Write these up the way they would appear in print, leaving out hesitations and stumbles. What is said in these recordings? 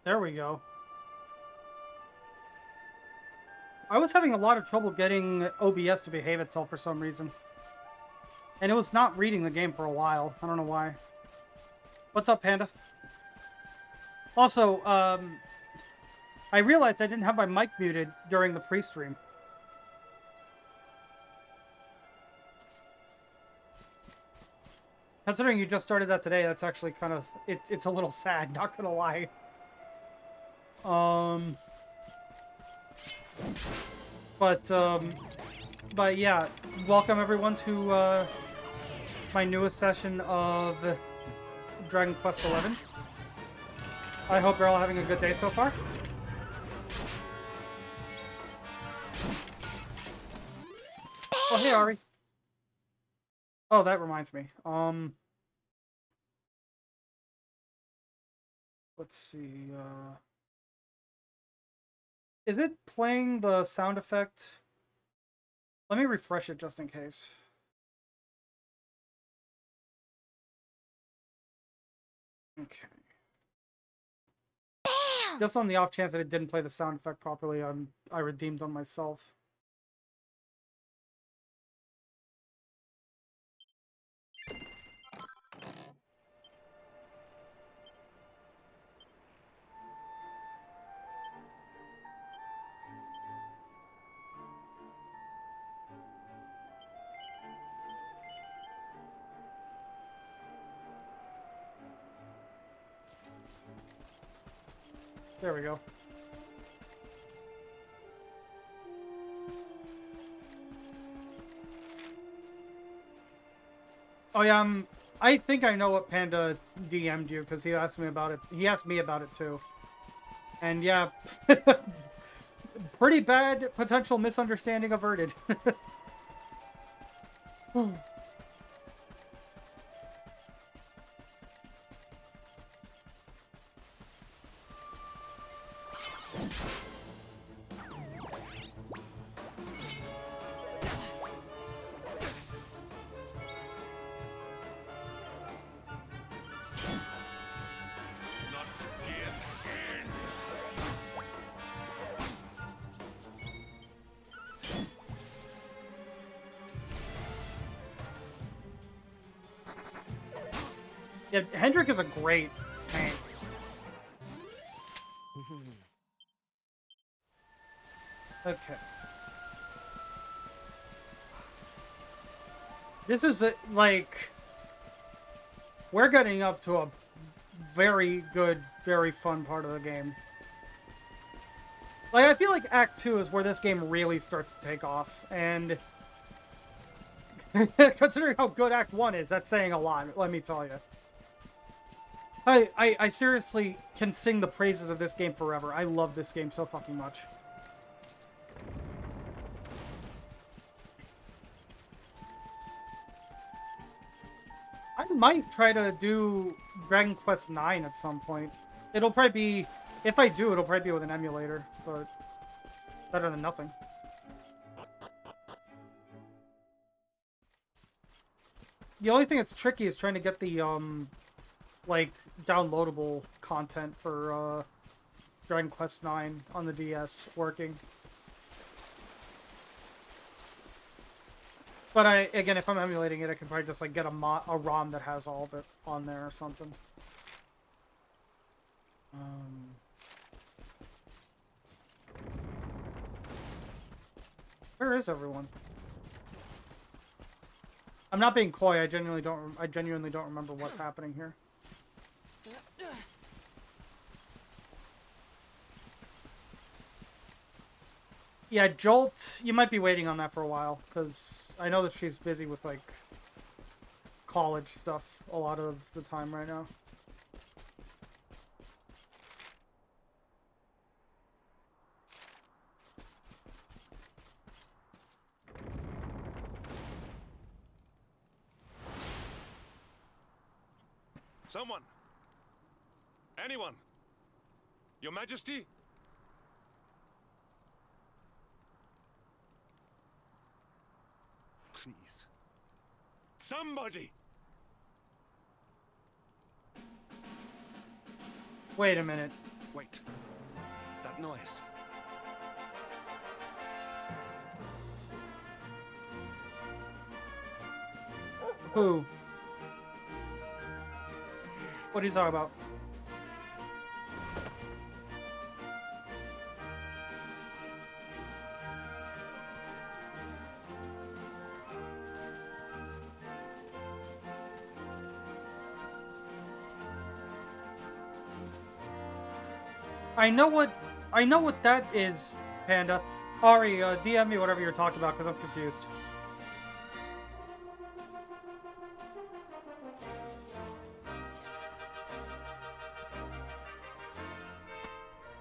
There we go. I was having a lot of trouble getting OBS to behave itself for some reason. And it was not reading the game for a while. I don't know why. What's up, Panda? Also, I realized I didn't have my mic muted during the pre-stream. Considering you just started that today, that's actually kind of... It's a little sad, not gonna lie. But yeah, welcome everyone to my newest session of Dragon Quest XI. I hope you're all having a good day so far. Oh, hey, Ari. Oh, that reminds me. Let's see, is it playing the sound effect? Let me refresh it just in case. Okay. Bam! Just on the off chance that it didn't play the sound effect properly, I redeemed on myself. There we go. Oh yeah, I think I know what Panda DM'd you because he asked me about it. He asked me about it too. And yeah, pretty bad potential misunderstanding averted. Yeah, Hendrik is a great tank. Okay. This is, like... We're getting up to a very good, very fun part of the game. Like, I feel like Act 2 is where this game really starts to take off, and... considering how good Act 1 is, that's saying a lot, let me tell you. I seriously can sing the praises of this game forever. I love this game so fucking much. I might try to do Dragon Quest IX at some point. It'll probably be... If I do, it'll probably be with an emulator, but... better than nothing. The only thing that's tricky is trying to get the, like, downloadable content for, Dragon Quest IX on the DS working. But again, if I'm emulating it, I can probably just, like, get a ROM that has all of it on there or something. Where is everyone? I'm not being coy. I genuinely don't remember what's happening here. Yeah, Jolt, you might be waiting on that for a while, because I know that she's busy with, like, college stuff a lot of the time right now. Someone! Anyone! Your Majesty? Please. Somebody! Wait a minute. Wait. That noise. Who? What are you talking about? I know what that is, Panda. Ari, DM me whatever you're talking about, because I'm confused.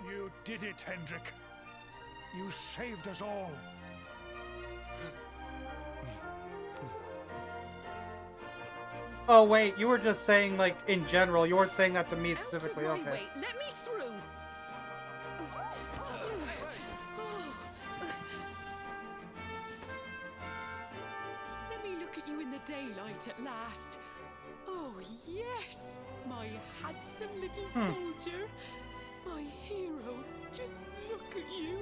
You did it, Hendrik. You saved us all. Oh wait, you were just saying like in general. You weren't saying that to me specifically. Out of my Okay. way. Let me through. Let me look at you in the daylight at last. Oh yes, my handsome little soldier, my hero. Just look at you.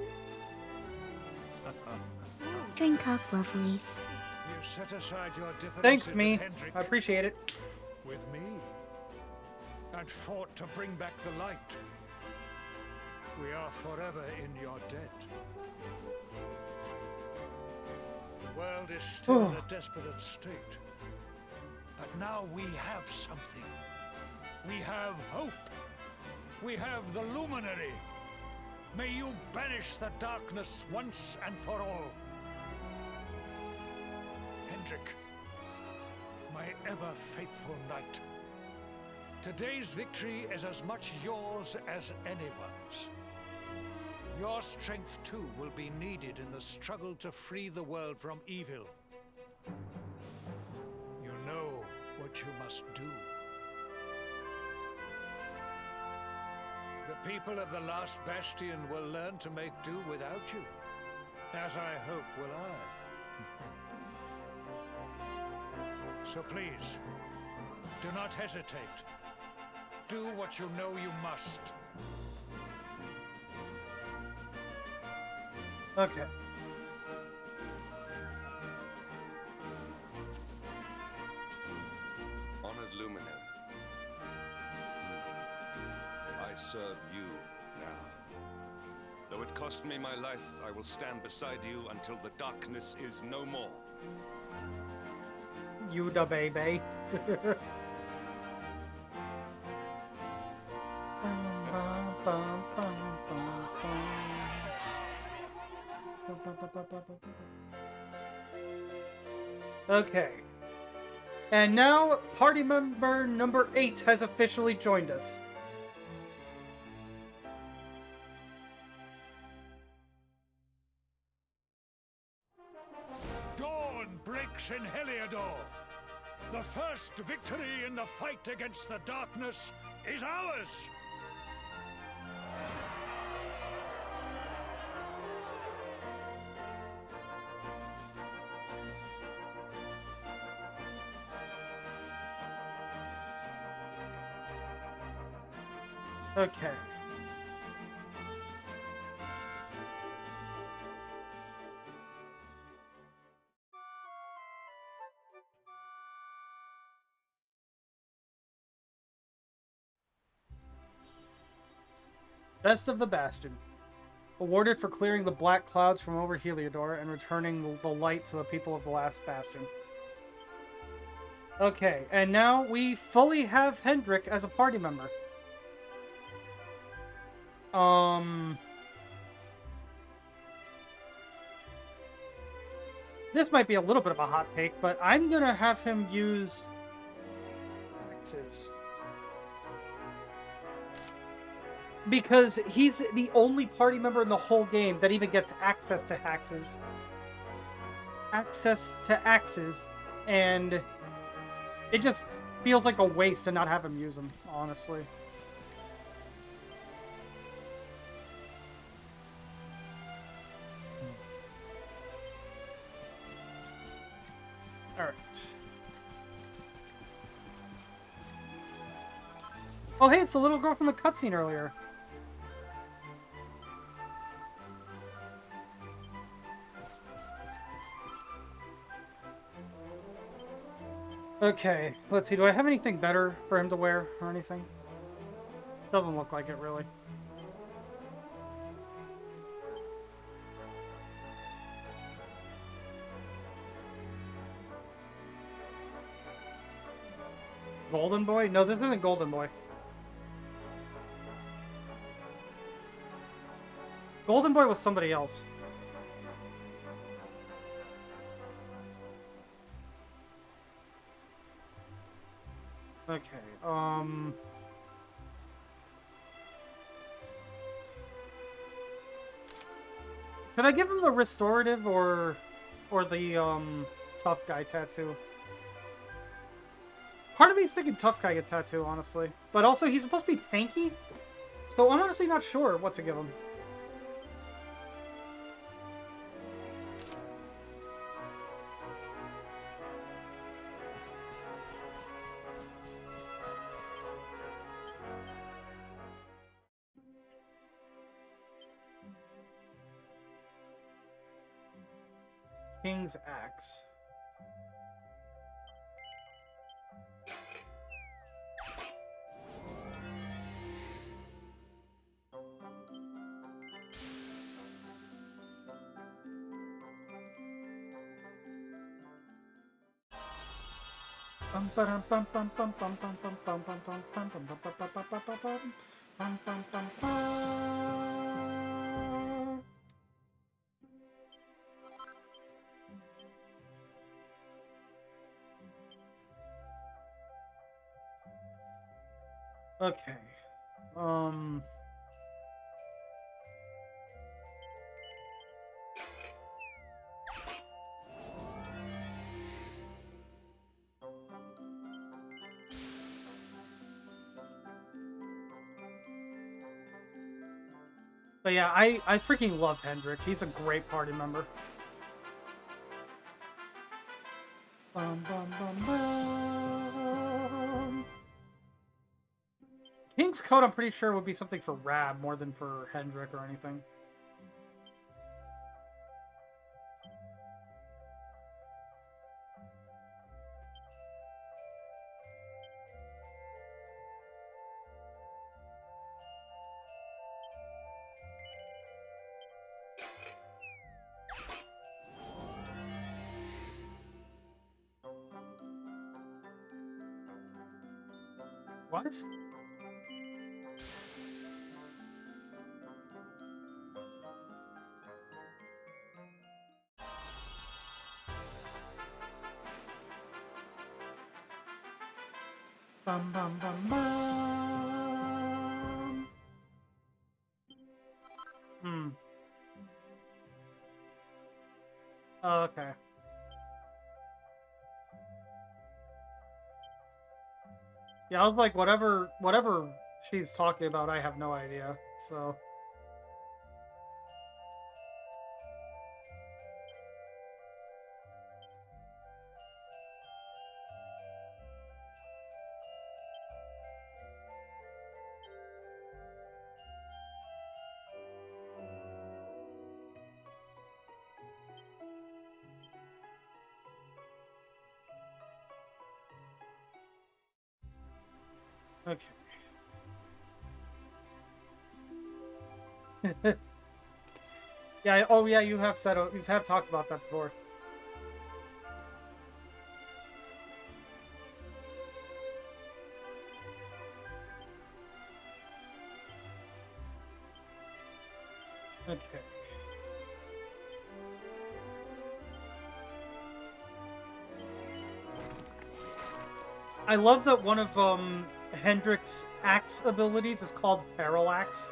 Drink up, lovelies. You set aside your differences Thanks, me. with Hendrik, I appreciate it. with me, and fought to bring back the light. We are forever in your debt. The world is still in a desperate state. But now we have something. We have hope. We have the luminary. May you banish the darkness once and for all. Hendrik, my ever-faithful knight. Today's victory is as much yours as anyone's. Your strength, too, will be needed in the struggle to free the world from evil. You know what you must do. The people of the last bastion will learn to make do without you, as I hope will I. So please, do not hesitate. Do what you know you must. Okay. Honored luminary. I serve you now. Though it cost me my life, I will stand beside you until the darkness is no more. You da baby. Okay. And now, party member number 8 has officially joined us. Dawn breaks in Heliodor. The first victory in the fight against the darkness is ours. Okay. Best of the Bastion. Awarded for clearing the black clouds from over Heliodor and returning the light to the people of the last bastion. Okay, and now we fully have Hendrik as a party member. This might be a little bit of a hot take, but I'm gonna have him use axes. Because he's the only party member in the whole game that even gets access to axes. And it just feels like a waste to not have him use them, honestly. Alright. Oh hey, it's the little girl from the cutscene earlier. Okay, let's see. Do I have anything better for him to wear or anything? Doesn't look like it, really. Golden Boy? No, this isn't Golden Boy. Golden Boy was somebody else. Okay, should I give him the restorative or the, tough guy tattoo? Part of me is thinking tough guy tattoo, honestly. But also, he's supposed to be tanky? So I'm honestly not sure what to give him. King's Axe. Okay. But yeah, I freaking love Hendrik. He's a great party member. Bum, bum, bum, bum. King's Coat, I'm pretty sure, would be something for Rab more than for Hendrik or anything. What? Bum bum bum bum. Hmm. Oh, okay. Yeah, I was like, whatever she's talking about, I have no idea. So. Okay. Yeah. Oh, yeah. You have said. You have talked about that before. Okay. I love that one of Hendrik's axe abilities is called Parallax.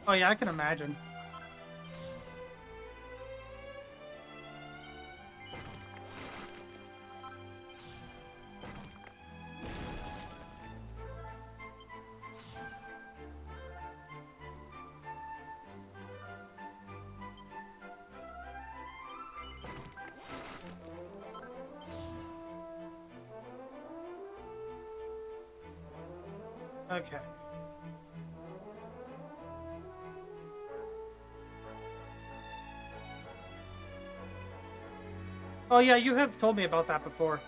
Oh yeah, I can imagine. Okay. Oh yeah, you have told me about that before.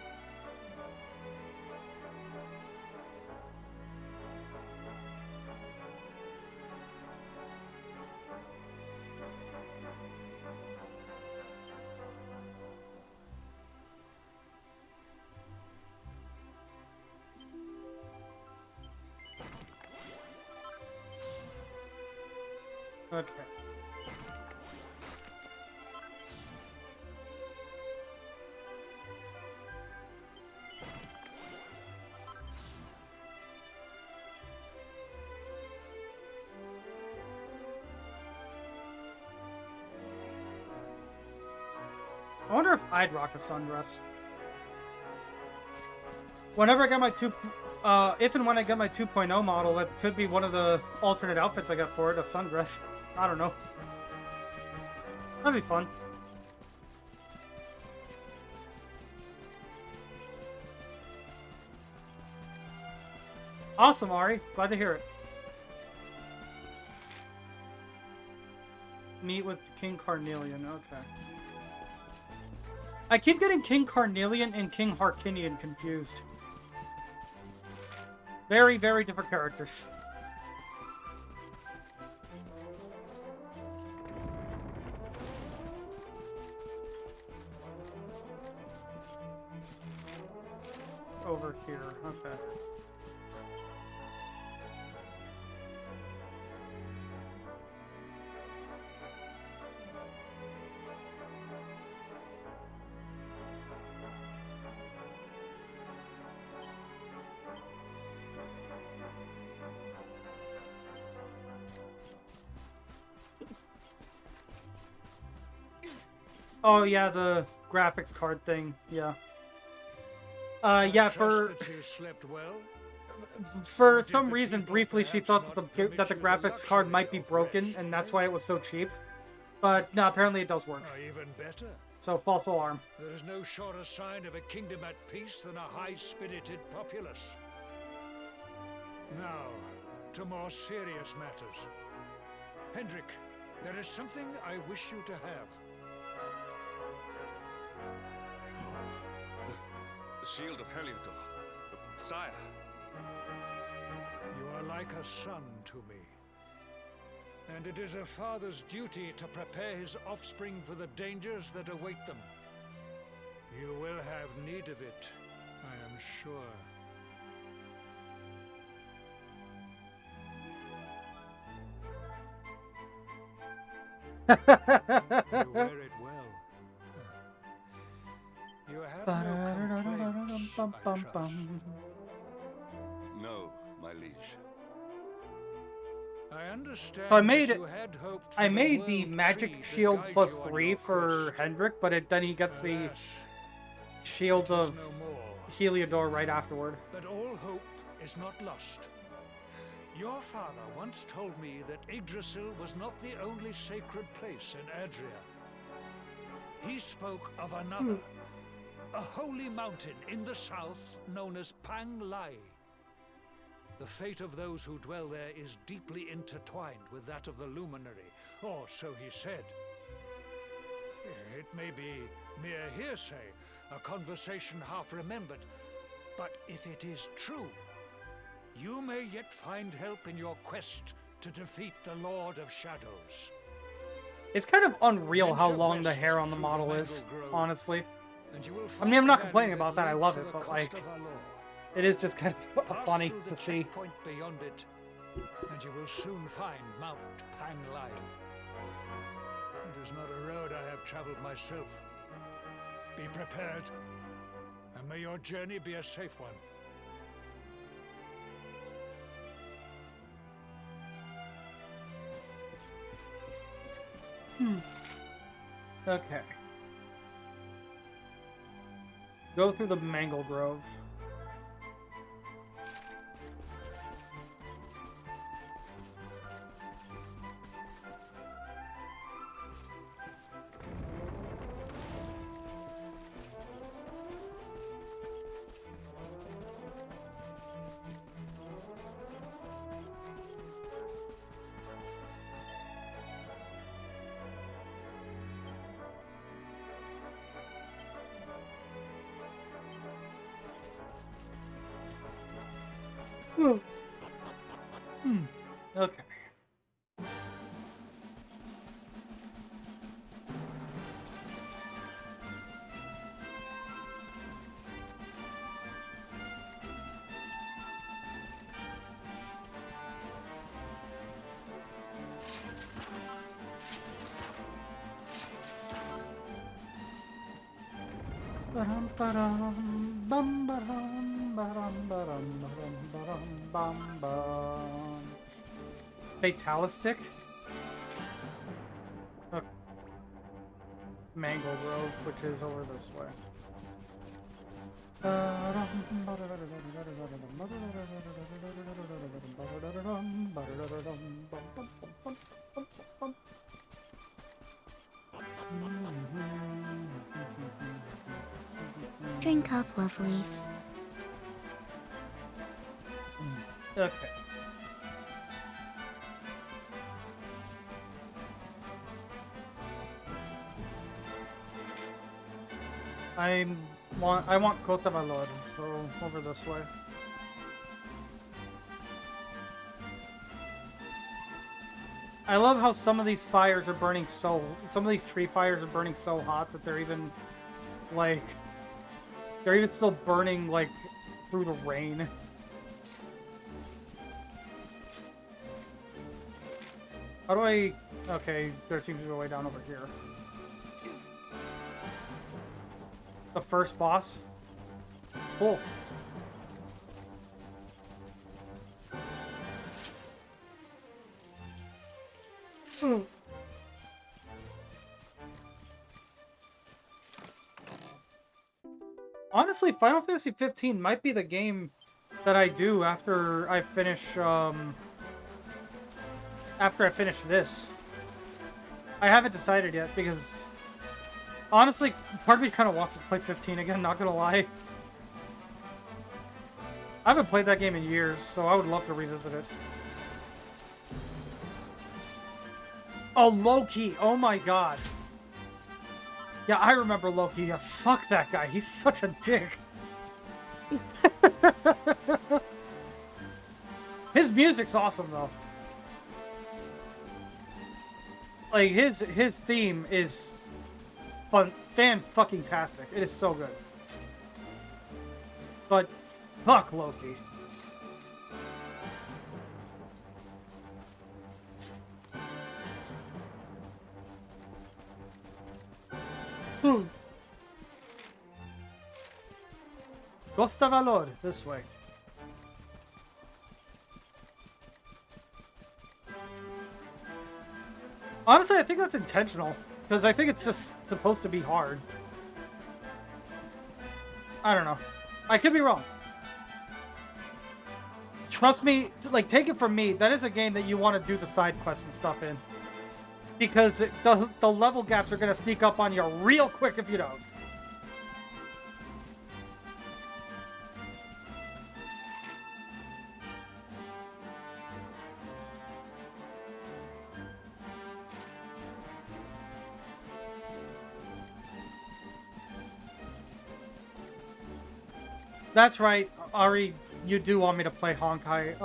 Okay. I wonder if I'd rock a sundress. Whenever I get my if and when I get my 2.0 model, that could be one of the alternate outfits I got for it, a sundress. I don't know. That'd be fun. Awesome, Ari. Glad to hear it. Meet with King Carnelian. Okay. I keep getting King Carnelian and King Harkinian confused. Very, very different characters. Over here. Okay. Oh yeah, the graphics card thing. Yeah. Yeah. For some reason, briefly, she thought that the graphics card might be broken, and that's why it was so cheap. But no, apparently it does work. Even better. So false alarm. There is no shorter sign of a kingdom at peace than a high-spirited populace. Now, to more serious matters. Hendrik, there is something I wish you to have. The shield of Heliodor. Sire. You are like a son to me. And it is a father's duty to prepare his offspring for the dangers that await them. You will have need of it, I am sure. You wear it well. You have no complaints, I trust. No, my liege. I understand. So I made that you had hoped for I made the the world magic tree to shield guide plus you on 3 your for quest. Hendrik, but then he gets the Alas, shields it is of no more. Heliodor right afterward. But all hope is not lost. Your father once told me that Yggdrasil was not the only sacred place in Adria. He spoke of another, a holy mountain in the south known as Pang Lai. The fate of those who dwell there is deeply intertwined with that of the luminary, or so he said. It may be mere hearsay, a conversation half remembered, but if it is true, you may yet find help in your quest to defeat the Lord of Shadows. It's kind of unreal how Venture long the west hair on the through model the is, Mangle Grove, honestly. and you will I mean, I'm find not valley complaining that about that, I leads love to it, the but coast like, of Alor. it is just kind of Pass funny through the to see. checkpoint beyond it, and you will soon find Mount Pang Lai. It is not a road I have traveled myself. Be prepared, and may your journey be a safe one. Okay. Go through the Mangle Grove. Okay. Ba-dum, ba-dum, bum, ba-dum, ba-dum, ba-dum, ba-dum, ba-dum, bum, bum. Fatalistic? Okay. Mango Grove, which is over this way. Drink up, lovelies. Okay. I want Kota Valor, so over this way. I love how some of these fires are burning some of these tree fires are burning so hot that they're even like they're even still burning like through the rain. How do I... Okay, there seems to be a way down over here. The first boss? Cool. Honestly, Final Fantasy 15 might be the game that I do after I finish this. I haven't decided yet because honestly, part of me kind of wants to play 15 again, not gonna lie. I haven't played that game in years, so I would love to revisit it. Oh, Loki! Oh my god. Yeah, I remember Loki. Yeah, fuck that guy. He's such a dick. His music's awesome, though. Like, his theme is fan-fucking-tastic. It is so good. But, fuck Loki. Costa Valor, this way. Honestly, I think that's intentional. Because I think it's just supposed to be hard. I don't know. I could be wrong. Trust me, like, take it from me, that is a game that you want to do the side quests and stuff in. Because the level gaps are going to sneak up on you real quick if you don't. That's right, Ari, you do want me to play Honkai.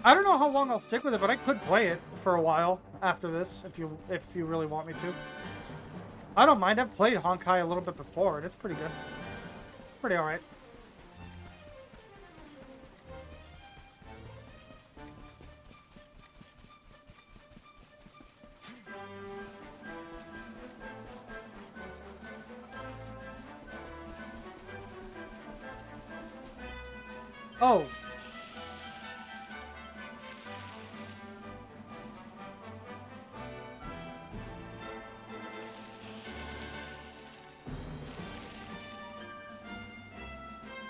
I don't know how long I'll stick with it, but I could play it for a while after this, if you really want me to. I don't mind. I've played Honkai a little bit before, and it's pretty good. Pretty alright. Oh.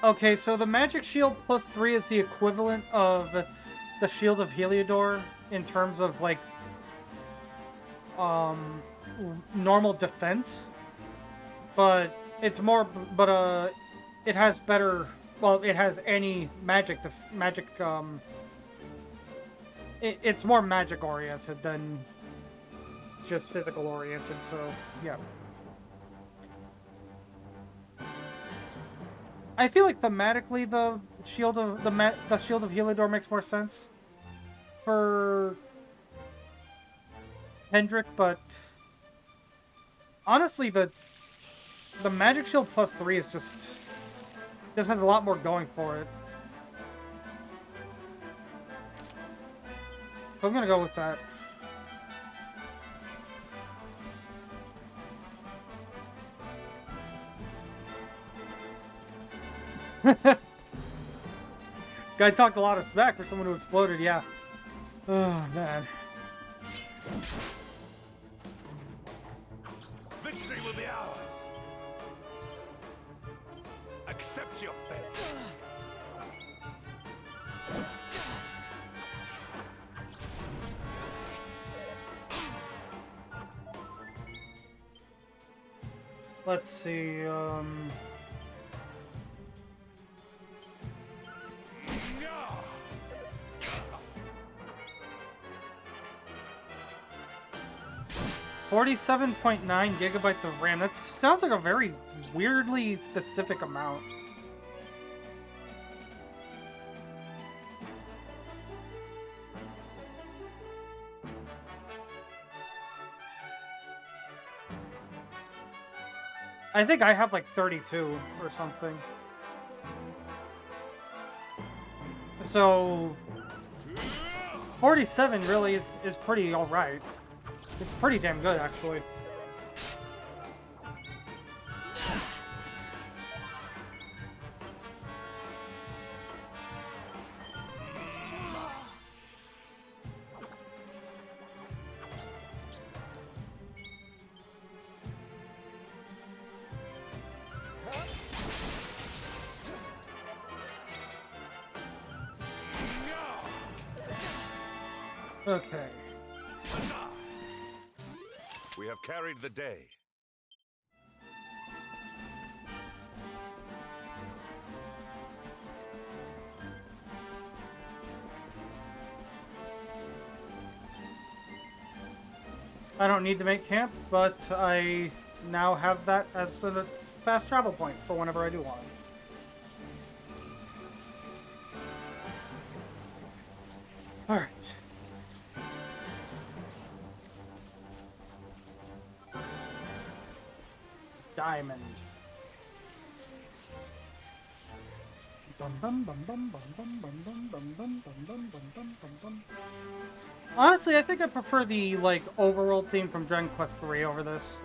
Okay, so the magic shield plus 3 is the equivalent of the shield of Heliodor in terms of like normal defense, but it's more, but it has better. Well, it has any magic. It's more magic oriented than just physical oriented. So yeah. I feel like thematically the shield of the shield of Heliodor makes more sense for Hendrik, but honestly the magic shield +3 is just has a lot more going for it. So I'm gonna go with that. Guy talked a lot of smack for someone who exploded, yeah. Oh, man. Victory will be ours. Accept your fate. Let's see, 47.9 gigabytes of RAM. That sounds like a very weirdly specific amount. I think I have like 32 or something. So 47 really is pretty alright. It's pretty damn good, actually. Okay. We have carried the day. I don't need to make camp, but I now have that as a fast travel point for whenever I do want. Alright. Diamond. Honestly, I think I prefer the like overworld theme from Dragon Quest III over this.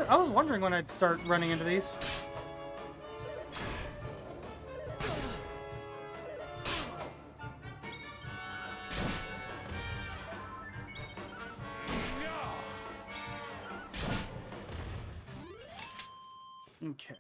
I was wondering when I'd start running into these. Okay.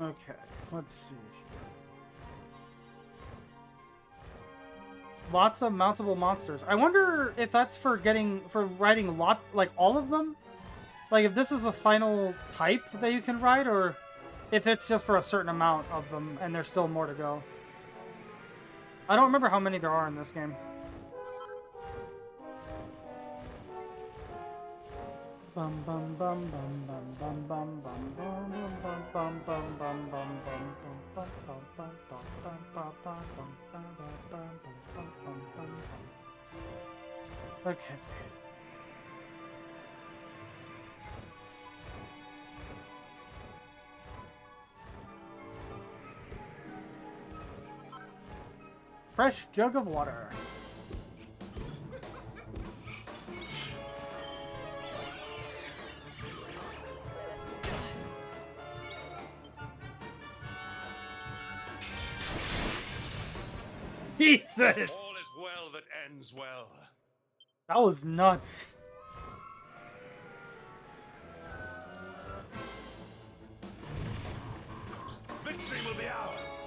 Okay, let's see. Lots of mountable monsters. I wonder if that's for riding like all of them? Like if this is a final type that you can ride, or if it's just for a certain amount of them and there's still more to go. I don't remember how many there are in this game. Bum bum bum bum bum bum bum bum bum bum bum bum bum bum bum bum. Okay. Fresh jug of water. Jesus! All is well that ends well. That was nuts. Victory will be ours.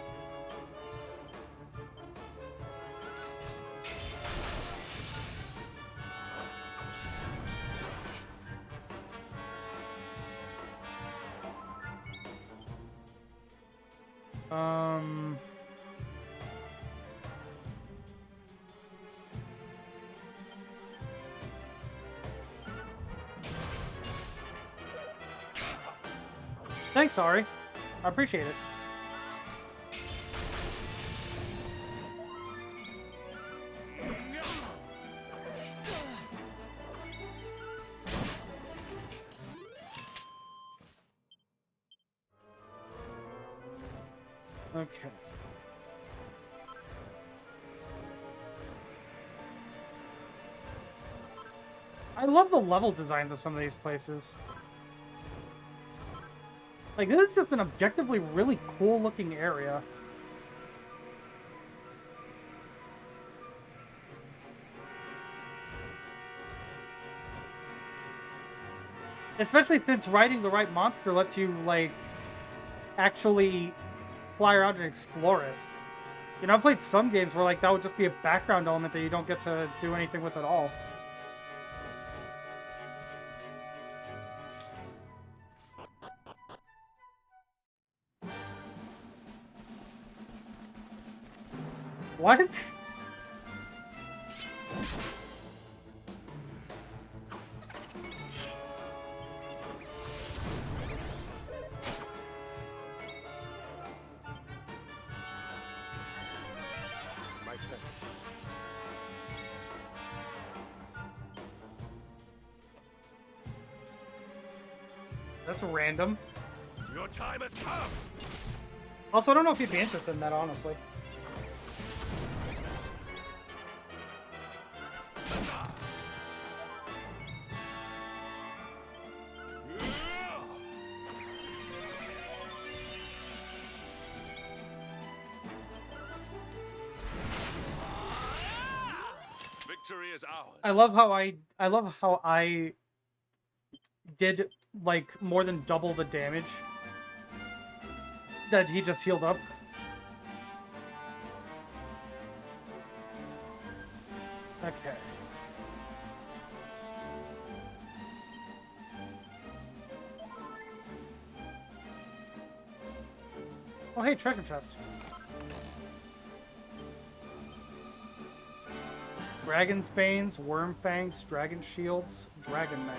Thanks, Ari. I appreciate it. Okay. I love the level designs of some of these places. Like, this is just an objectively really cool looking area. Especially since riding the right monster lets you, like, actually fly around and explore it. You know, I've played some games where, like, that would just be a background element that you don't get to do anything with at all. What? My friends. That's random. Your time has come. Also, I don't know if you'd be interested in that, honestly. Huzzah! Victory is ours. I love how I did like more than double the damage that he just healed up. Okay. Oh, hey, treasure chest. Dragon's Banes, Worm Fangs, Dragon Shields, Dragon Mail.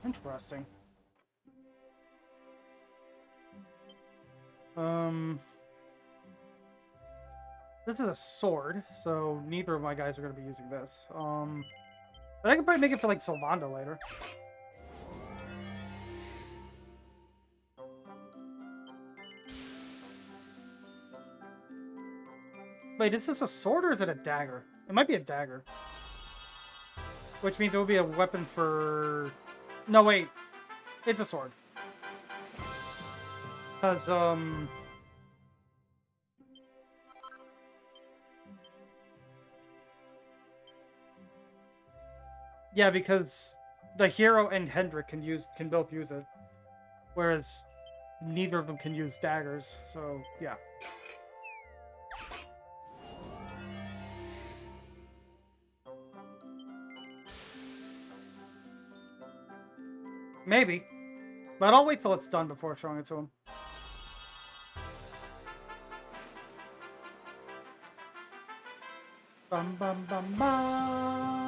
Interesting. This is a sword, so neither of my guys are going to be using this. But I could probably make it for, like, Sylvanda later. Wait, is this a sword or is it a dagger? It might be a dagger. Which means it will be a weapon for... No, wait. It's a sword. Because, yeah, because the hero and Hendrik can both use it. Whereas neither of them can use daggers, so yeah. Maybe. But I'll wait till it's done before showing it to him. Bum bum bum bum.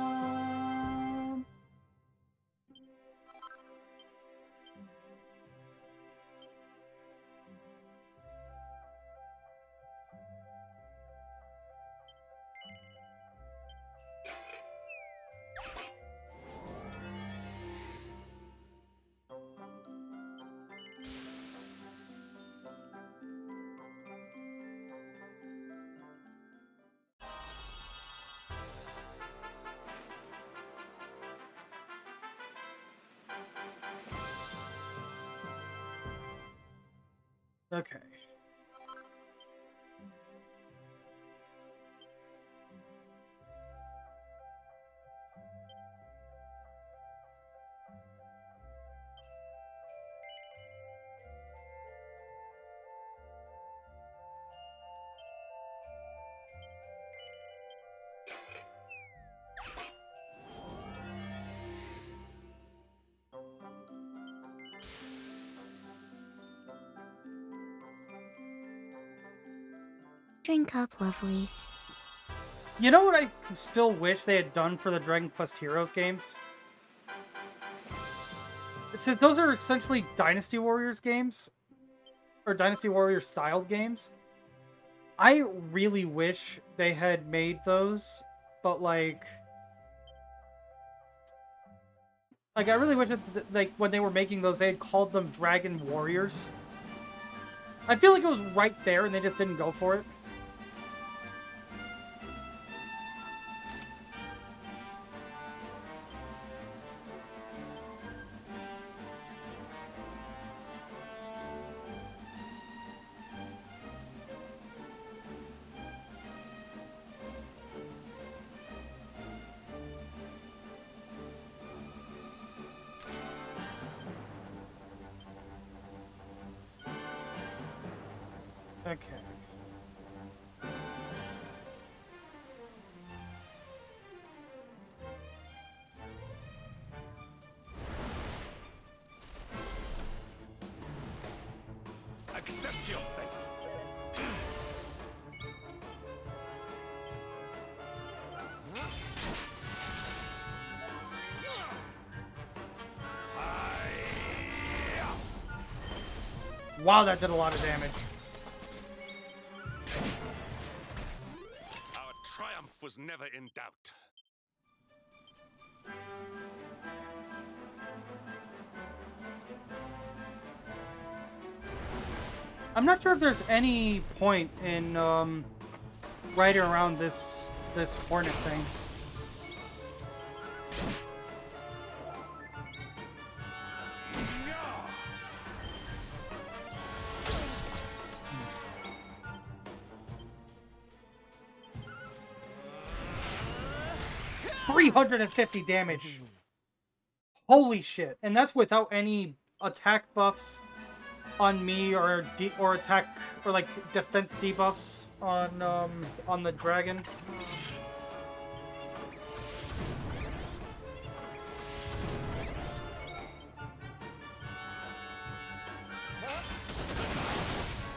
Okay. Drink up, lovelies. You know what I still wish they had done for the Dragon Quest Heroes games? Since those are essentially Dynasty Warriors games, or Dynasty Warriors styled games, I really wish they had made those, but like I really wish that, like, when they were making those, they had called them Dragon Warriors. I feel like it was right there, and they just didn't go for it. Okay. Accept your fate. Wow, that did a lot of damage. Our triumph was never in doubt. I'm not sure if there's any point in riding around this hornet thing. Yeah. 350 damage. Holy shit! And that's without any attack buffs on me, or attack, or like defense debuffs on the dragon.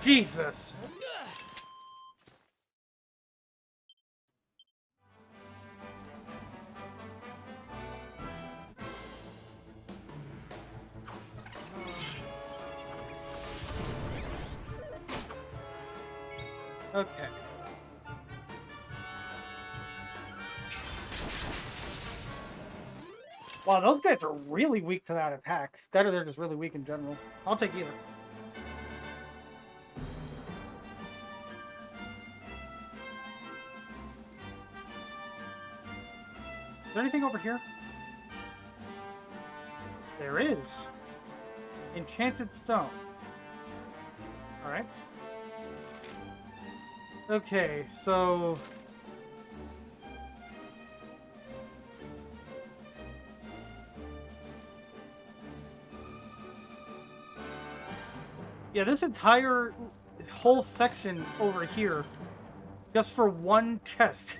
Jesus. Okay. Wow, those guys are really weak to that attack. That or they're just really weak in general. I'll take either. Is there anything over here? There is. Enchanted stone. Alright. Okay, so... yeah, this entire whole section over here, just for one chest.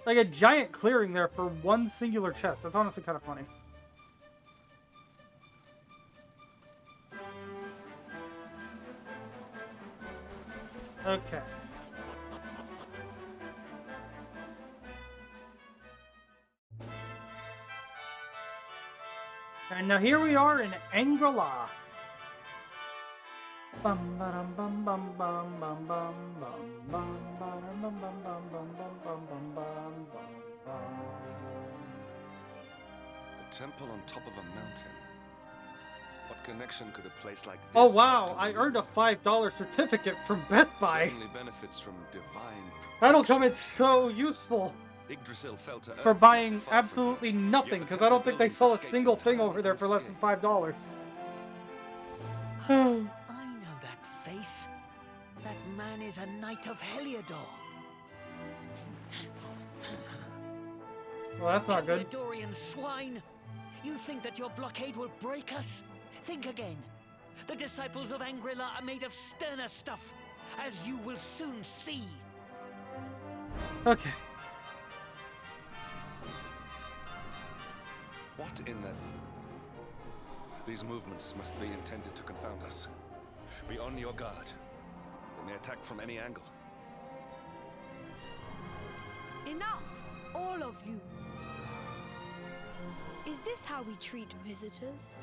Like a giant clearing there for one singular chest. That's honestly kind of funny. Okay. And now here we are in Angela. Bum bum bum bum bum bum bum bum bum bum bum bum bum bum bum bum bum. A temple on top of a mountain. What connection could a place like this? Oh have wow! to I the earned a moon? $5 certificate from Best Buy. Certainly benefits from divine That'll come protection. in so useful Yggdrasil fell to for earth, buying far from absolutely here. nothing, Yet the because I don't temple think they buildings sell a escaped single thing entirely over there for less than unscathed. $5. I know that face. That man is a knight of Heliodor. Well, that's not good. Heliodorian swine! You think that your blockade will break us? Think again. The disciples of Angrila are made of sterner stuff, as you will soon see. Okay. What in the... These movements must be intended to confound us. Be on your guard. They may attack from any angle. Enough, all of you. Is this how we treat visitors?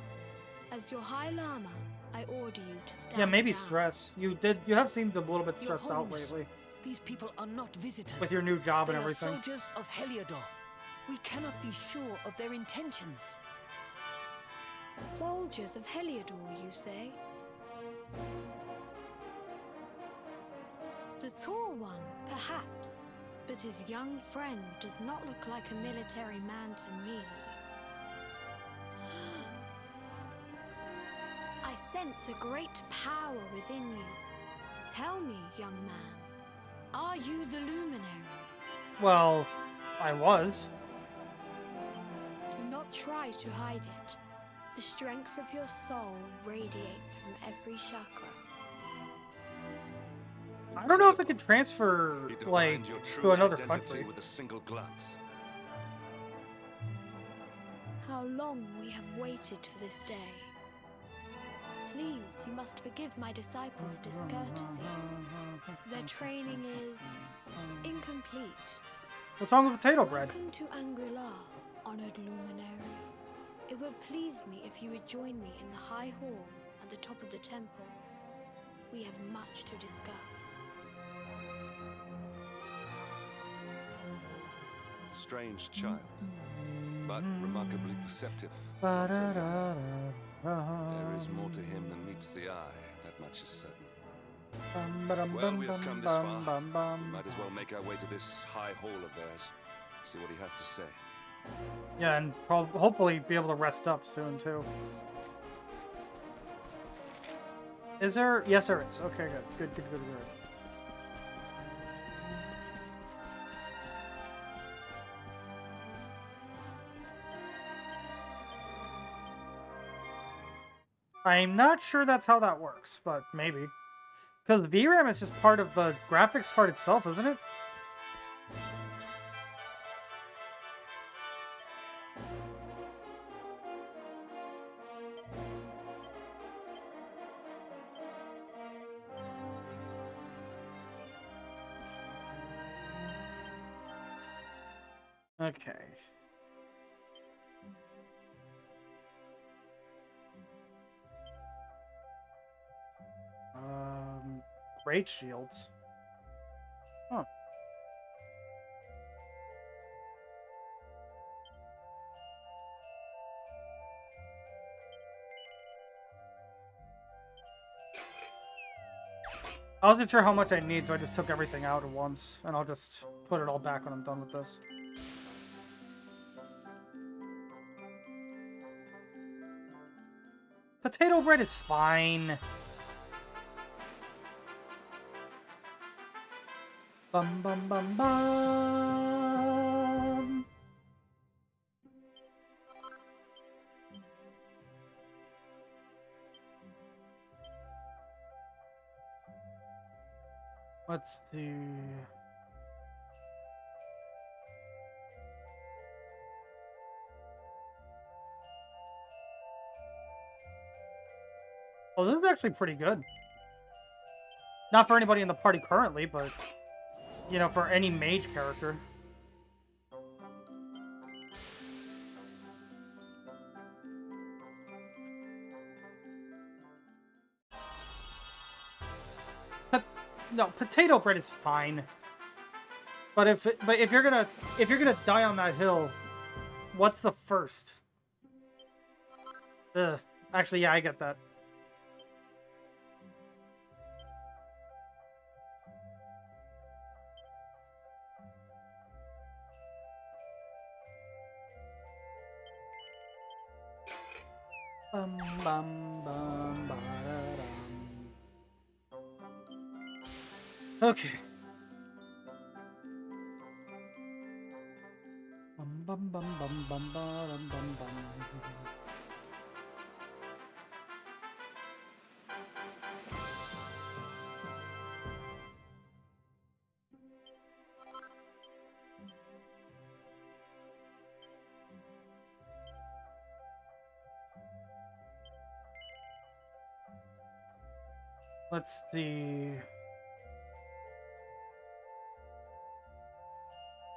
As your High Lama, I order you to stand Yeah, maybe down. stress. You have seemed a little bit Your stressed out Holiness, lately these people are not visitors. with your new job They and are everything. soldiers of Heliodor. We cannot be sure of their intentions. Soldiers of Heliodor, you say? The tall one, perhaps, but his young friend does not look like a military man to me. I sense a great power within you. Tell me, young man, are you the luminary? Well, I was. Do not try to hide it. The strength of your soul radiates from every chakra. I don't know if it can transfer, He like, defined your true to another identity country. with a single glance. How long we have waited for this day. Please, you must forgive my disciples' discourtesy. Their training is incomplete. What's wrong with potato bread? Welcome to Angrila, honored luminary. It would please me if you would join me in the high hall at the top of the temple. We have much to discuss. Strange child, but remarkably perceptive. for one so young. There is more to him than meets the eye, that much is certain. Well, we have come this far. We might as well make our way to this high hall of theirs. See what he has to say. Yeah, and hopefully be able to rest up soon, too. Is there? Yes, there is. Okay, good. Good. I'm not sure that's how that works, but maybe. Because VRAM is just part of the graphics card itself, isn't it? Okay. Great shields. Huh. I wasn't sure how much I need, so I just took everything out at once, and I'll just put it all back when I'm done with this. Potato bread is fine. Bum bum bum bum. Let's see. Oh, this is actually pretty good. Not for anybody in the party currently, but, you know, for any mage character. No, potato bread is fine. But if you're gonna die on that hill, what's the first? Ugh. Actually, yeah, I get that. Bum, bum, bum, ba-da-dum. Okay. Bum, bum, bum, bum, bum, ba-dum, bum, bum. Let's see.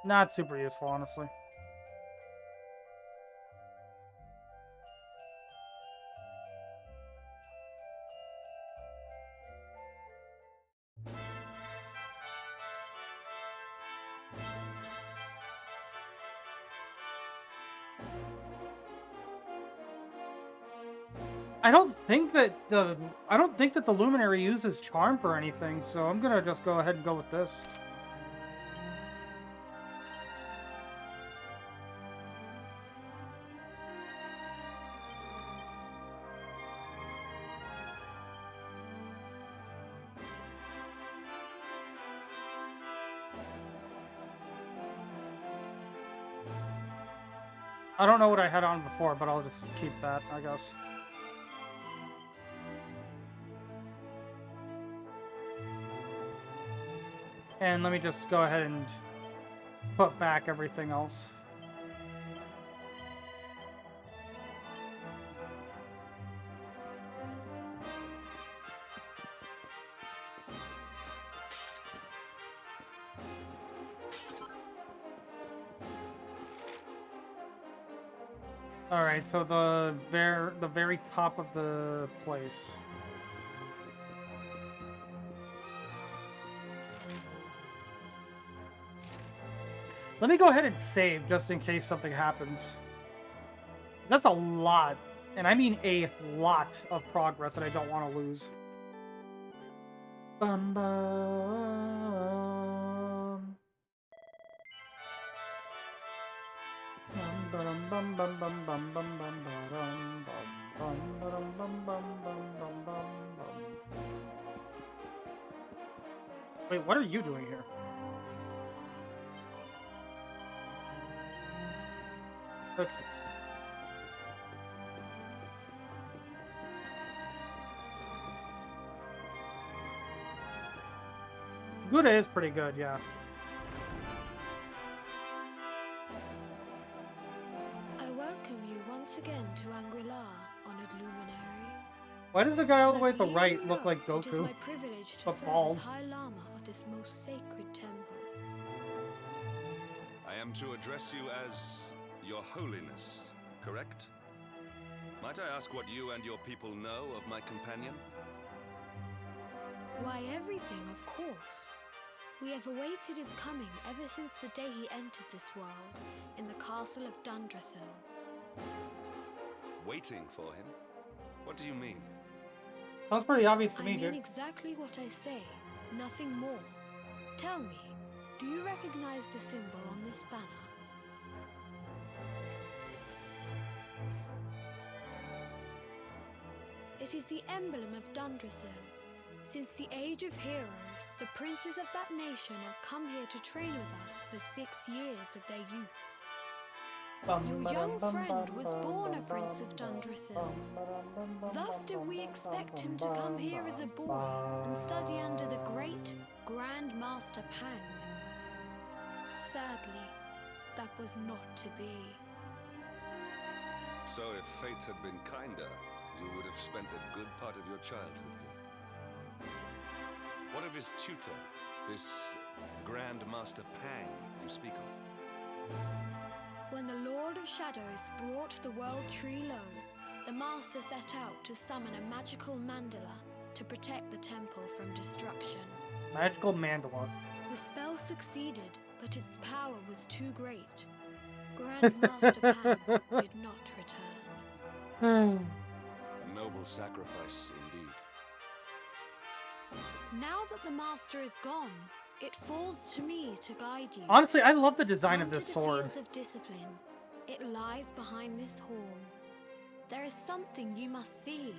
Not super useful, honestly. I don't think that the Luminary uses charm for anything, so I'm gonna just go ahead and go with this. I don't know what I had on before, but I'll just keep that, I guess. And let me just go ahead and put back everything else. All right, so the very top of the place. Let me go ahead and save just in case something happens. That's a lot, and I mean a lot of progress that I don't want to lose. Bum bum. Wait, what are you doing here? Okay. Gouda is pretty good, yeah. I welcome you once again to Angri-La, honored luminary. Why does the guy all the As way I at the believe right you look know, like It is Goku? my privilege to But serve bald. as High Lama of this most sacred temple. I am to address you as Your Holiness, correct? Might I ask what you and your people know of my companion? Why, everything, of course. We have awaited his coming ever since the day he entered this world, in the castle of Dundrasil. Waiting for him? What do you mean? Sounds pretty obvious to I me, mean dude. exactly what I say, nothing more. Tell me, do you recognize the symbol on this banner? It is the emblem of Dundrasil. Since the age of heroes, the princes of that nation have come here to train with us for 6 years of their youth. Your young friend was born a prince of Dundrasil. Thus did we expect him to come here as a boy and study under the great Grand Master Pang. Sadly, that was not to be. So if fate had been kinder, you would have spent a good part of your childhood here. What of his tutor, this Grand Master Pang you speak of? When the Lord of Shadows brought the World Tree low, the Master set out to summon a magical mandala to protect the temple from destruction. Magical mandala. The spell succeeded, but its power was too great. Grand Master Pang did not return. A noble sacrifice indeed. Now that the Master is gone, it falls to me to guide you. Honestly, I love the design Come of this to the sword. field of discipline. It lies behind this hall. There is something you must see.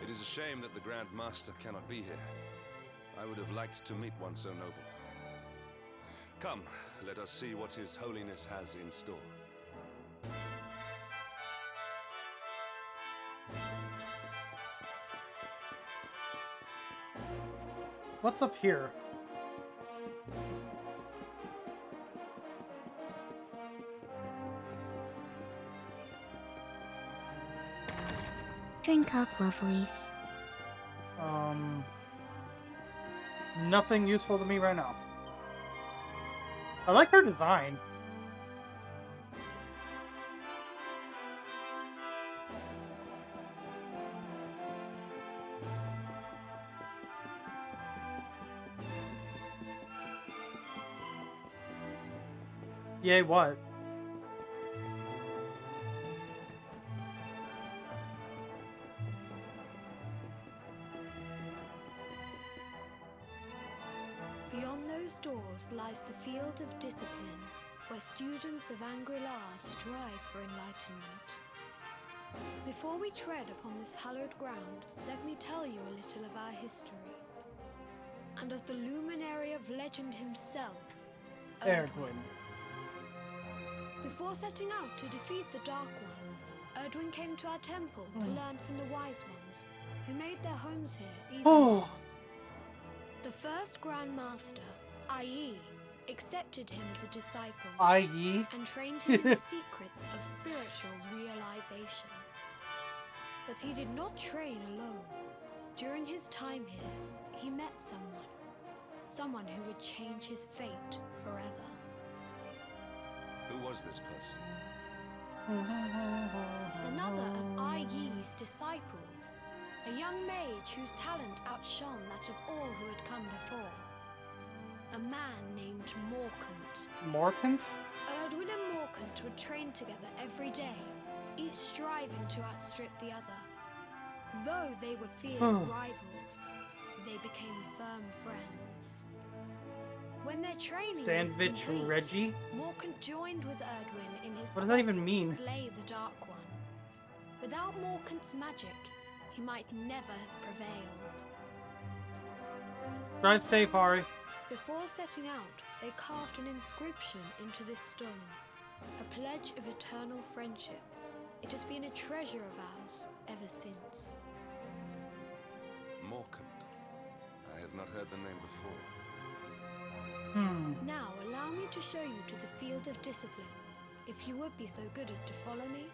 It is a shame that the Grand Master cannot be here. I would have liked to meet one so noble. Come, let us see what His Holiness has in store. What's up here? Drink up, lovelies. Nothing useful to me right now. I like her design. Yay, what? Beyond those doors lies the field of discipline, where students of Angri-La strive for enlightenment. Before we tread upon this hallowed ground, let me tell you a little of our history, and of the luminary of legend himself, Erdwin. Before setting out to defeat the Dark One, Erdwin came to our temple to learn from the Wise Ones, who made their homes here even Oh, The first Grand Master, i.e., accepted him as a disciple i.e. and trained him in the secrets of spiritual realization. But he did not train alone. During his time here, he met someone who would change his fate forever. Who was this person? Another of Ai Yi's disciples, a young mage whose talent outshone that of all who had come before. A man named Morkant. Morkant? Erdwin and Morkant would train together every day, each striving to outstrip the other. Though they were fierce rivals, they became firm friends. When their training Sandwich was complete, Reggie? Morkant joined with Erdwin in his What does that even quest mean? to slay the Dark One. Without Morkant's magic, he might never have prevailed. Drive safe, Ari. Before setting out, they carved an inscription into this stone, a pledge of eternal friendship. It has been a treasure of ours ever since. Morkant. I have not heard the name before. Now, allow me to show you to the field of discipline, if you would be so good as to follow me.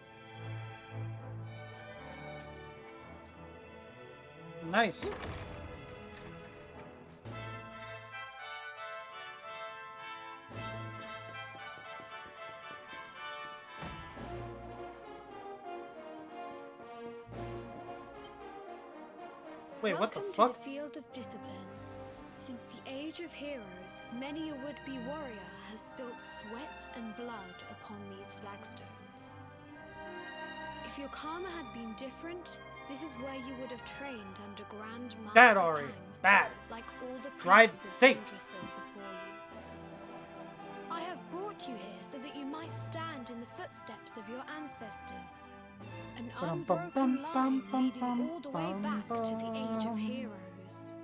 Nice. Wait, what the Welcome fuck? to the field of discipline. Since the age of heroes, many a would-be warrior has spilt sweat and blood upon these flagstones. If your karma had been different, this is where you would have trained under Grand Master Bad, Ari. Pang, Bad. like all the Drive princes of safe. Yggdrasil before you. I have brought you here so that you might stand in the footsteps of your ancestors. An unbroken line leading all the way back to the age of heroes.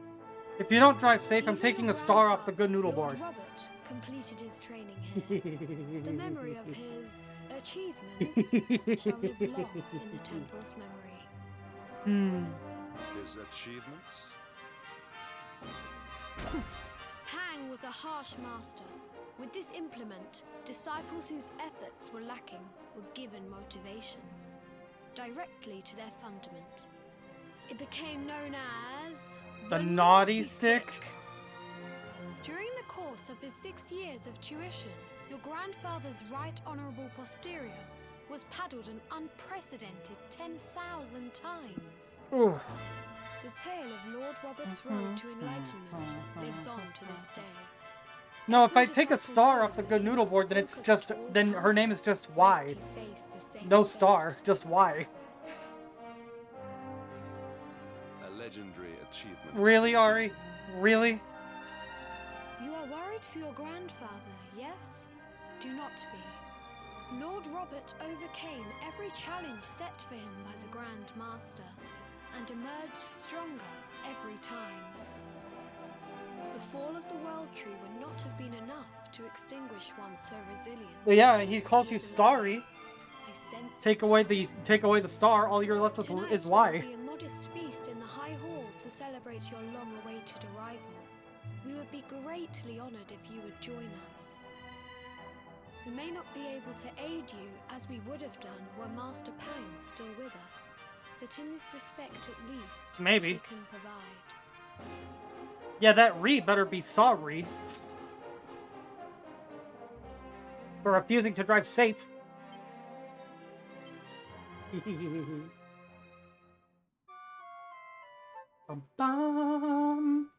If you don't drive safe, I'm Even taking your a star off the grandfather, good noodle Lord board. Robert completed his training here. The memory of his achievements shall live long in the temple's memory. His achievements? Pang was a harsh master. With this implement, disciples whose efforts were lacking were given motivation directly to their fundament. It became known as The naughty stick? During the course of his 6 years of tuition, your grandfather's right honourable posterior was paddled an unprecedented 10,000 times. Ooh. The tale of Lord Robert's road to enlightenment lives on to this day. No, if I take a star off the good noodle board, then it's just, then her name is just Y. Lest he face the same No fate. star, just Y. A legendary achievement. Really, Ari? Really? You are worried for your grandfather, yes? do not be. Lord Robert overcame every challenge set for him by the Grand Master, and emerged stronger every time. The fall of the World Tree would not have been enough to extinguish one so resilient. Yeah, he calls you starry. I sense Take away the star, all you're left with Tonight is there why. will be a modest feast in the High Hall to celebrate your long-awaited arrival. We would be greatly honored if you would join us. We may not be able to aid you as we would have done were Master Pang still with us, but in this respect at least, Maybe. we can provide. Yeah, that Ree better be sorry for refusing to drive safe. Bum, bum.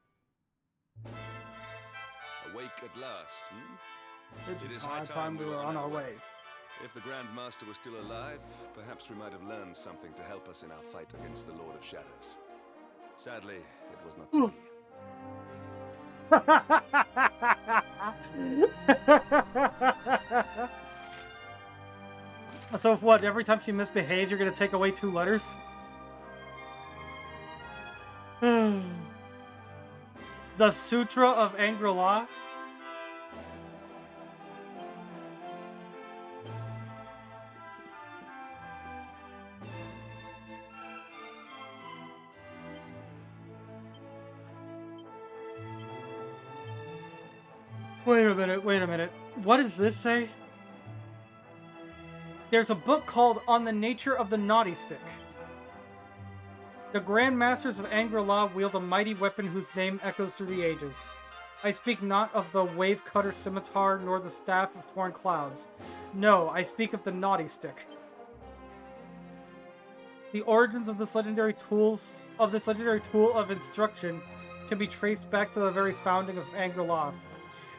Awake at last, hmm? It It is is high time we were on our way. If the Grand Master was still alive, perhaps we might have learned something to help us in our fight against the Lord of Shadows. Sadly, it was not to be. So if what, every time she misbehaves, you're gonna take away 2 letters? The Sutra of Angela. Wait a minute. What does this say? There's a book called On the Nature of the Naughty Stick. The Grand Masters of Angela wield a mighty weapon whose name echoes through the ages. I speak not of the wave cutter scimitar nor the staff of torn clouds. No, I speak of the Naughty Stick. The origins of this legendary tool of instruction can be traced back to the very founding of Angela.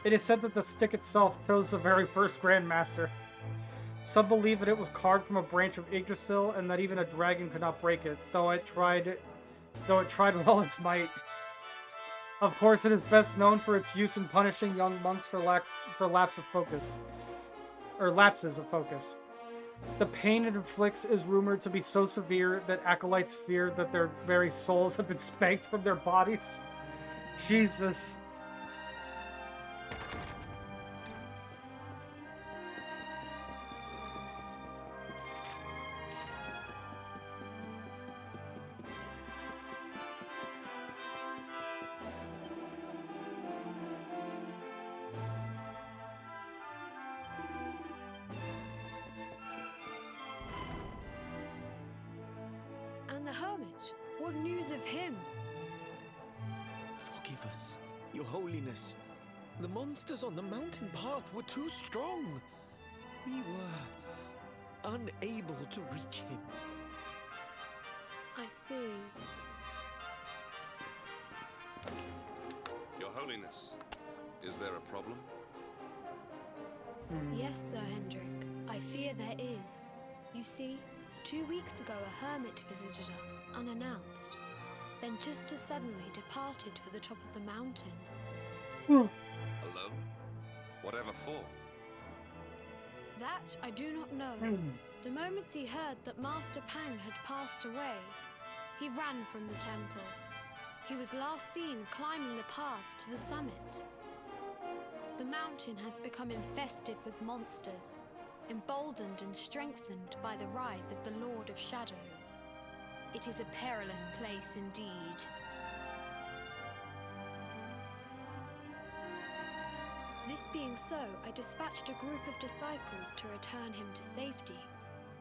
It is said that the stick itself chose the very first Grand Master. Some believe that it was carved from a branch of Yggdrasil and that even a dragon could not break it, though it tried with all its might. Of course, it is best known for its use in punishing young monks for lapses of focus. The pain it inflicts is rumored to be so severe that acolytes fear that their very souls have been spanked from their bodies. Jesus. And the hermit, what news of him? Forgive us, Your Holiness. The monsters on the mountain path were too strong. We were unable to reach him. I see. Your Holiness, is there a problem? Yes, Sir Hendrik. I fear there is. You see, 2 weeks ago a hermit visited us, unannounced. Then just as suddenly departed for the top of the mountain. Alone? Whatever for? That I do not know. The moment he heard that Master Pang had passed away, he ran from the temple. He was last seen climbing the path to the summit. The mountain has become infested with monsters, emboldened and strengthened by the rise of the Lord of Shadows. It is a perilous place indeed. This being so, I dispatched a group of disciples to return him to safety.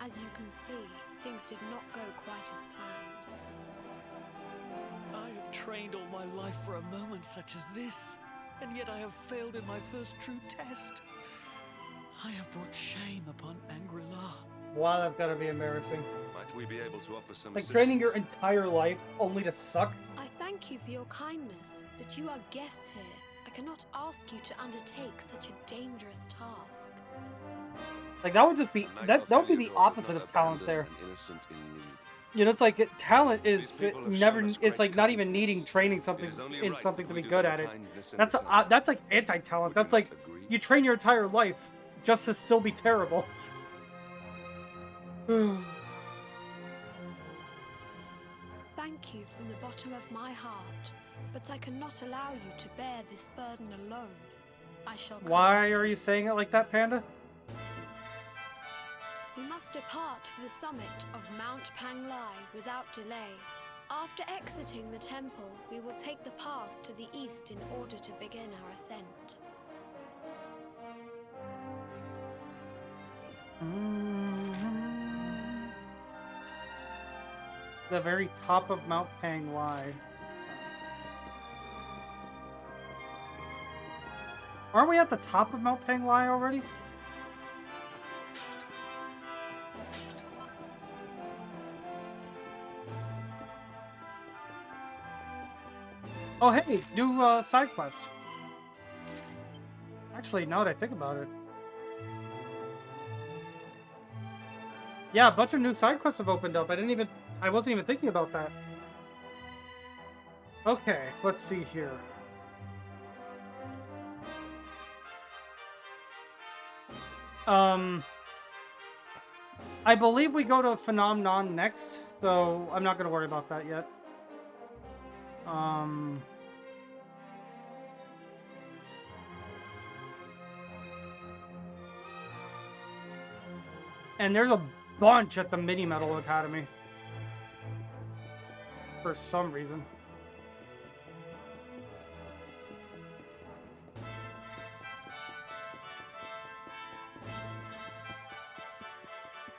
As you can see, things did not go quite as planned. I have trained all my life for a moment such as this, and yet I have failed in my first true test. I have brought shame upon Angela. Wow, that's gotta be embarrassing. Might we be able to offer some Like, assistance? training your entire life only to suck? I thank you for your kindness, but you are guests here. I cannot ask you to undertake such a dangerous task. Like, that would just be... The Knight That of would be the Heliodor does opposite not of talent abandon there. an innocent in need. You know, it's like, talent is These people have never... shown us It's great like not even kindness. needing training It something is only in right something that to we be do good them at a it. kindness in That's return. that's like anti-talent. Would you That's like not agree? you train your entire life just to still be terrible. Thank you from the bottom of my heart, but I cannot allow you to bear this burden alone. I shall come Why with are you saying it like that, Panda? We must depart for the summit of Mount Panglai without delay. After exiting the temple, we will take the path to the east in order to begin our ascent. The very top of Mount Panglai. Aren't we at the top of Mount Panglai already? Oh hey, new side quest. Actually, now that I think about it. Yeah, a bunch of new side quests have opened up. I wasn't even thinking about that. Okay, let's see here. I believe we go to Phenomenon next, so I'm not gonna worry about that yet. And there's a bunch at the Mini Metal Academy. For some reason.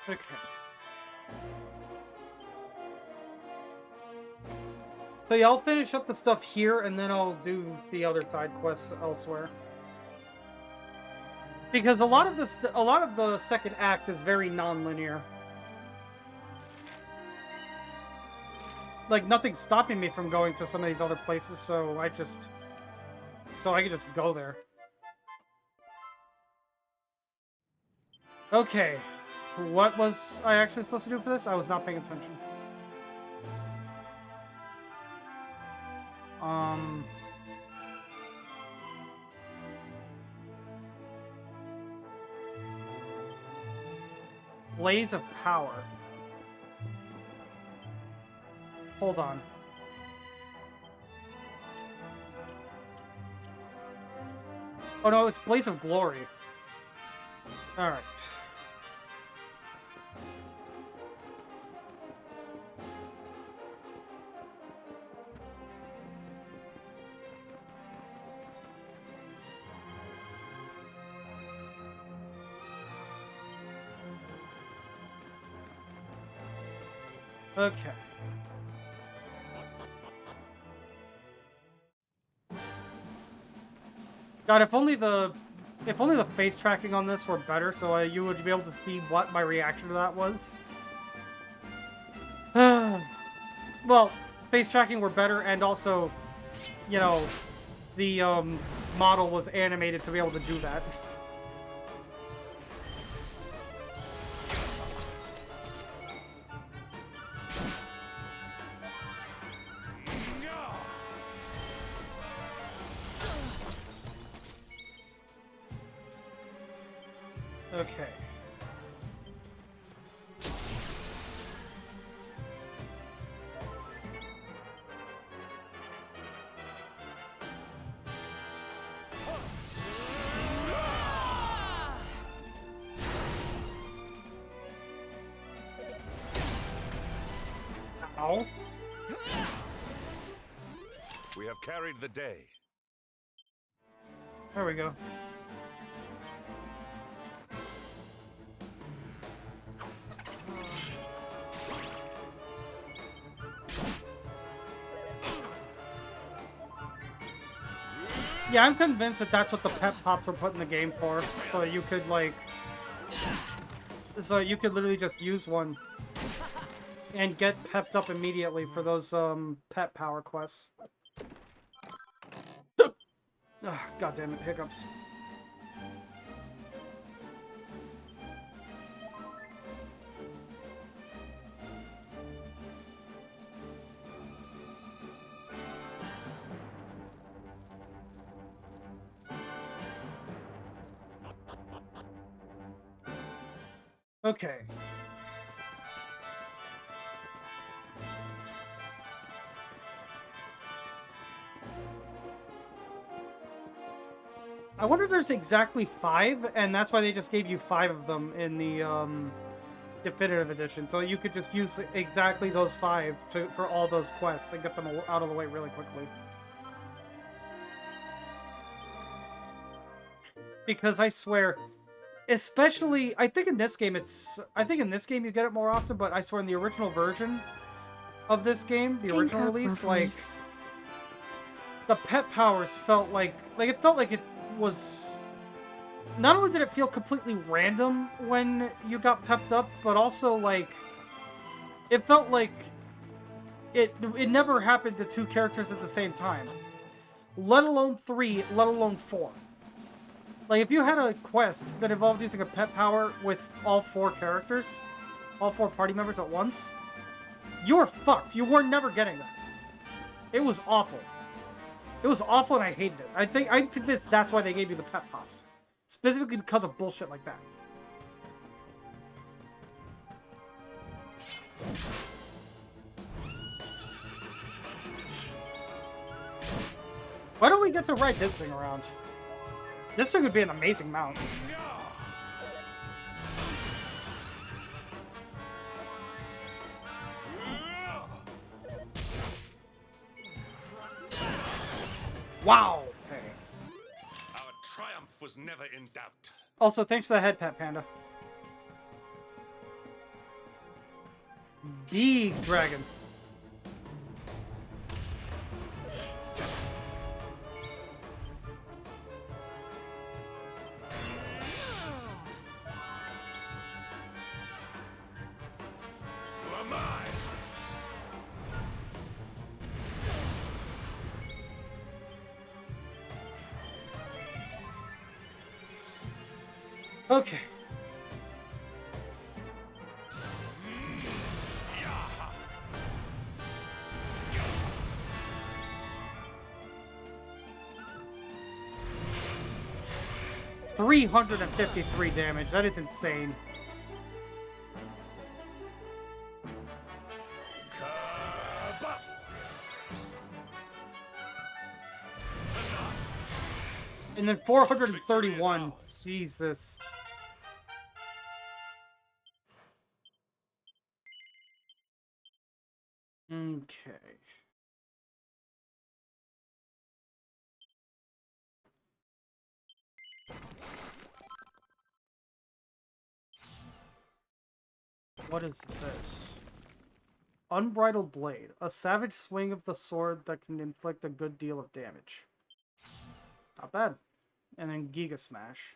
Okay. So yeah, I'll finish up the stuff here, and then I'll do the other side quests elsewhere. Because a lot of the second act is very non-linear. Like, nothing's stopping me from going to some of these other places, so I can just go there. Okay. What was I actually supposed to do for this? I was not paying attention. Blaze of Power. Hold on. Oh no, it's Blaze of Glory. Alright. Okay. God, if only the face tracking on this were better, so you would be able to see what my reaction to that was. Well, face tracking were better, and also, you know, the model was animated to be able to do that. Okay. Ow. We have carried the day. There we go. Yeah, I'm convinced that that's what the pep pops were put in the game for, so you could like, so you could literally just use one and get pepped up immediately for those pet power quests. Ugh, God damn it, hiccups. Okay. I wonder if there's exactly 5, and that's why they just gave you 5 of them in the definitive edition. So you could just use exactly those 5 for all those quests and get them out of the way really quickly. Because I swear, especially, I think in this game you get it more often, but I swear in the original version of this game, the original release, like, the pet powers felt like it was, not only did it feel completely random when you got pepped up, but also, like, it felt like it never happened to 2 characters at the same time. Let alone 3, let alone 4. Like, if you had a quest that involved using a pet power with all 4 characters, all 4 party members at once, you were fucked. You were never getting that. It was awful. It was awful and I hated it. I'm convinced that's why they gave you the pet pops. Specifically because of bullshit like that. Why don't we get to ride this thing around? This thing would be an amazing mount. Wow! Okay. Our triumph was never in doubt. Also, thanks to the head pet panda. Big dragon. You are mine. Okay. $353 damage. That is insane. And then 431. Jesus. Okay. What is this? Unbridled Blade. A savage swing of the sword that can inflict a good deal of damage. Not bad. And then Giga Smash.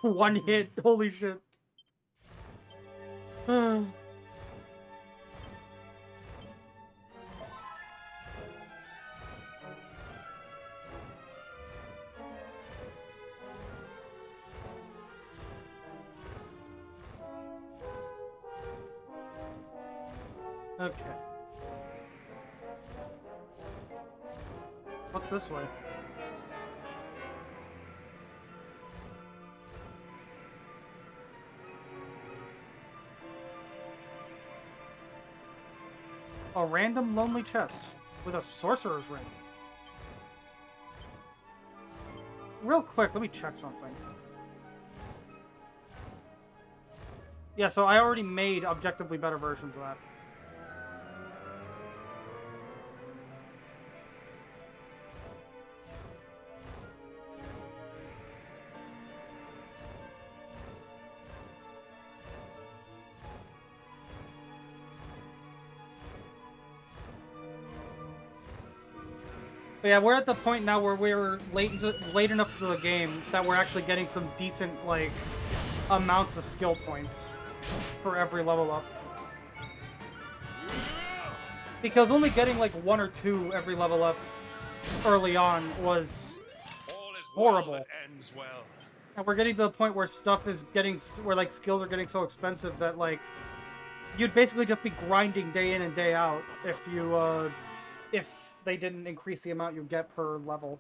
One hit. Holy shit. Okay. What's this way? A random lonely chest with a sorcerer's ring. Real quick, let me check something. Yeah, so I already made objectively better versions of that. But yeah, we're at the point now where we're late enough into the game that we're actually getting some decent, like, amounts of skill points for every level up. Because only getting, like, 1 or 2 every level up early on was All is horrible. well that ends well. And we're getting to the point where stuff is getting, where like skills are getting so expensive that like you'd basically just be grinding day in and day out if they didn't increase the amount you get per level.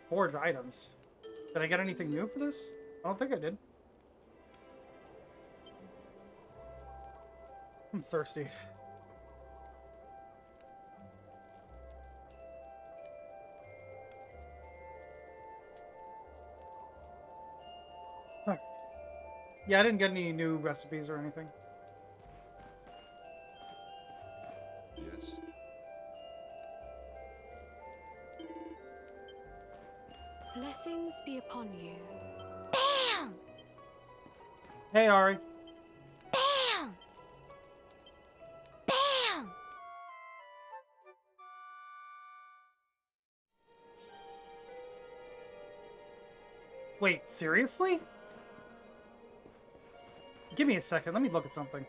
Forge items. Did I get anything new for this? I don't think I did. I'm thirsty. Huh. Yeah, I didn't get any new recipes or anything. Yes. Blessings be upon you. Bam! Hey, Ari. Bam! Bam! Wait, seriously? Give me a second. Let me look at something.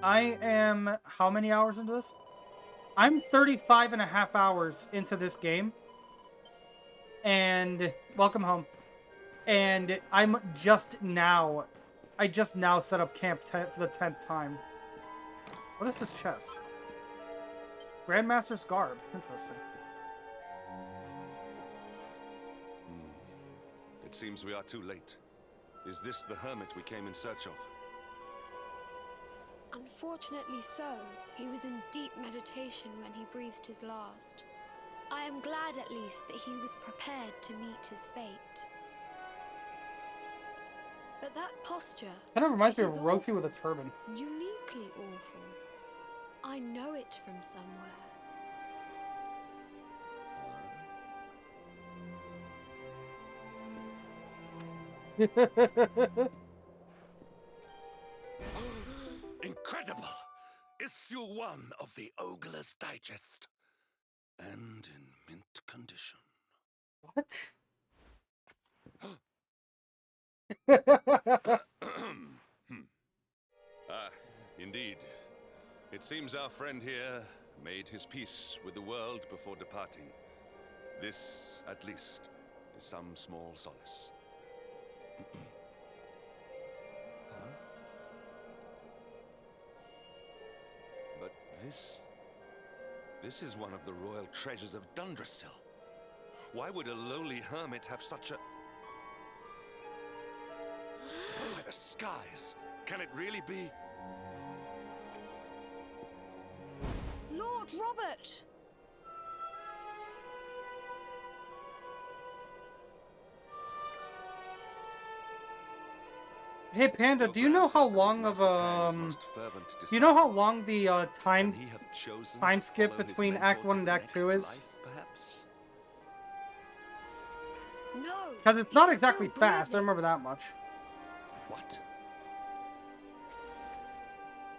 I am how many hours into this? I'm 35 and a half hours into this game. And welcome home. And I'm just now, I just now set up camp for the 10th time. What is this chest? Grandmaster's garb. Interesting. It seems we are too late. Is this the hermit we came in search of? Unfortunately so. He was in deep meditation when he breathed his last. I am glad at least that he was prepared to meet his fate. But that posture... Kind of reminds me it of is Roki awful. with a turban. Uniquely awful. I know it from somewhere. Incredible! Issue 1 of the Ogler's Digest. And in mint condition. What? Indeed. It seems our friend here made his peace with the world before departing. This, at least, is some small solace. But this is one of the royal treasures of Dundrasil. Why would a lowly hermit have such a... By the skies! Can it really be? Lord Robert! Hey Panda, do you know how long of do you know how long the time skip between Act 1 and Act 2 is? No! Because it's not he's exactly still fast, I breathing. remember that much. What?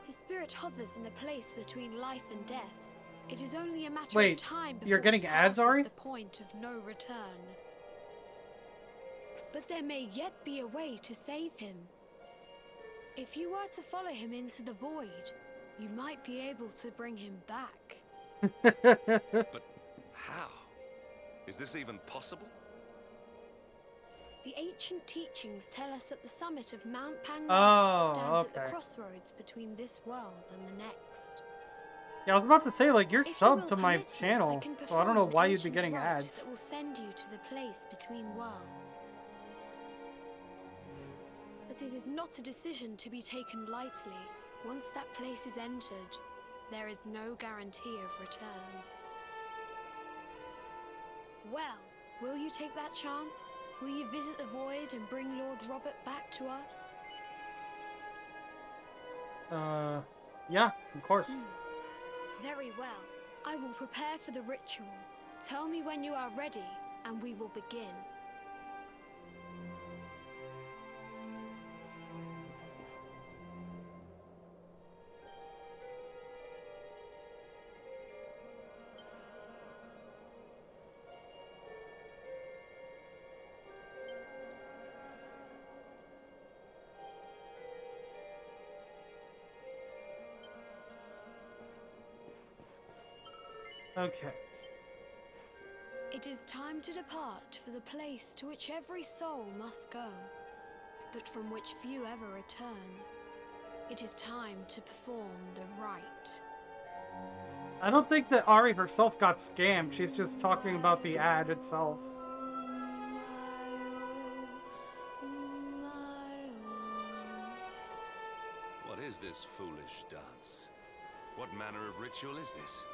His spirit hovers in the place between life and death. It is only a matter Wait, of time before you're getting he ads, passes Ari? the point of no return. But there may yet be a way to save him. If you were to follow him into the void, you might be able to bring him back. But how? Is this even possible? The ancient teachings tell us that the summit of Mount Pangman Oh, stands at the okay. crossroads between this world and the next. Yeah, I was about to say, like, you're If you subbed will to my permit me, channel, can so I don't know perform why an you'd be ancient getting rite ads. that will send you to the place between worlds. But it is not a decision to be taken lightly. Once that place is entered, there is no guarantee of return. Well, will you take that chance? Will you visit the void and bring Lord Robert back to us? Yeah, of course. Very well. I will prepare for the ritual. Tell me when you are ready, and we will begin. Okay. It is time to depart for the place to which every soul must go, but from which few ever return. It is time to perform the rite. I don't think that Ari herself got scammed. She's just talking about the ad itself. What is this foolish dance? What manner of ritual is this?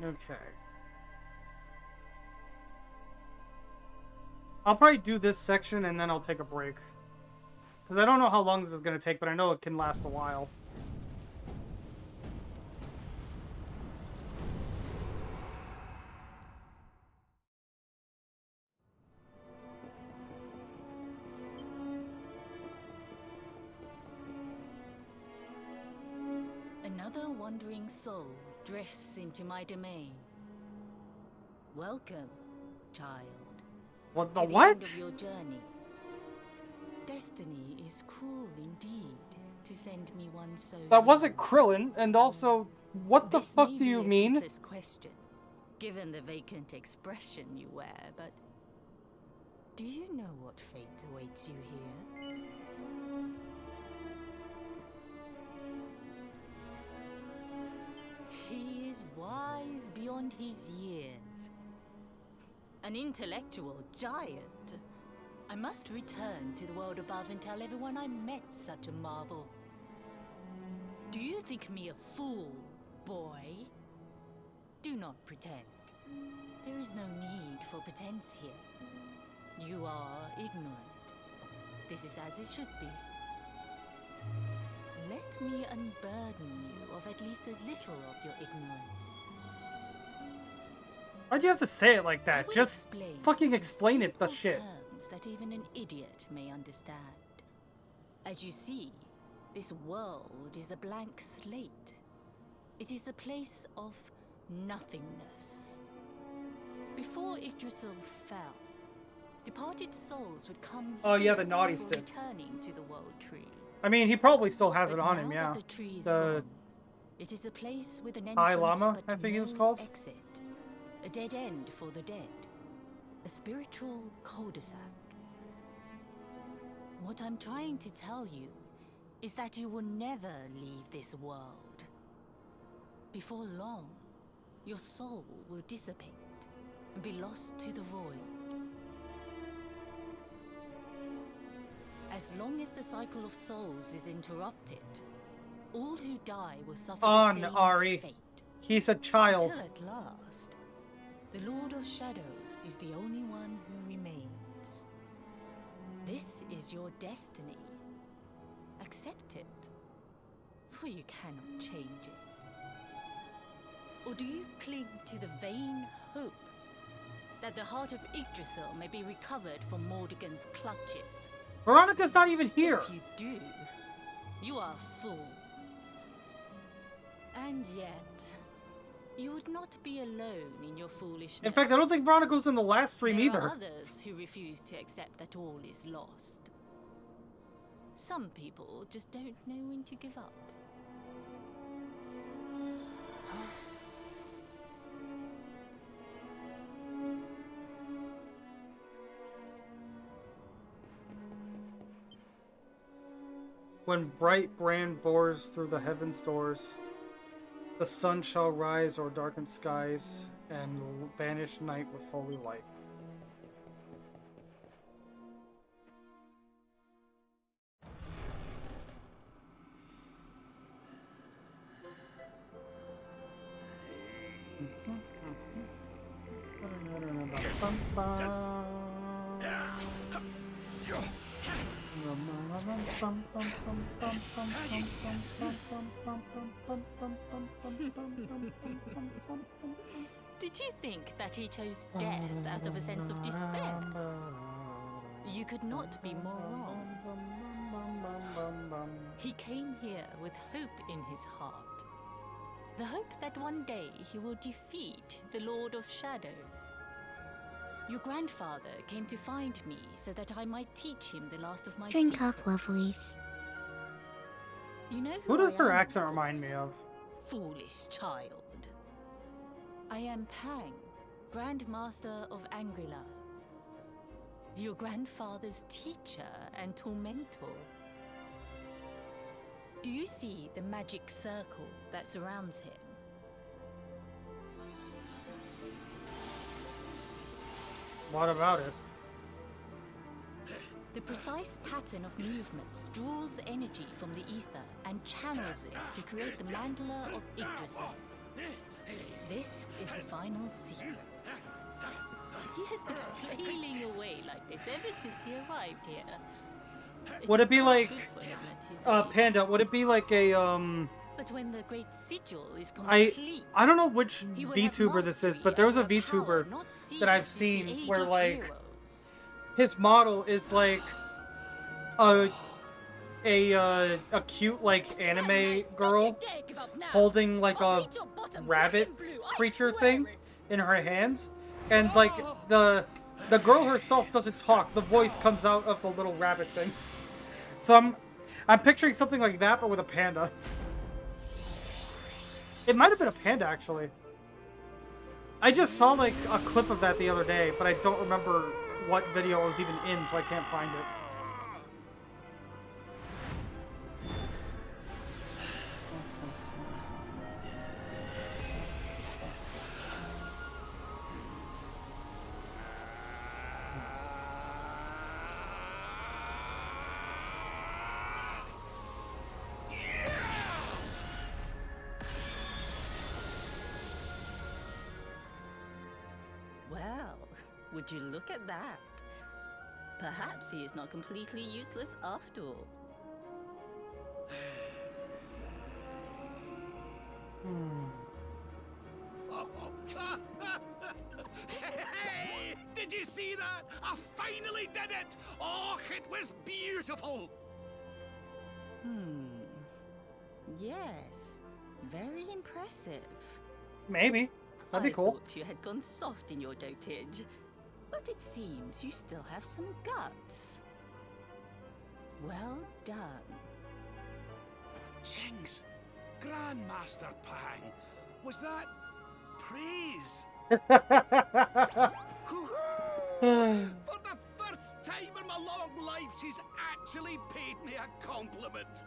Okay. I'll probably do this section and then I'll take a break. Because I don't know how long this is going to take, but I know it can last a while. Another wandering soul drifts into my domain. Welcome, child. What the to the what? end of your journey. Destiny is cruel indeed to send me one so That wasn't Krillin, and also, what the This fuck may do be you a mean? fruitless question, given the vacant expression you wear, but do you know what fate awaits you here? He is wise beyond his years. An intellectual giant. I must return to the world above and tell everyone I met such a marvel. Do you think me a fool, boy? Do not pretend. There is no need for pretense here. You are ignorant. This is as it should be. Let me unburden you of at least a little of your ignorance. Why'd you have to say it like I that? will Just explain fucking in explain it, the simple shit. terms that even an idiot may understand. As you see, this world is a blank slate. It is a place of nothingness. Before Yggdrasil fell, departed souls would come Oh, yeah, here the naughty before stick. returning to the world tree. I mean, he probably still has But it on now him, that yeah. the tree is The gone, it is a place with an High entrance Llama, but I think he was no called. exit. A dead end for the dead. A spiritual cul-de-sac. What I'm trying to tell you is that you will never leave this world. Before long, your soul will dissipate and be lost to the void. As long as the cycle of souls is interrupted, all who die will suffer the same Ari. fate. He's a child. Until at last, the Lord of Shadows is the only one who remains. This is your destiny. Accept it, for you cannot change it. Or do you cling to the vain hope that the heart of Yggdrasil may be recovered from Mordegon's clutches? Veronica's not even here. If you do, you are a fool. And yet, you would not be alone in your foolishness. In fact, I don't think Veronica was in the last stream There either. are others who refuse to accept that all is lost. Some people just don't know when to give up. When bright brand bores through the heaven's doors, the sun shall rise o'er darkened skies and banish night with holy light. Did you think that he chose death out of a sense of despair? You could not be more wrong. He came here with hope in his heart. The hope that one day he will defeat the Lord of Shadows. Your grandfather came to find me so that I might teach him the last of my Drink secrets. up, lovelies. You know Who who does I her am, accent of remind me course. of? Foolish child. I am Pang, Grandmaster of Angrila. Your grandfather's teacher and tormentor. Do you see the magic circle that surrounds him? What about it? The precise pattern of movements draws energy from the ether and channels it to create the mandala of Yggdrasil. This is the final secret. He has been flailing away like this ever since he arrived here. Would is it be not like, good for him at his age. Panda, would it be like a, But when the great sigil is complete, I don't know which he will have VTuber this is, mastery but there was a over a power VTuber not that I've seen since the seen age where, of like, heroes. his model is like a cute, like, anime girl holding, like, a rabbit creature thing in her hands. And, like, the girl herself doesn't talk. The voice comes out of the little rabbit thing. So I'm picturing something like that, but with a panda. It might have been a panda, actually. I just saw, like, a clip of that the other day, but I don't remember what video it was even in, so I can't find it. Well, would you look at that? Perhaps he is not completely useless after all. Hey! Did you see that? I finally did it! Oh, it was beautiful! Yes, very impressive. Maybe. That'd be cool. I thought you had gone soft in your dotage, but it seems you still have some guts. Well done. Jinx, Grandmaster Pang, was that praise? For the first time in my long life, she's actually paid me a compliment.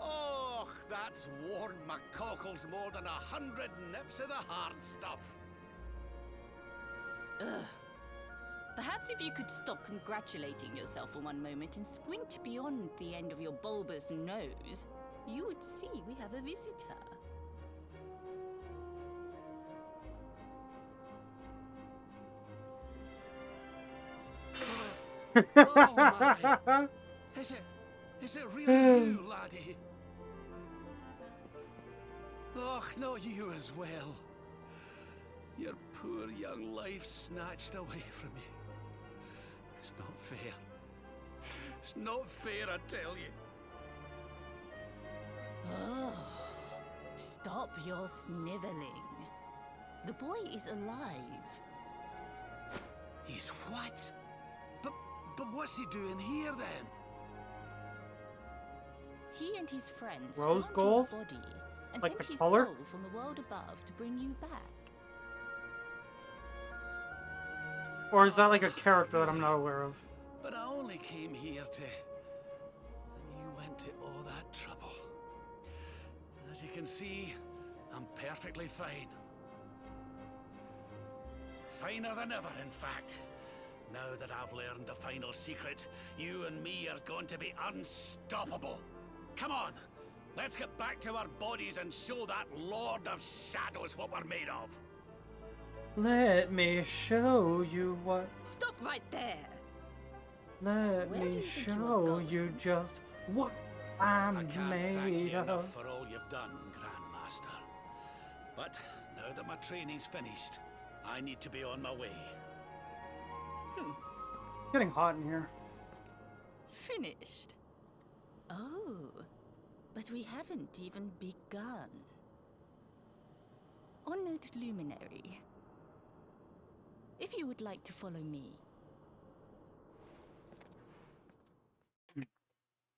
Oh, that's warmed my cockles more than 100 nips of the hard stuff. Ugh. Perhaps if you could stop congratulating yourself for one moment and squint beyond the end of your bulbous nose, you would see we have a visitor. Oh my! Is it really you, laddie? Oh, not you as well. Your poor young life snatched away from you. It's not fair. It's not fair, I tell you. Oh, stop your sniveling. The boy is alive. He's what? But what's he doing here then? He and his friends Rose found gold? your body and Like sent the his color? soul from the world above to bring you back. Or is that like a character that I'm not aware of? But I only came here to... And you went to all that trouble. As you can see, I'm perfectly fine. Finer than ever, in fact. Now that I've learned the final secret, you and me are going to be unstoppable. Come on, let's get back to our bodies and show that Lord of Shadows what we're made of. Let me show you what. Stop right there! Let Where do me you think you are show going? you just what I'm I can't made thank you of. enough for all you've done, Grandmaster. But now that my training's finished, I need to be on my way. It's getting hot in here. Finished? Oh, but we haven't even begun. Honored Luminary, if you would like to follow me.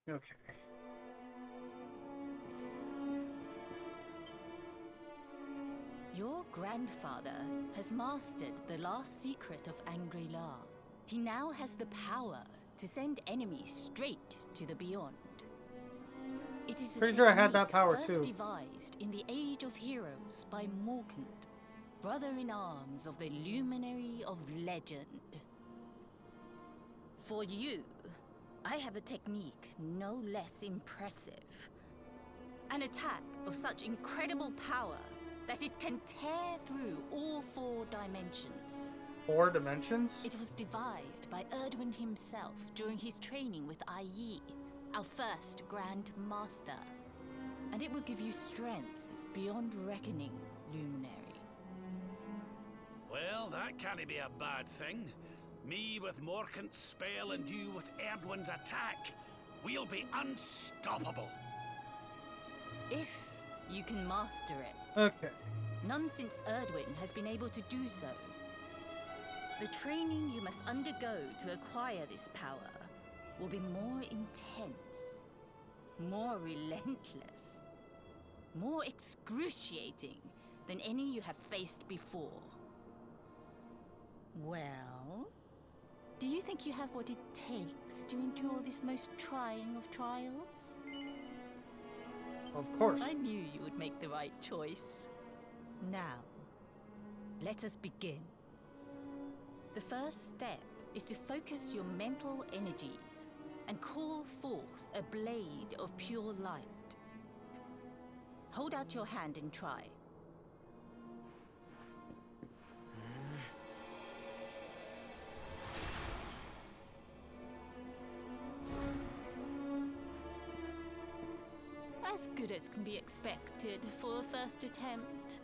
Okay. Your grandfather has mastered the last secret of Angri-La. He now has the power to send enemies straight to the beyond. It is a Pretty sure I had technique that power first too. devised in the Age of Heroes by Morkant, brother-in-arms of the Luminary of Legend. For you, I have a technique no less impressive. An attack of such incredible power that it can tear through all 4 dimensions. 4 dimensions? It was devised by Erdwin himself during his training with Yi, our first Grand Master. And it will give you strength beyond reckoning, Luminary. Well, that can't be a bad thing. Me with Morkant's spell and you with Erdwin's attack. We'll be unstoppable. If you can master it. Okay. None since Erdwin has been able to do so. The training you must undergo to acquire this power will be more intense, more relentless, more excruciating than any you have faced before. Well, do you think you have what it takes to endure this most trying of trials? Of course. I knew you would make the right choice. Now, let us begin. The first step is to focus your mental energies and call forth a blade of pure light. Hold out your hand and try. As good as can be expected for a first attempt.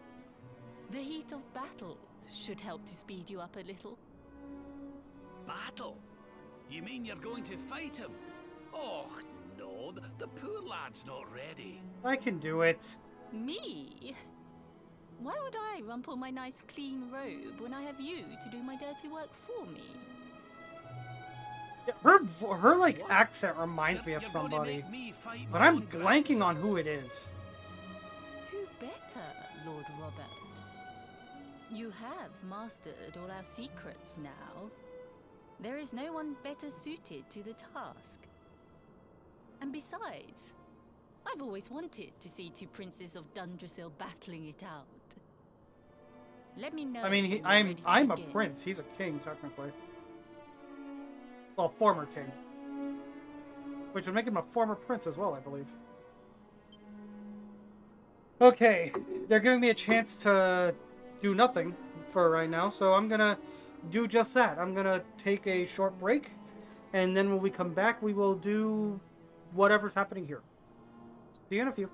The heat of battle should help to speed you up a little. Battle? You mean you're going to fight him? Oh, no, the poor lad's not ready. I can do it. Me? Why would I rumple my nice clean robe when I have you to do my dirty work for me? Yeah, her like What? accent reminds me of You're gonna somebody, make me fight but my I'm own blanking grandson. on who it is. Who better, Lord Robert? You have mastered all our secrets now. There is no one better suited to the task. And besides, I've always wanted to see 2 princes of Dundrasil battling it out. Let me know. I mean, when you're I'm ready to a begin. prince. He's a king technically. Well, former king, which would make him a former prince as well, I believe. Okay, they're giving me a chance to do nothing for right now, so I'm gonna do just that. I'm gonna take a short break, and then when we come back, we will do whatever's happening here. See you in a few.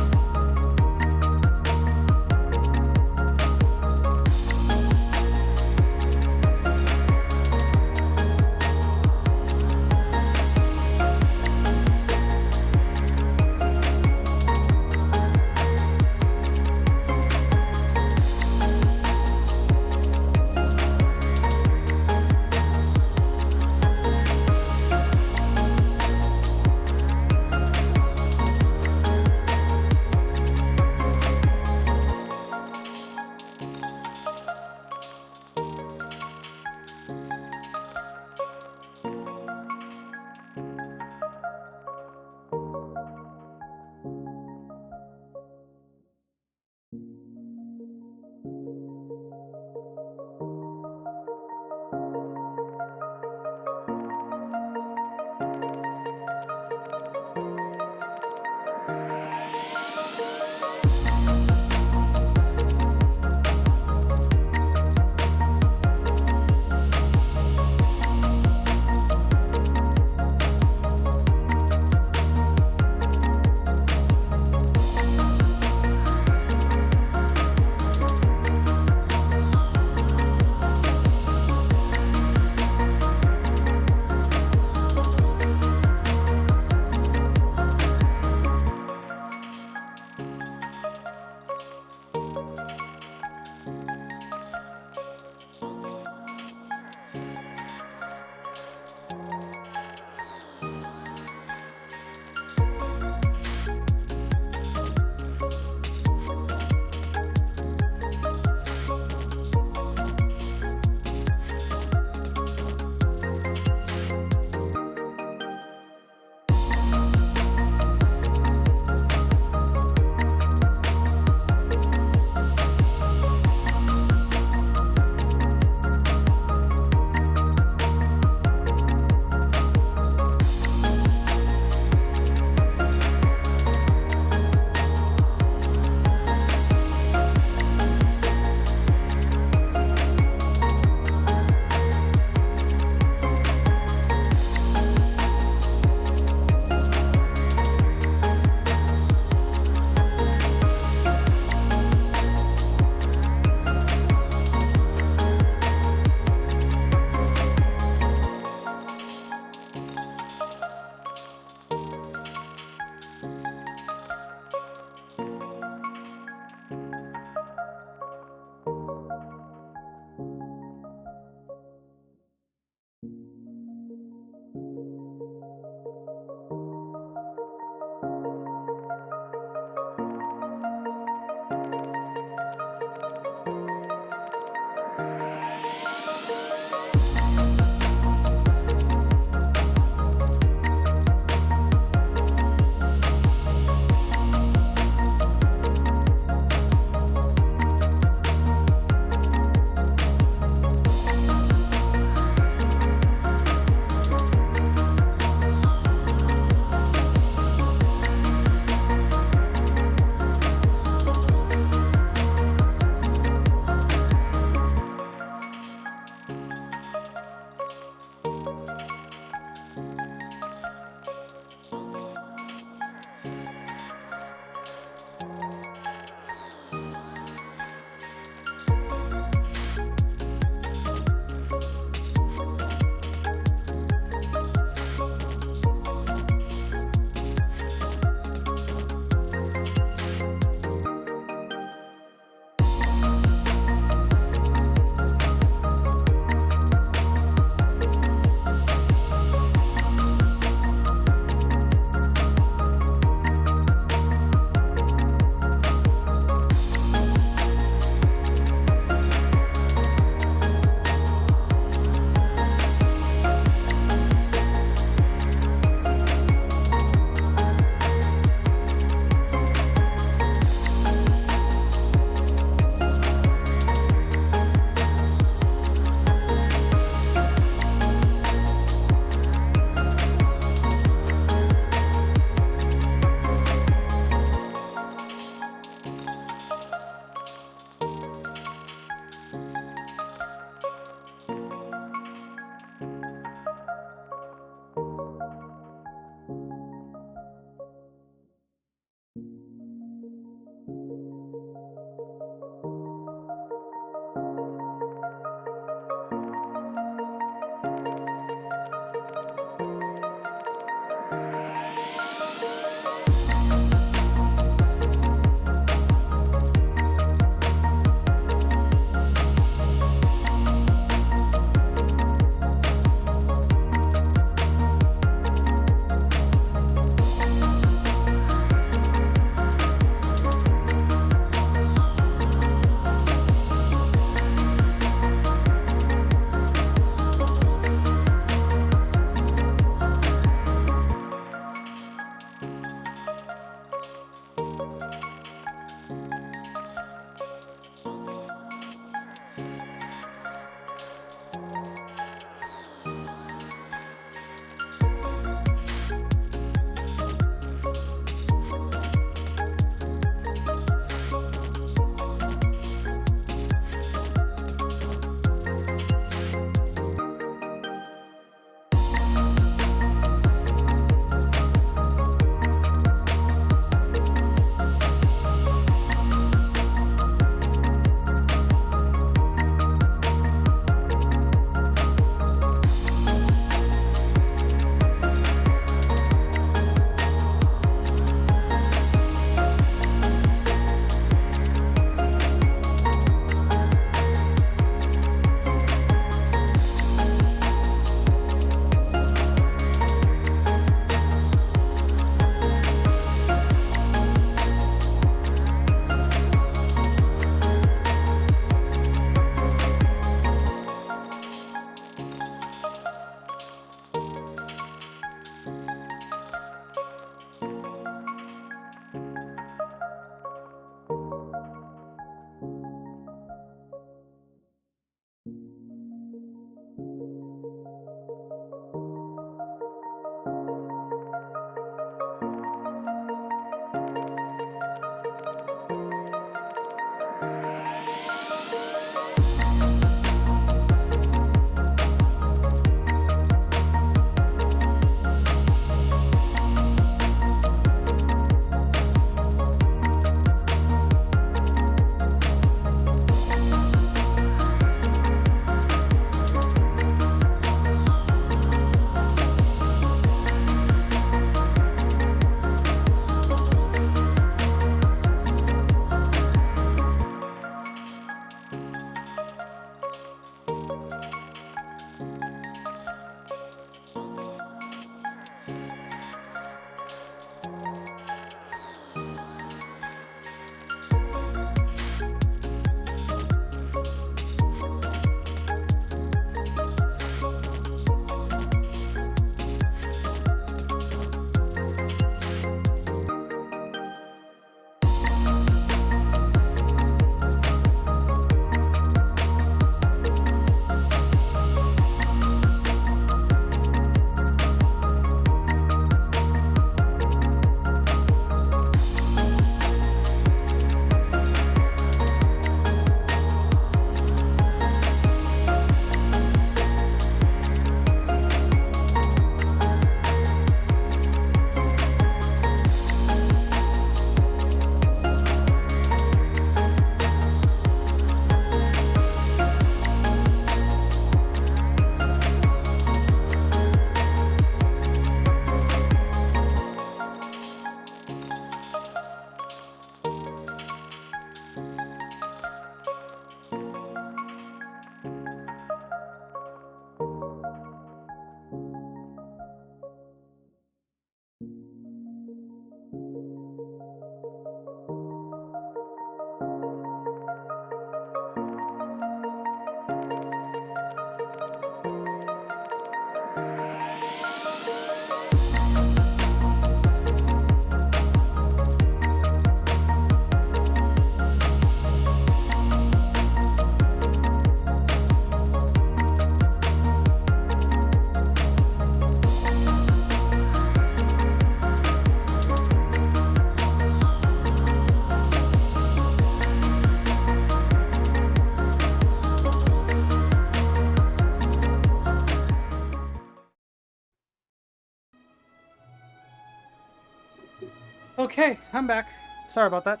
Okay, I'm back. Sorry about that.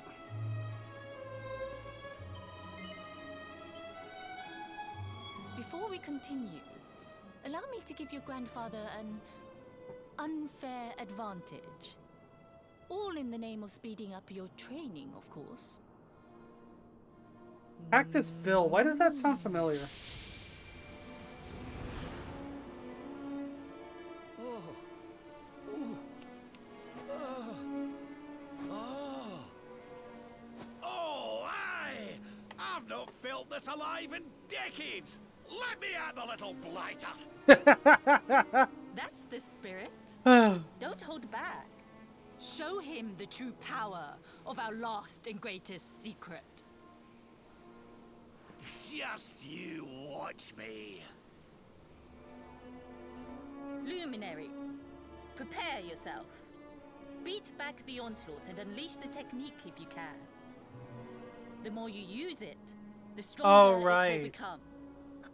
Before we continue, allow me to give your grandfather an unfair advantage. All in the name of speeding up your training, of course. Cactus Bill, why does that sound familiar? Oh. Oh, aye! I've not felt this alive in decades! Let me at the little blighter! That's the spirit. Don't hold back. Show him the true power of our last and greatest secret. Just you watch me. Luminary, prepare yourself. Beat back the onslaught and unleash the technique if you can. The more you use it, the stronger it will become.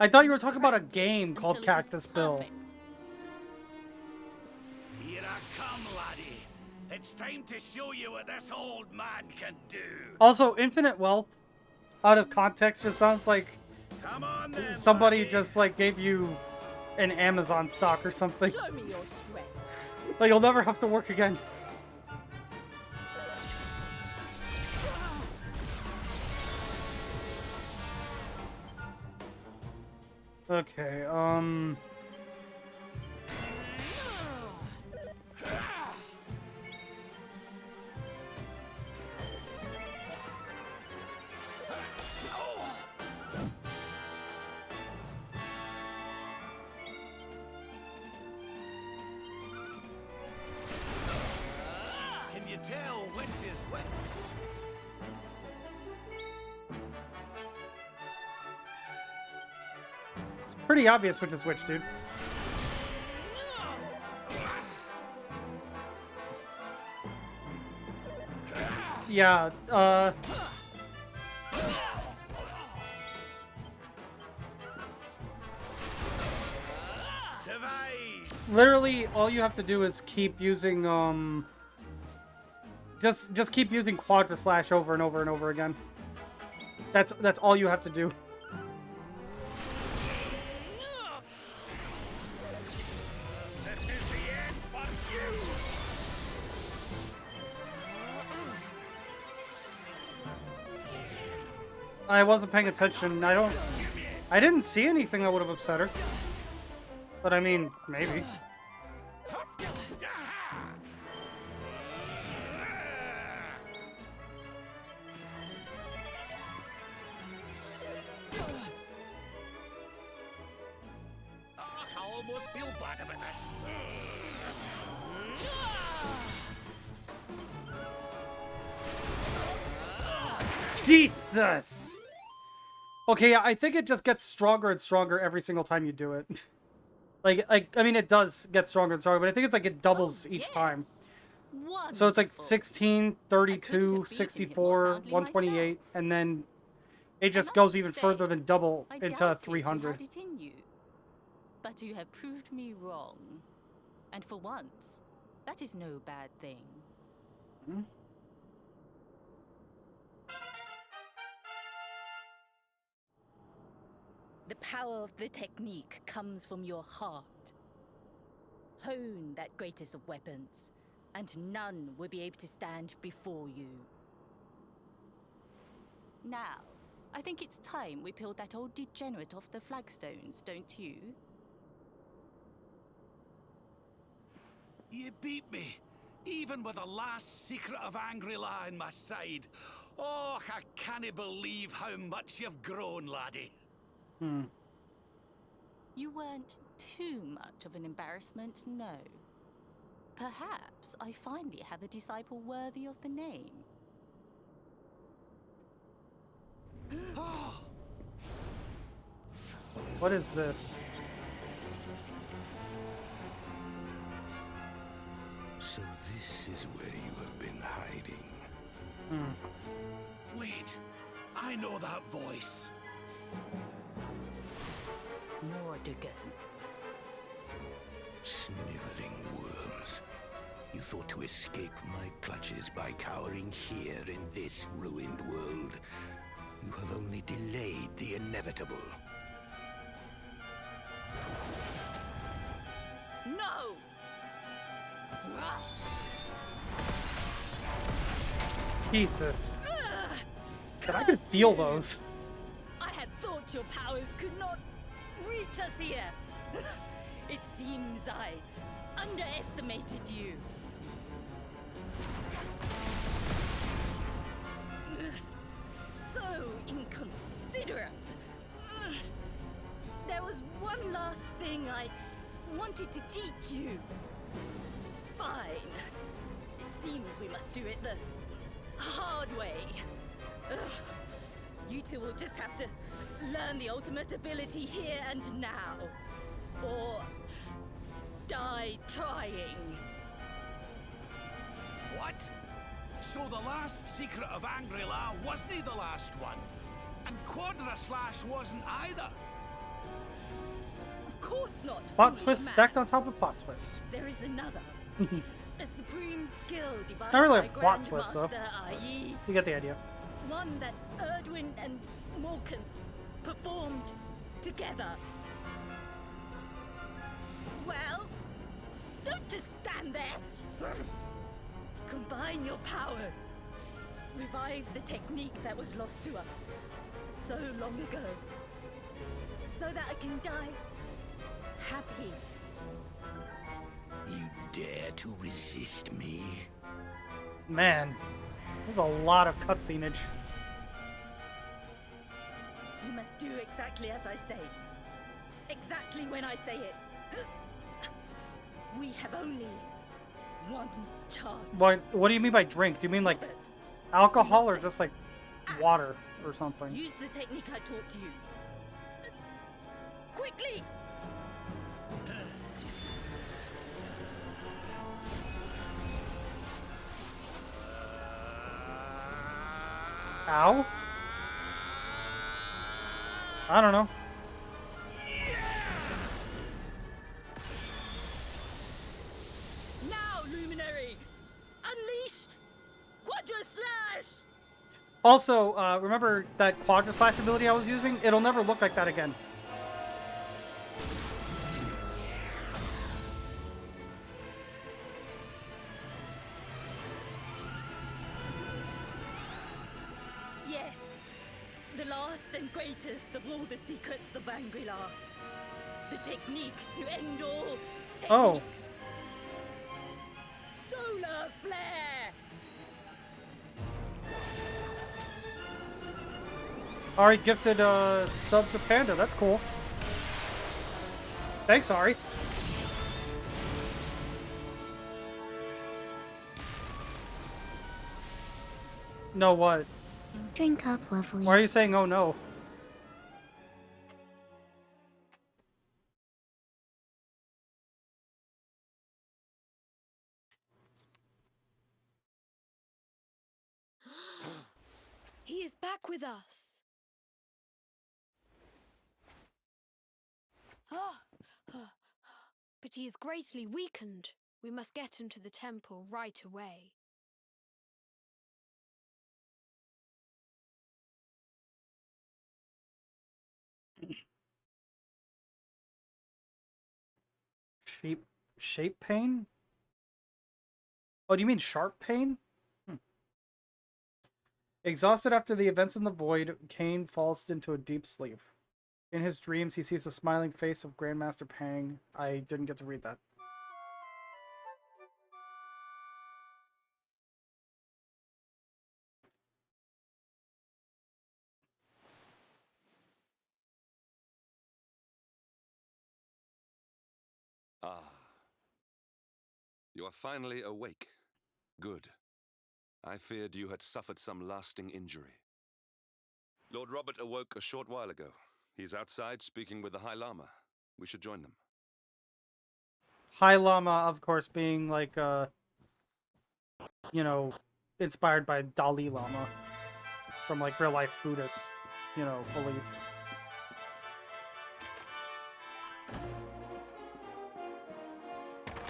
I thought you were talking about a game called Cactus Bill. Here I come, laddie. It's time to show you what this old man can do. Also, infinite wealth, out of context, just sounds like Come on, then, somebody laddie. just like gave you an Amazon stock or something. Show me your strength. Like you'll never have to work again. Okay, Can you tell which is which? it's pretty obvious which is which, dude. Yeah, Divide. literally all you have to do is keep using, just keep using Quadra Slash over and over and over again. That's all you have to do. This is the end for you. I wasn't paying attention. I didn't see anything that would have upset her. But I mean, maybe. I almost feel bad about this. Jesus! Okay, yeah, I think it just gets stronger and stronger every single time you do it. I mean, it does get stronger and stronger, but I think it's like it doubles each time. So it's like 16, 32, 64, 128, and then it just goes even further than double into 300. But you have proved me wrong. And for once, that is no bad thing. Hmm? The power of the technique comes from your heart. Hone that greatest of weapons, and none will be able to stand before you. Now, I think it's time we peeled that old degenerate off the flagstones, don't you? You beat me, even with the last secret of Angry-La in my side. Oh, I can't believe how much you've grown, laddie. You weren't too much of an embarrassment, no. Perhaps I finally have a disciple worthy of the name. What is this? So this is where you have been hiding. Wait, I know that voice. Nordigan. Sniveling worms. You thought to escape my clutches by cowering here in this ruined world. You have only delayed the inevitable. No! Jesus. But I can feel those. I had thought your powers could not reach us here. It seems I underestimated you. So inconsiderate. There was one last thing I wanted to teach you. Fine. It seems we must do it the hard way. You two will just have to learn the ultimate ability here and now. Or die trying. What? So the last secret of Angri-La wasn't the last one? And Quadra Slash wasn't either? Of course not. Plot foolish twist man. stacked on top of plot twists. There is another. A supreme skill devised Not really by a plot twist, though. Grandmaster, i.e. You get the idea. one that Erdwin and Morkan performed together. Well, don't just stand there. Combine your powers. Revive the technique that was lost to us so long ago. So that I can die happy. You dare to resist me? Man, there's a lot of cutscenage. You must do exactly as I say. Exactly when I say it. We have only one chance. What do you mean by drink? Do you mean like Robert, alcohol or just like water or something? use the technique I taught you. Quickly! Ow? I don't know. Now, Luminary! Unleash Quadra Slash! Also, remember that Quadra Slash ability I was using? It'll never look like that again. Yes, the last and greatest of all the secrets of Angri-La. The technique to end all techniques. Oh. Solar Flare! Ari gifted sub to Panda. That's cool. Thanks, Ari. No, what? Drink up, lovelies. Why are you saying oh no? He is back with us. But he is greatly weakened. We must get him to the temple right away. Shape pain? Oh, do you mean sharp pain? Exhausted after the events in the void, Kane falls into a deep sleep. In his dreams, he sees the smiling face of Grandmaster Pang. I didn't get to read that. Ah. You are finally awake. Good. I feared you had suffered some lasting injury. Lord Robert awoke a short while ago. He's outside speaking with the High Lama. We should join them. High Lama, of course, being like, you know, inspired by Dalai Lama from like real life Buddhist, you know, belief.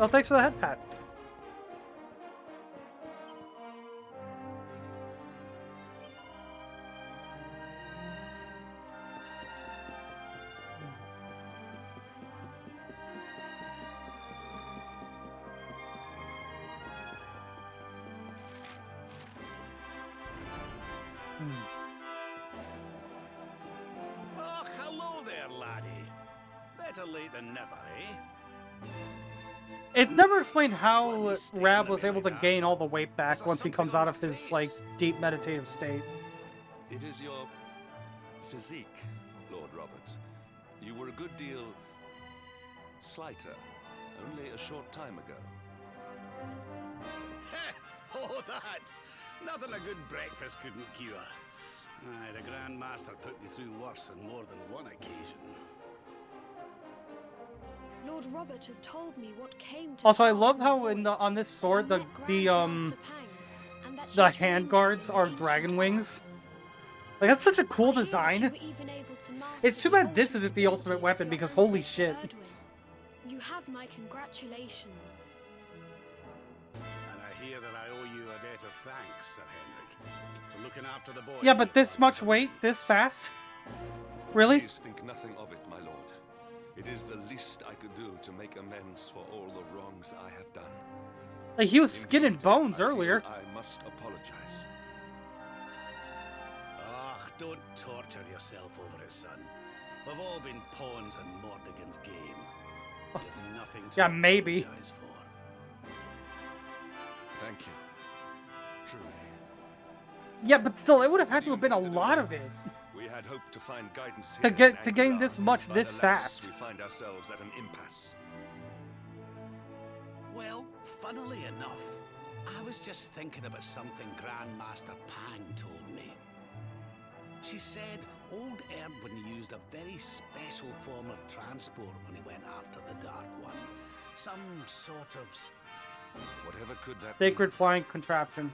Oh, thanks for the head pat. Better late than never, eh? It never explained Well, how he's staying Rab with was me able like to that. gain all the weight back There's once he something comes on out my of his, face. like, deep meditative state. It is your physique, Lord Robert. You were a good deal slighter only a short time ago. Oh, that! Nothing a good breakfast couldn't cure. Aye, the Grand Master put me through worse on more than one occasion. Lord Robert has told me what came to Also, I pass love in how void. on this sword, You the met the Grandmaster Pang, and that she the trained hand you guards in are ancient dragon wings. arts. Like, that's such a I cool hear that you design. were even able to master It's too the bad this oldest isn't the ultimate abilities weapon of your because holy ancestor shit. Erdwin. You have my congratulations. And I hear that I owe you a debt of thanks, Sir Henrik, for looking after the boy. Yeah, but this much weight, this fast? Really? Please think nothing of it, my lord. It is the least I could do to make amends for all the wrongs I have done. Like, he was skin and Indeed, bones I feel earlier. I must apologize. Ah, don't torture yourself over it, son. We've all been pawns in Mordigan's game. You've nothing to Yeah, maybe. apologize for. Thank you. Truly. Yeah, but still, it would have had to have been a lot of it. We had hoped to find guidance To here get- in to gain Angola, this much but this alas, fast. We find ourselves at an impasse. Well, funnily enough, I was just thinking about something Grandmaster Pang told me. She said old Erdwin used a very special form of transport when he went after the Dark One. Some sort of... Whatever could that Sacred be? flying contraption.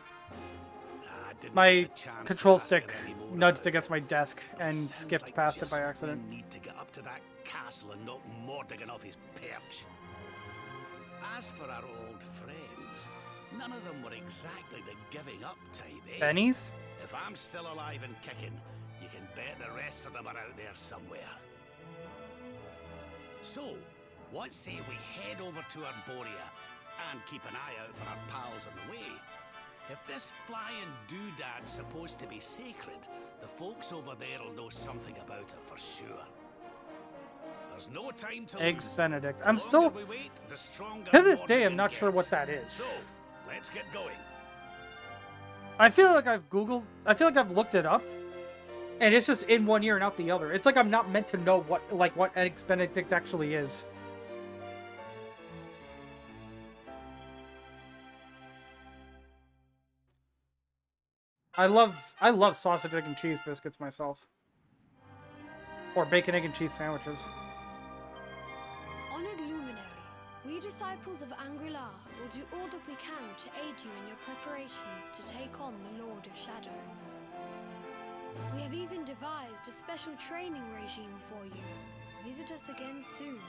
I didn't My get the chance control to ask stick her any more nudged about against it. my desk But it and sounds skipped like past it just by what accident. we need to get up to that castle and knock Mordigan off his perch. As for our old friends, none of them were exactly the giving up type, eh? Bennies? If I'm still alive and kicking, you can bet the rest of them are out there somewhere. So, what say we head over to Arborea and keep an eye out for our pals on the way? If this flying doodad's supposed to be sacred, the folks over there'll know something about it for sure. There's no time to Eggs lose. Benedict. The I'm longer still, we wait, the stronger to this day, I'm Mordigan not sure what gets. that is. So, let's get going. I feel like I've looked it up, and it's just in one ear and out the other. It's like I'm not meant to know what Eggs Benedict actually is. I love sausage, egg, and cheese biscuits myself. Or bacon, egg, and cheese sandwiches. Honored luminary, we disciples of Angri-La will do all that we can to aid you in your preparations to take on the Lord of Shadows. We have even devised a special training regime for you. Visit us again soon.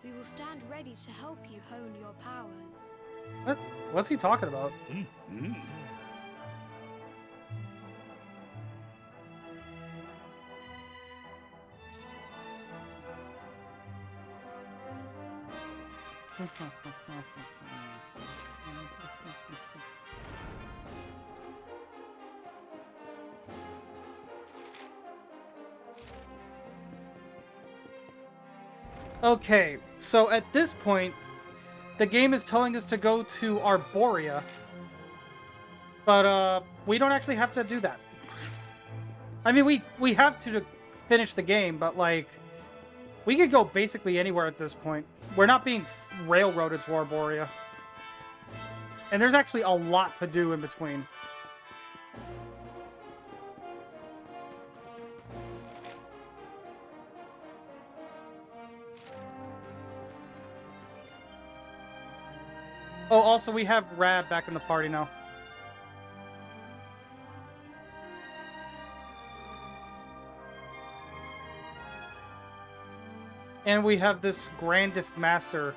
We will stand ready to help you hone your powers. What's he talking about? Okay, so at this point, the game is telling us to go to Arborea. But, we don't actually have to do that. I mean, we have to finish the game, but, like, we could go basically anywhere at this point. We're not being railroaded to Arborea. And there's actually a lot to do in between. Oh, also, we have Rab back in the party now. And we have this Grandest Master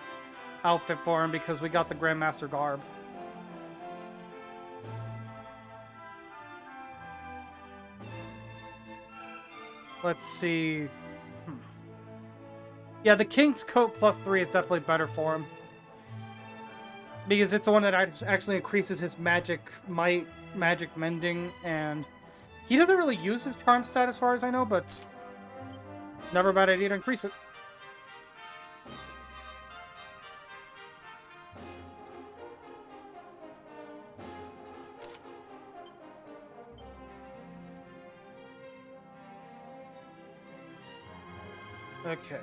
outfit for him because we got the Grandmaster garb. Let's see. Yeah, the King's Coat +3 is definitely better for him. Because it's the one that actually increases his magic might, magic mending, and he doesn't really use his charm stat as far as I know, but never a bad idea to increase it. Okay.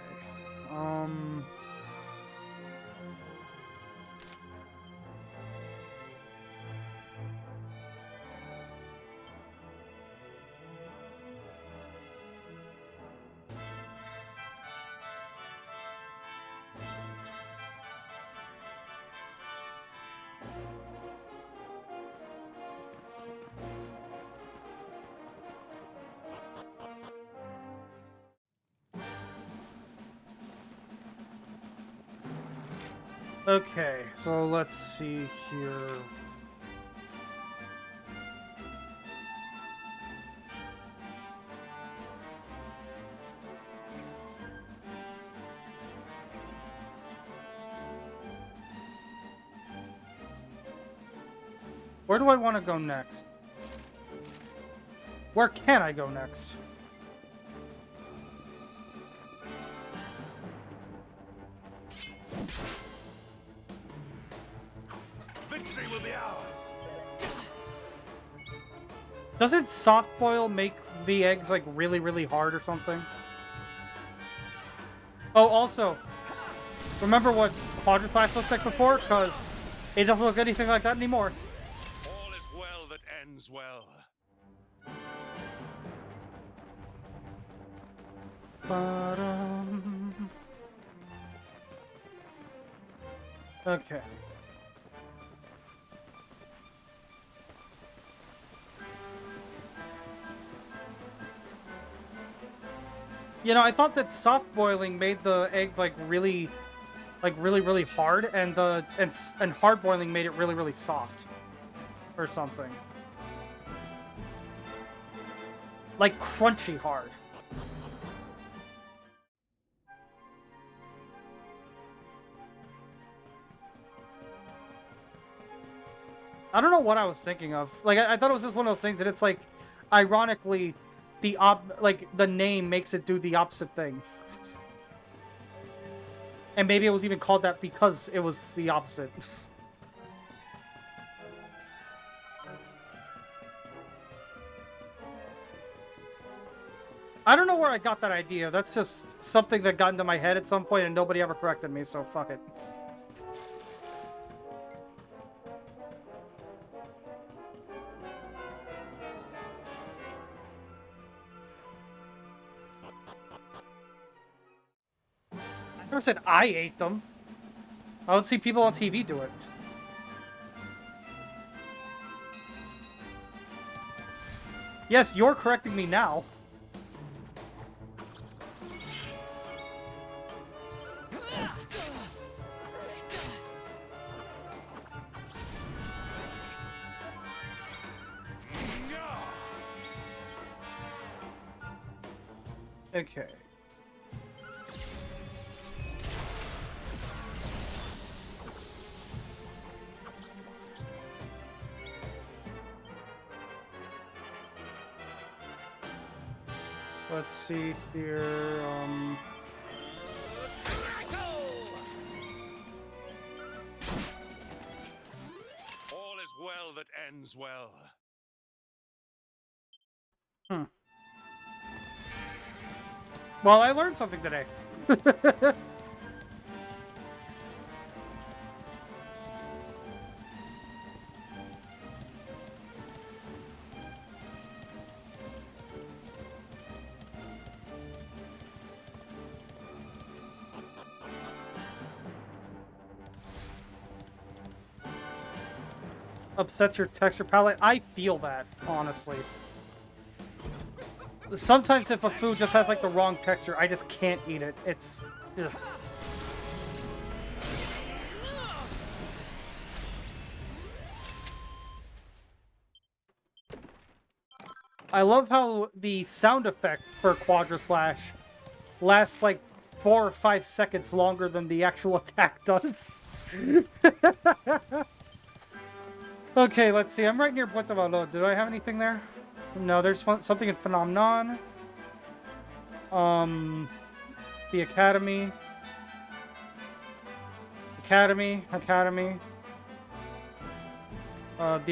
Okay, so let's see here. Where do I want to go next? Where can I go next? Victory will be ours. Doesn't soft boil make the eggs like really, really hard or something? Oh, also, remember what Quadra Slash looked like before? Because it doesn't look anything like that anymore. All is well that ends well. Okay. You know, I thought that soft boiling made the egg like really hard, and hard boiling made it really, really soft, or something. Like crunchy hard. I don't know what I was thinking of. Like, I thought it was just one of those things that it's like, ironically, the name makes it do the opposite thing. And maybe it was even called that because it was the opposite. I don't know where I got that idea. That's just something that got into my head at some point and nobody ever corrected me, so fuck it. I never said I ate them. I would see people on TV do it. Yes, you're correcting me now. Okay. Let's see here, All is well that ends well. Well, I learned something today. Upsets your texture palette. I feel that, honestly. Sometimes if a food just has like the wrong texture, I just can't eat it. It's ugh. I love how the sound effect for Quadra Slash lasts like 4 or 5 seconds longer than the actual attack does. Okay, let's see. I'm right near Puerto Valor. Do I have anything there? No, there's something in Phenomenon. The Academy. The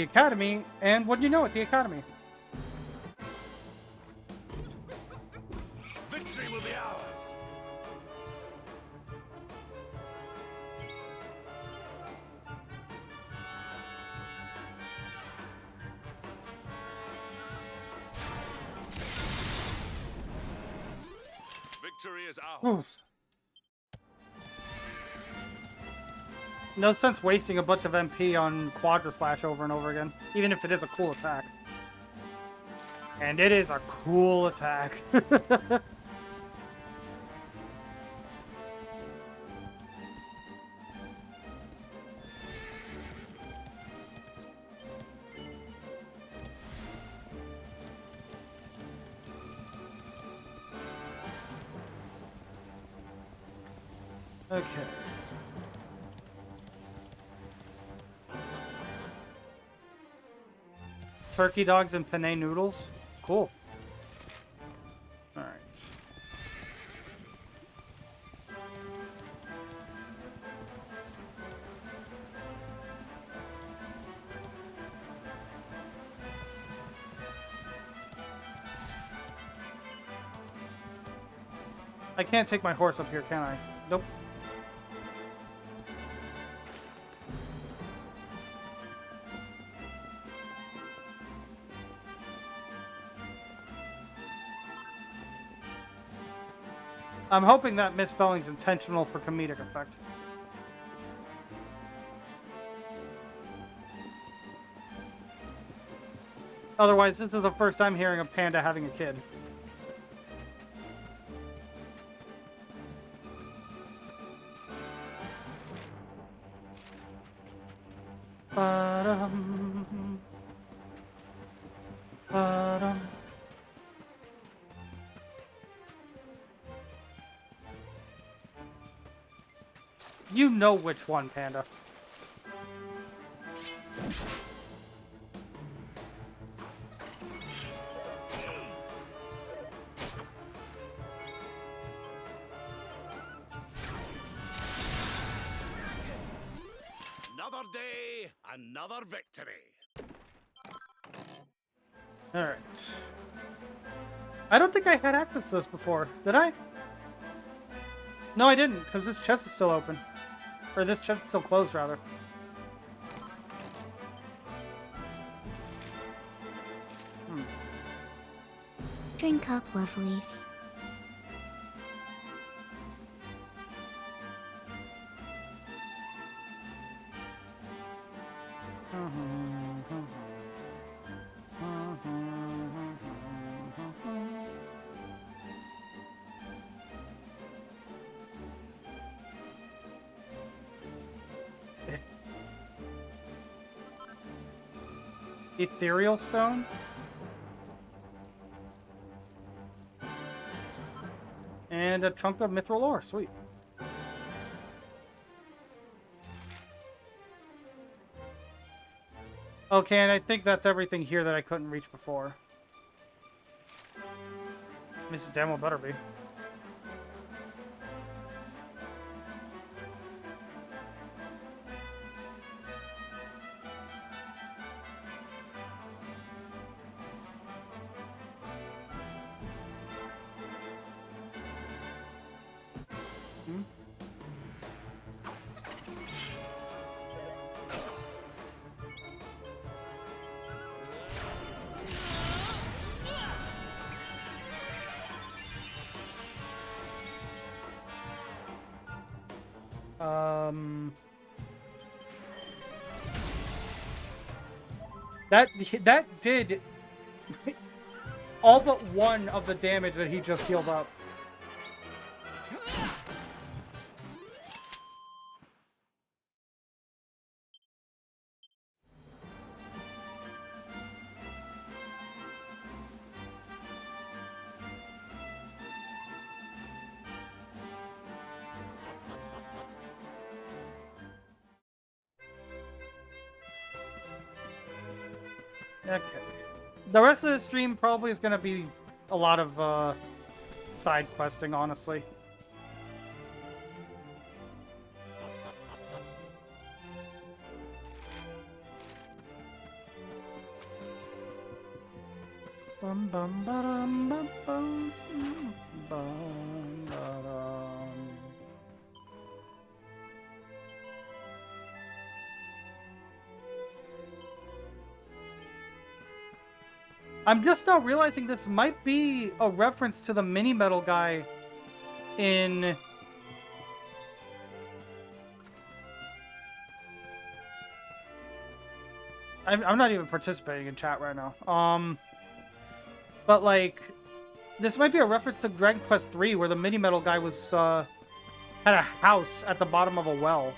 Academy, and what do you know at the Academy? Victory will be ours. victory is ours. No sense wasting a bunch of MP on Quadra Slash over and over again, even if it is a cool attack. And it is a cool attack. Okay. Turkey dogs and penne noodles. Cool. All right. I can't take my horse up here, can I? Nope. I'm hoping that misspelling's intentional for comedic effect. Otherwise, this is the first time hearing a panda having a kid. Ba-dum. Ba-dum. You know which one, Panda. Another day, another victory. Alright. I don't think I had access to this before. Did I? No, I didn't, because this chest is still open. Or this chest is still closed, rather. Drink up, lovelies. Ethereal stone? And a chunk of mithril ore. Sweet. Okay, and I think that's everything here that I couldn't reach before. This damn well better be. That did all but one of the damage that he just healed up. Okay. The rest of the stream probably is going to be a lot of side questing, honestly. Bum bum ba-dum bum bum bum ba-dum. I'm just now realizing this might be a reference to the mini metal guy in... I'm not even participating in chat right now. But like, this might be a reference to Dragon Quest III, where the mini metal guy was had a house at the bottom of a well,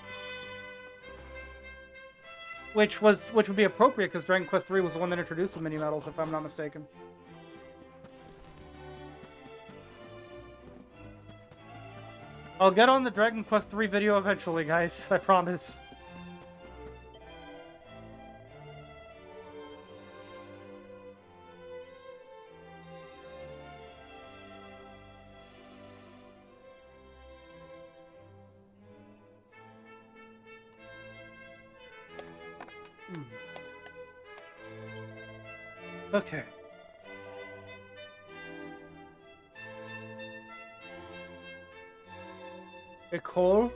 which would be appropriate because Dragon Quest III was the one that introduced the mini metals, if I'm not mistaken. I'll get on the Dragon Quest III video eventually, guys. I promise. Okay. Ecole.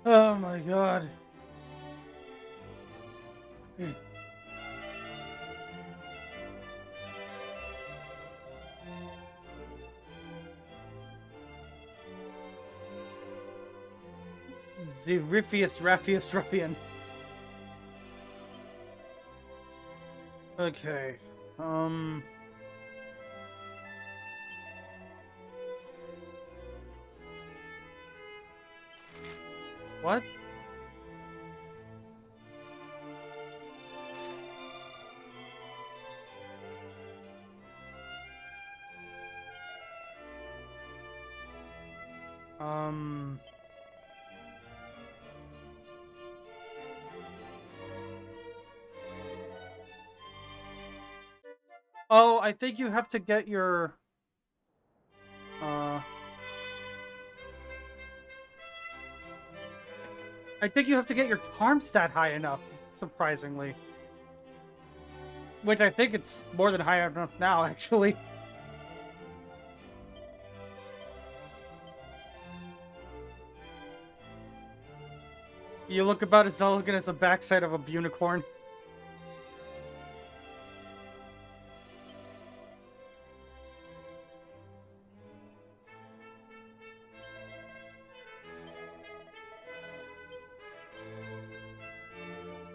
Oh my god. The riffiest ruffian. Okay. What? Oh, I think you have to get your... I think you have to get your charm stat high enough, surprisingly. Which I think it's more than high enough now, actually. You look about as elegant as the backside of a unicorn.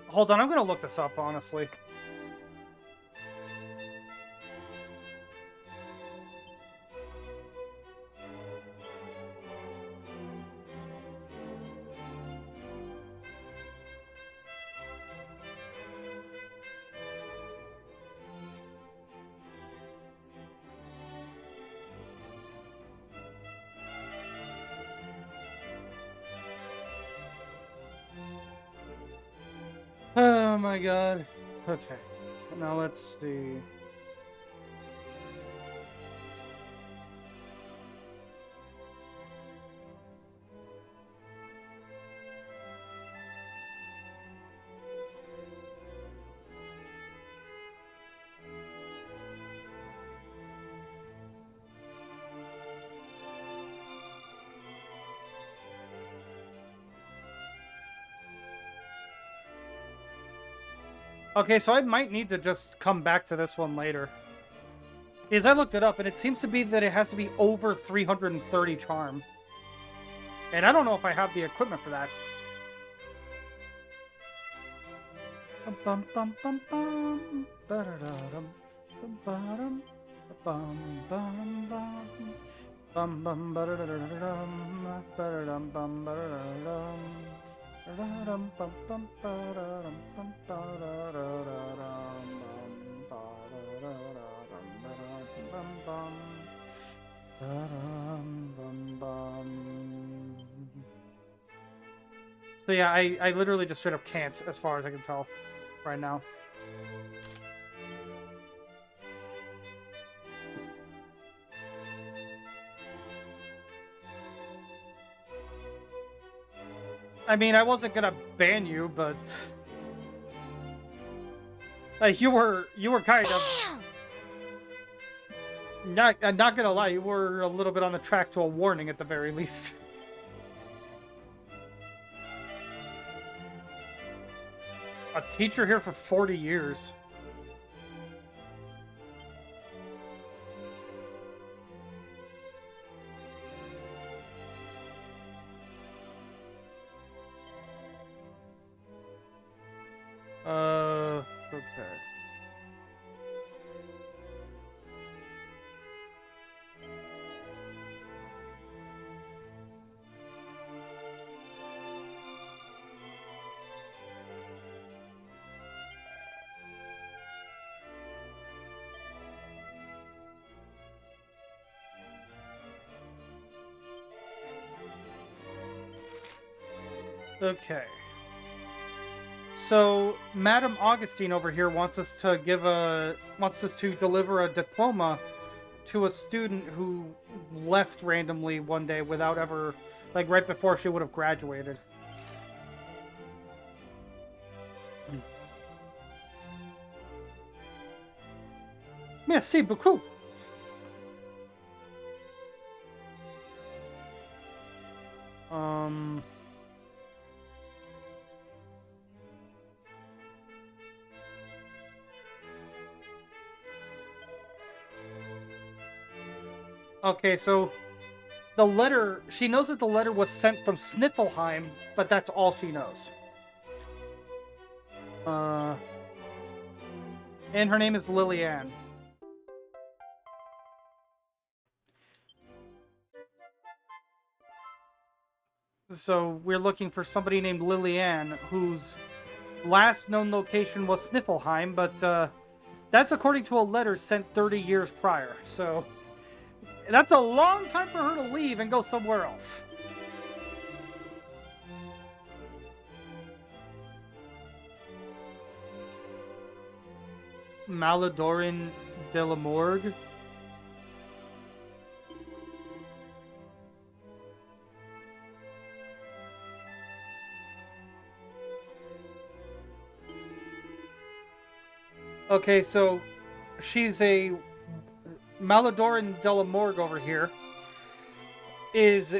Hold on, I'm gonna look this up, honestly. Oh my god. Okay. Now let's see. Okay, so I might need to just come back to this one later. Because I looked it up, and it seems to be that it has to be over 330 charm. And I don't know if I have the equipment for that. Bum bum bum bum ba-da-da-dum, bum bum bum bum bum bum ba-da-da-da-dum, ba-da-dum bum ba-da-da-dum. So yeah, I literally just straight up can't, as far as I can tell right now. I mean, I wasn't gonna ban you, but you were kind of not. I'm not gonna lie, you were a little bit on the track to a warning at the very least. A teacher here for 40 years. Okay. Okay. So, Madame Augustine over here wants us to deliver a diploma to a student who left randomly one day without ever, like right before she would have graduated. Merci beaucoup. Okay, so the letter, she knows that the letter was sent from Sniffelheim, but that's all she knows. And her name is Lillian. So we're looking for somebody named Lillian, whose last known location was Sniffelheim, but that's according to a letter sent 30 years prior, so that's a long time for her to leave and go somewhere else. Maladorin de la Morgue. Okay, so she's a Maladorin de la Morgue over here. She's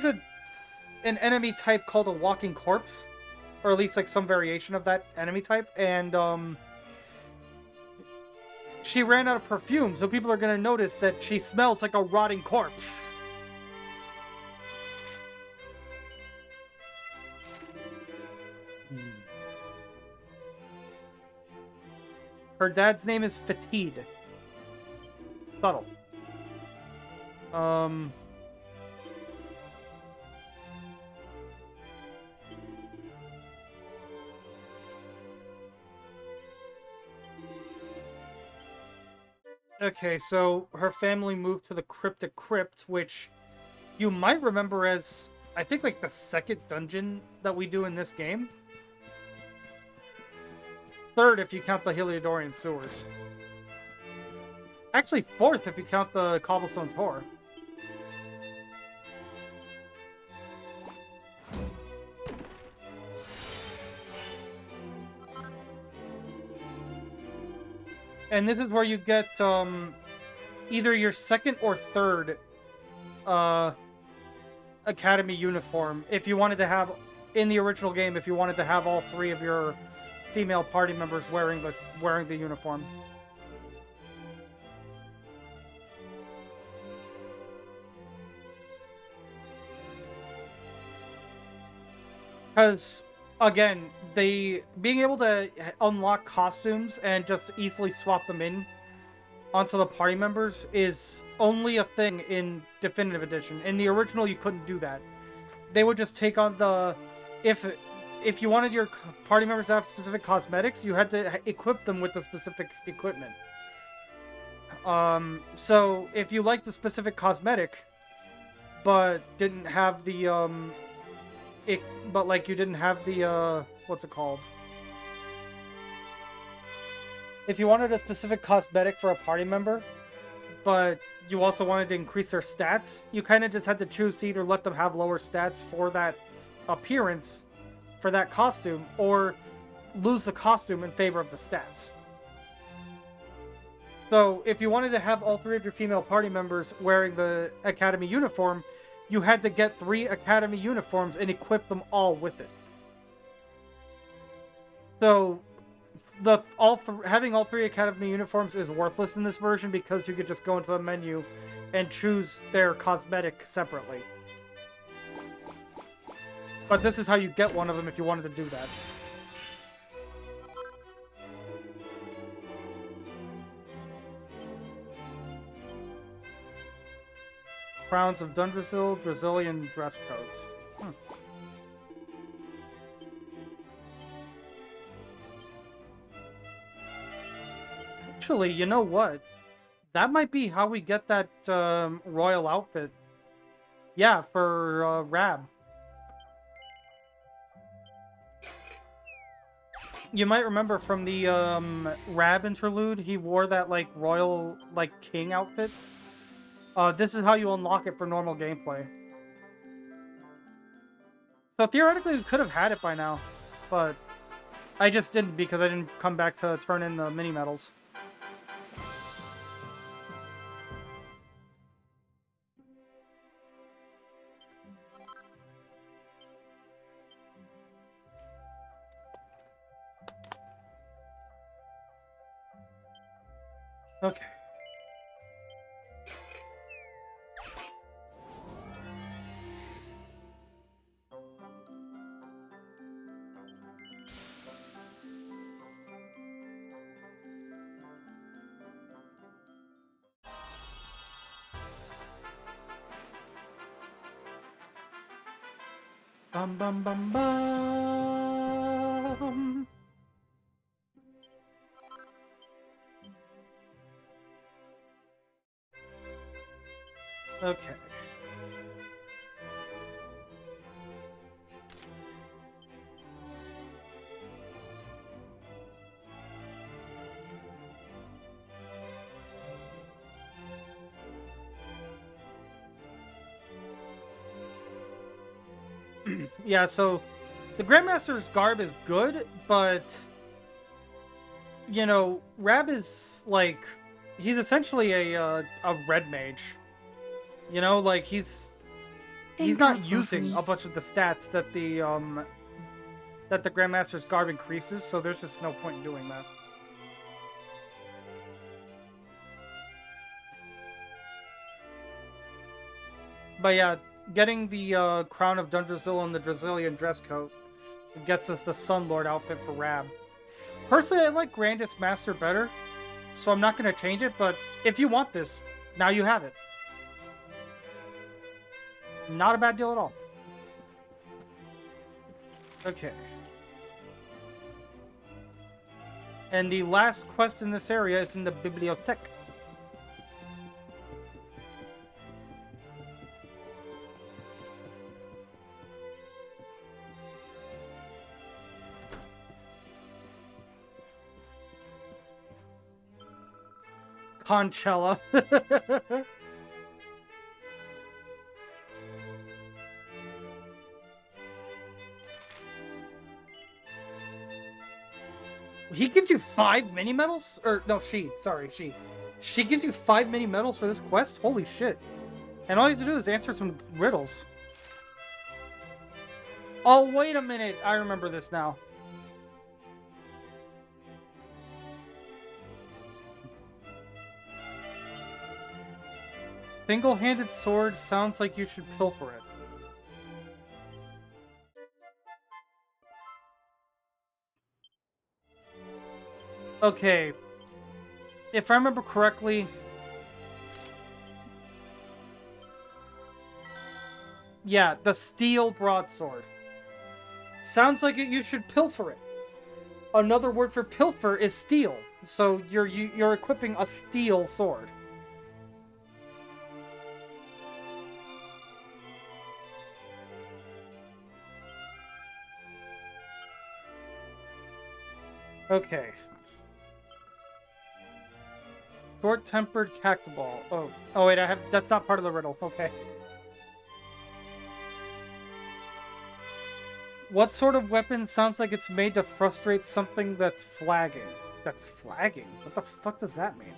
an enemy type called a walking corpse, or at least like some variation of that enemy type, and she ran out of perfume, so people are gonna notice that she smells like a rotting corpse. Her dad's name is Fatid. Subtle. Okay, so her family moved to the Cryptic Crypt, which you might remember as, I think, like the second dungeon that we do in this game. Third if you count the Heliodorian sewers. Actually, fourth if you count the Cobblestone Tor. And this is where you get either your second or third Academy uniform. If you wanted to have, in the original game, if you wanted to have all three of your female party members wearing the uniform. Because, again, being able to unlock costumes and just easily swap them in onto the party members is only a thing in Definitive Edition. In the original, you couldn't do that. They would just take on the... If you wanted your party members to have specific cosmetics, you had to equip them with the specific equipment. So, if you liked the specific cosmetic, but didn't have the, you didn't have the, what's it called? If you wanted a specific cosmetic for a party member, but you also wanted to increase their stats, you kind of just had to choose to either let them have lower stats for that appearance, for that costume, or lose the costume in favor of the stats. So, if you wanted to have all three of your female party members wearing the Academy uniform, you had to get 3 Academy uniforms and equip them all with it. So, having all 3 Academy uniforms is worthless in this version because you could just go into the menu and choose their cosmetic separately. But this is how you get one of them if you wanted to do that. Crowns of Dundrasil, Brazilian dress codes. Actually, you know what? That might be how we get that royal outfit. Yeah, for Rab. You might remember from the Rab interlude, he wore that like royal like king outfit. This is how you unlock it for normal gameplay. So theoretically, we could have had it by now, but I just didn't because I didn't come back to turn in the mini medals. Okay. Bum bum bum bum. Okay. Yeah, so the Grandmaster's garb is good, but you know, Rab is like he's essentially a red mage. You know, like he's not using a bunch of the stats that the Grandmaster's garb increases, so there's just no point in doing that. But yeah, getting the crown of Dundrasil and the Brazilian dress coat gets us the Sunlord outfit for Rab. Personally, I like Grandest Master better, so I'm not going to change it, but if you want this, now you have it. Not a bad deal at all. Okay. And the last quest in this area is in the Bibliothèque. Conchella. He gives you 5 mini medals? Or, no, she. She gives you 5 mini medals for this quest? Holy shit. And all you have to do is answer some riddles. Oh, wait a minute. I remember this now. Single-handed sword sounds like you should pilfer it. Okay. If I remember correctly... Yeah, the steel broadsword. Sounds like you should pilfer it. Another word for pilfer is steel. So you're equipping a steel sword. Okay. Short-tempered cactoball. Oh wait, that's not part of the riddle. Okay. What sort of weapon sounds like it's made to frustrate something that's flagging? That's flagging? What the fuck does that mean?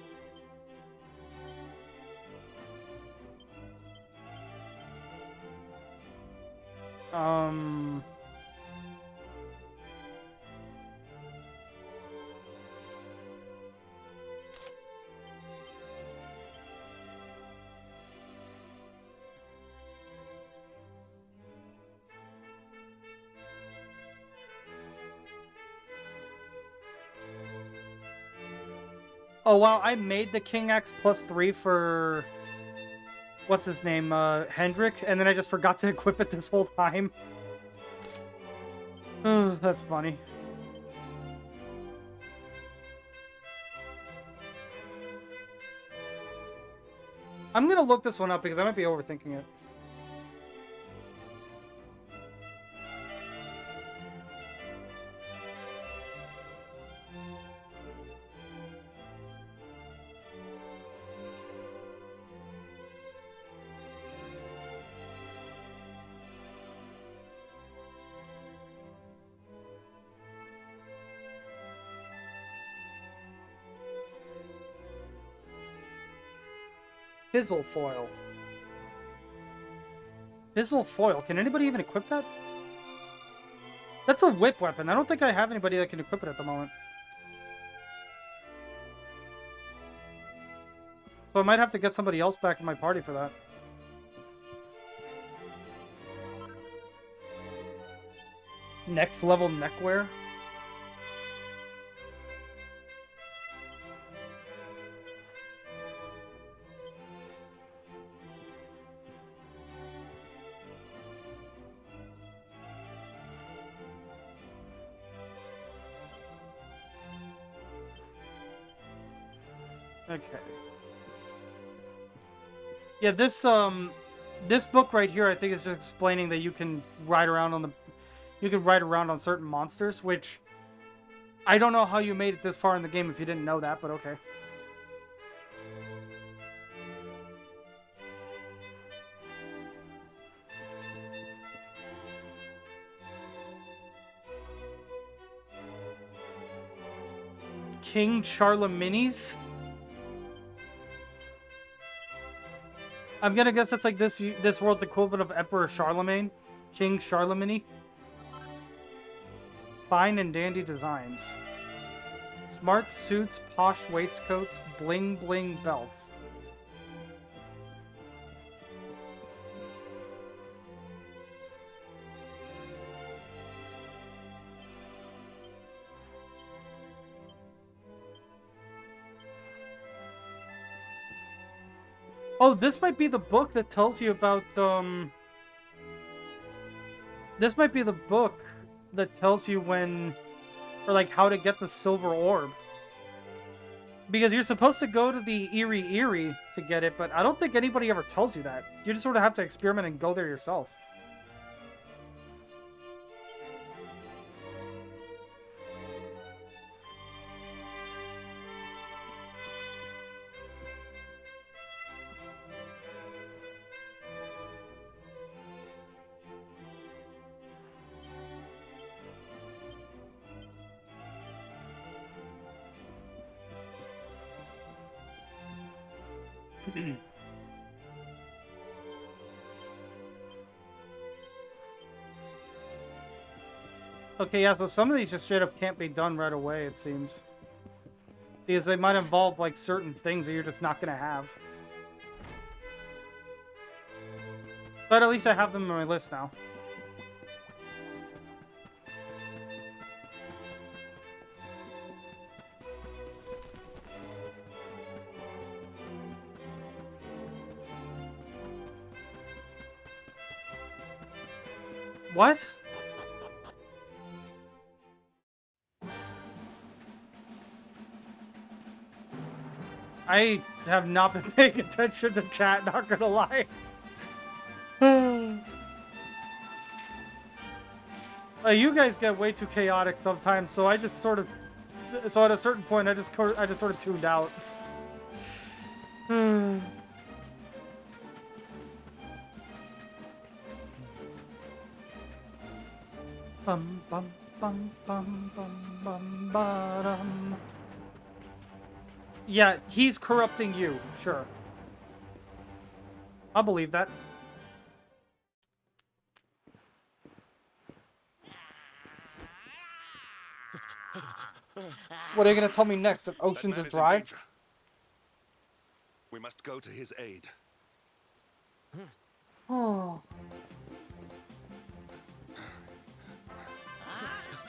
Oh, wow, I made the King X +3 for... What's his name? Hendrik, and then I just forgot to equip it this whole time. That's funny. I'm gonna look this one up because I might be overthinking it. Fizzle foil. Fizzle foil. Can anybody even equip that? That's a whip weapon. I don't think I have anybody that can equip it at the moment. So I might have to get somebody else back in my party for that. Next level neckwear. Okay. Yeah, this book right here, I think, is just explaining that you can ride around on certain monsters, which I don't know how you made it this far in the game if you didn't know that, but okay. King Charlemagne's? I'm gonna guess it's like this world's equivalent of Emperor Charlemagne. King Charlemagne. Fine and dandy designs. Smart suits, posh waistcoats, bling bling belts. Oh, this might be the book that tells you about, This might be the book that tells you when... Or, like, how to get the silver orb. Because you're supposed to go to the Eerie to get it, but I don't think anybody ever tells you that. You just sort of have to experiment and go there yourself. Okay, yeah, so some of these just straight up can't be done right away, it seems. Because they might involve, like, certain things that you're just not gonna have. But at least I have them on my list now. What? I have not been paying attention to chat, not gonna lie. You guys get way too chaotic sometimes, so I just sort of... So at a certain point, I just sort of tuned out. Bum bum bum bum bum bum ba-dum. Yeah, he's corrupting you, sure. I'll believe that. What are you gonna tell me next? That oceans are dry? We must go to his aid. Oh.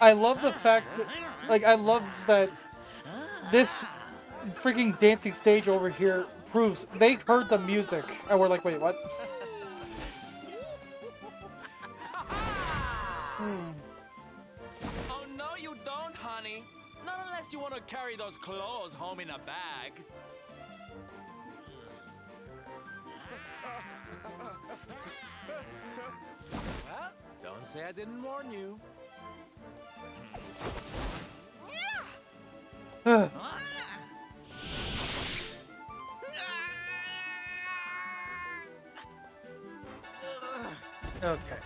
I love the fact, like, I love that this freaking dancing stage over here proves they heard the music and we're like, wait, what? Oh no, you don't, honey. Not unless you want to carry those clothes home in a bag. Well, don't say I didn't warn you. Okay.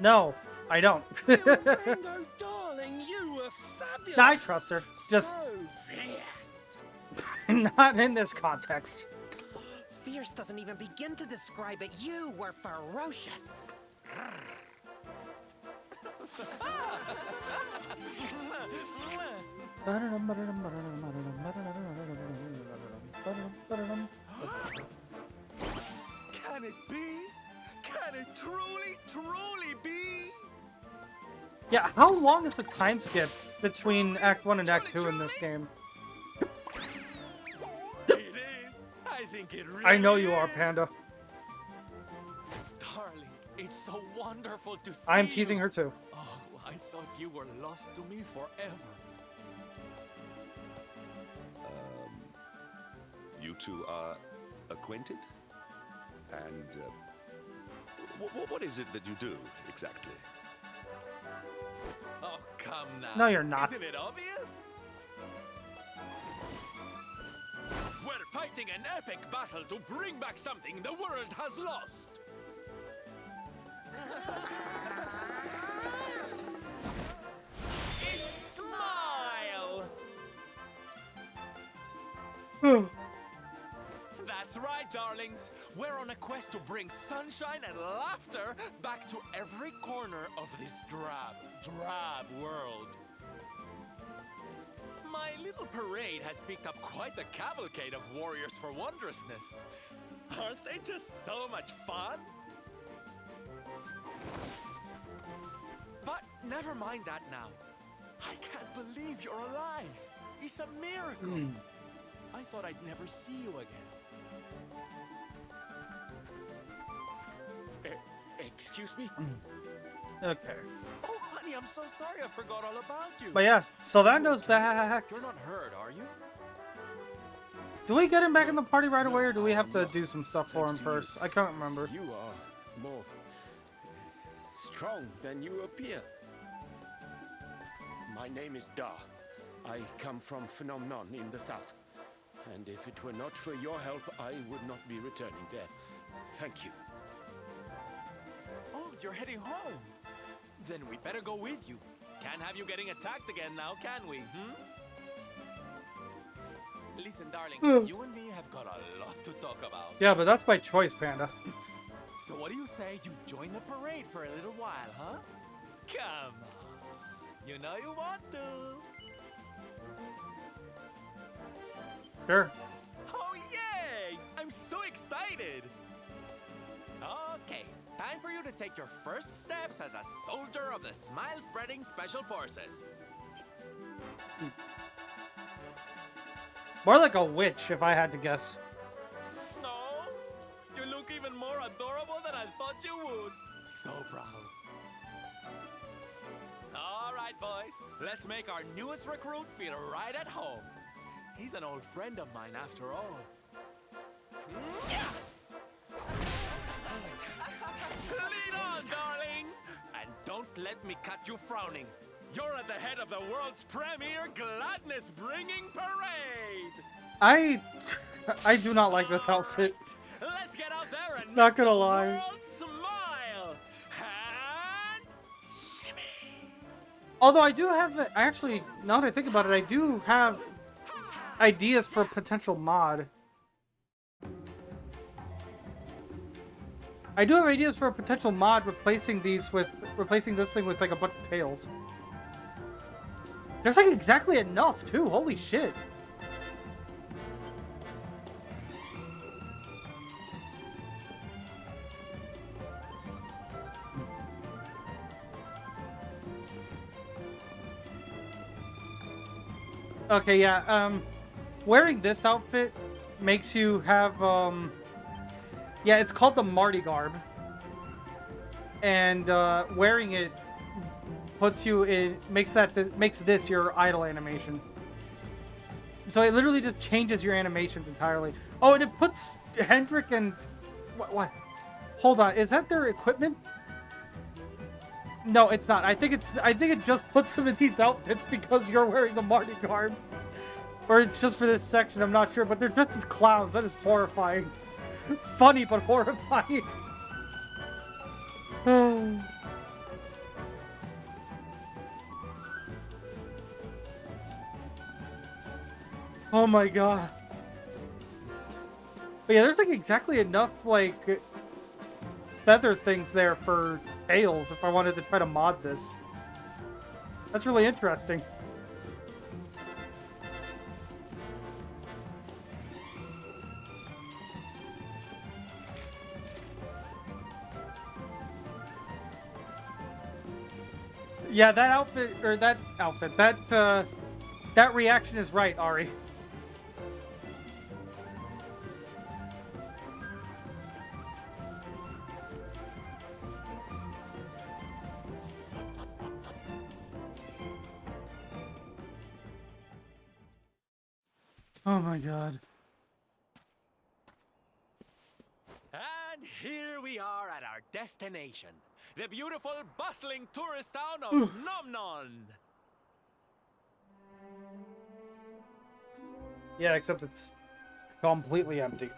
No, I don't. Oh, darling, you were fabulous. I trust her. Just So not in this context. Fierce doesn't even begin to describe it. You were ferocious. Can it be? Can it truly, truly be? Yeah, how long is the time skip between Act 1 and Act 2 in this game? It is. I think it really I know you is. are, Panda. Darling, it's so wonderful to see I'm teasing you. her too. Oh, I thought you were lost to me forever. You two are acquainted? And what is it that you do, exactly? Oh, come now. No, you're not. Isn't it obvious? We're fighting an epic battle to bring back something the world has lost. It's Smile! That's right, darlings. We're on a quest to bring sunshine and laughter back to every corner of this drab world. My little parade has picked up quite the cavalcade of warriors for wondrousness. Aren't they just so much fun? But never mind that now. I can't believe you're alive. It's a miracle. I thought I'd never see you again. Excuse me? Okay. Oh, honey, I'm so sorry. I forgot all about you. But yeah, Sylvando's back. You're not hurt, are you? Do we get him back in the party right away, or do we have to do some stuff for him first? I can't remember. You are more strong than you appear. My name is Da. I come from Phenomenon in the south. And if it were not for your help, I would not be returning there. Thank you. Oh, you're heading home. Then we better go with you. Can't have you getting attacked again now, can we? Listen, darling, you and me have got a lot to talk about. Yeah, but that's by choice, Panda. So what do you say you join the parade for a little while, huh? Come on. You know you want to. Sure. Oh, yay! I'm so excited! Okay, time for you to take your first steps as a soldier of the Smile-Spreading Special Forces. More like a witch, if I had to guess. No, you look even more adorable than I thought you would. So proud. All right, boys, let's make our newest recruit feel right at home. He's an old friend of mine, after all. Lead on, darling! And don't let me cut you frowning. You're at the head of the world's premier gladness-bringing parade! I do not like this outfit. Let's get out there and Not make gonna the lie. world smile! And shimmy! Although I do have, actually, now that I think about it, I do have ideas for a potential mod. I do have ideas for a potential mod replacing this thing with like a bunch of tails. There's like exactly enough too. Holy shit. Okay, yeah. Wearing this outfit makes you have yeah, it's called the Marty garb, and wearing it puts you in makes this your idle animation. So it literally just changes your animations entirely. Oh, and it puts Hendrik and what? Hold on, is that their equipment? No, it's not. I think it just puts them in these outfits because you're wearing the Marty garb. Or it's just for this section, I'm not sure, but they're dressed as clowns. That is horrifying. Funny, but horrifying. Oh my god. But yeah, there's like exactly enough like feather things there for tails if I wanted to try to mod this. That's really interesting. Yeah, that that reaction is right, Ari. Oh my god. And here we are at our destination, the beautiful, bustling tourist town of Nomnon. Yeah, except it's completely empty.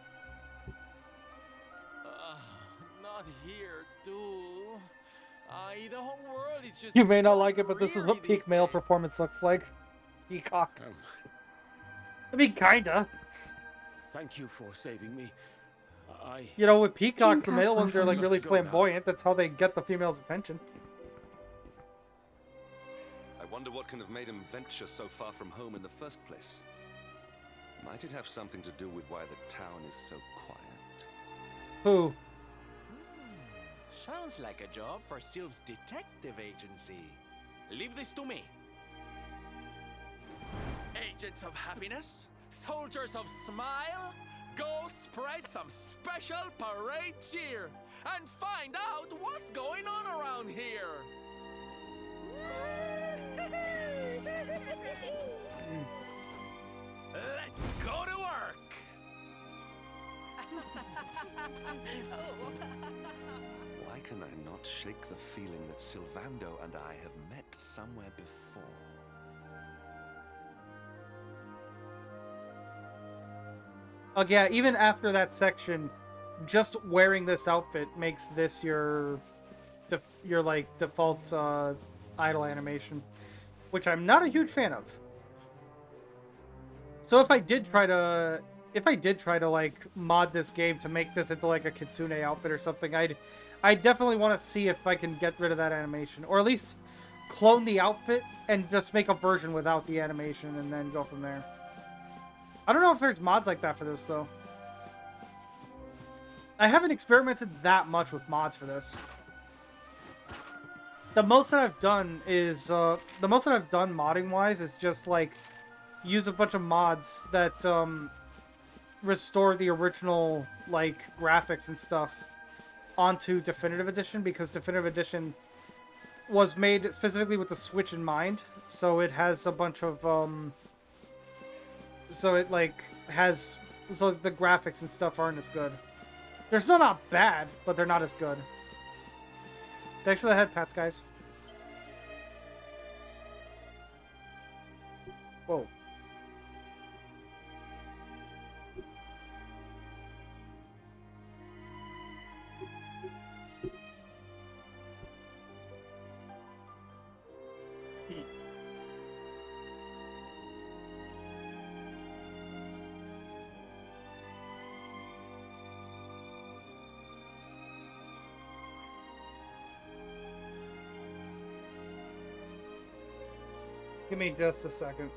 Not here, too. The whole world is just. You may not so like it, but this is what dreary peak male performance looks like. Peacock. Oh. I mean, kinda. Thank you for saving me. You know, with peacocks, the Drink male up, ones are like really Let's go now. flamboyant. That's how they get the female's attention. I wonder what can have made him venture so far from home in the first place. Might it have something to do with why the town is so quiet? Who? Sounds like a job for Sylph's detective agency. Leave this to me. Agents of happiness, soldiers of smile, go spread some special parade cheer and find out what's going on around here. Let's go to work. Why can I not shake the feeling that Sylvando and I have met somewhere before? Oh yeah, even after that section, just wearing this outfit makes this your like default idle animation, which I'm not a huge fan of. So if I did try to like mod this game to make this into like a Kitsune outfit or something, I definitely want to see if I can get rid of that animation, or at least clone the outfit and just make a version without the animation and then go from there. I don't know if there's mods like that for this, though. I haven't experimented that much with mods for this. The most that I've done is, modding-wise is just, like, use a bunch of mods that, restore the original, like, graphics and stuff onto Definitive Edition, because Definitive Edition was made specifically with the Switch in mind, so it has a bunch of, so it, like, has... So the graphics and stuff aren't as good. They're still not bad, but they're not as good. Thanks for the head pats, guys. Whoa. Give me just a second.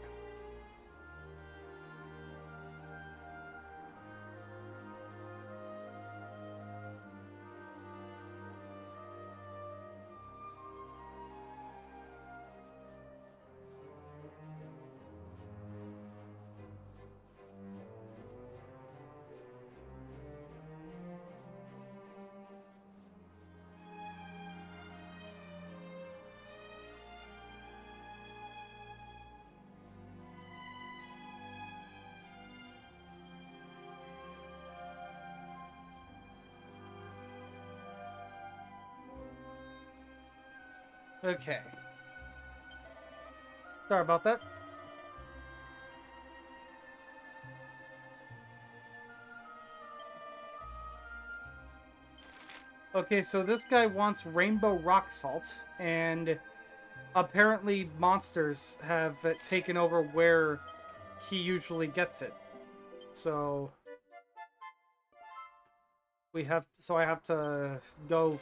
Okay. Sorry about that. Okay, so this guy wants rainbow rock salt, and apparently monsters have taken over where he usually gets it. So I have to go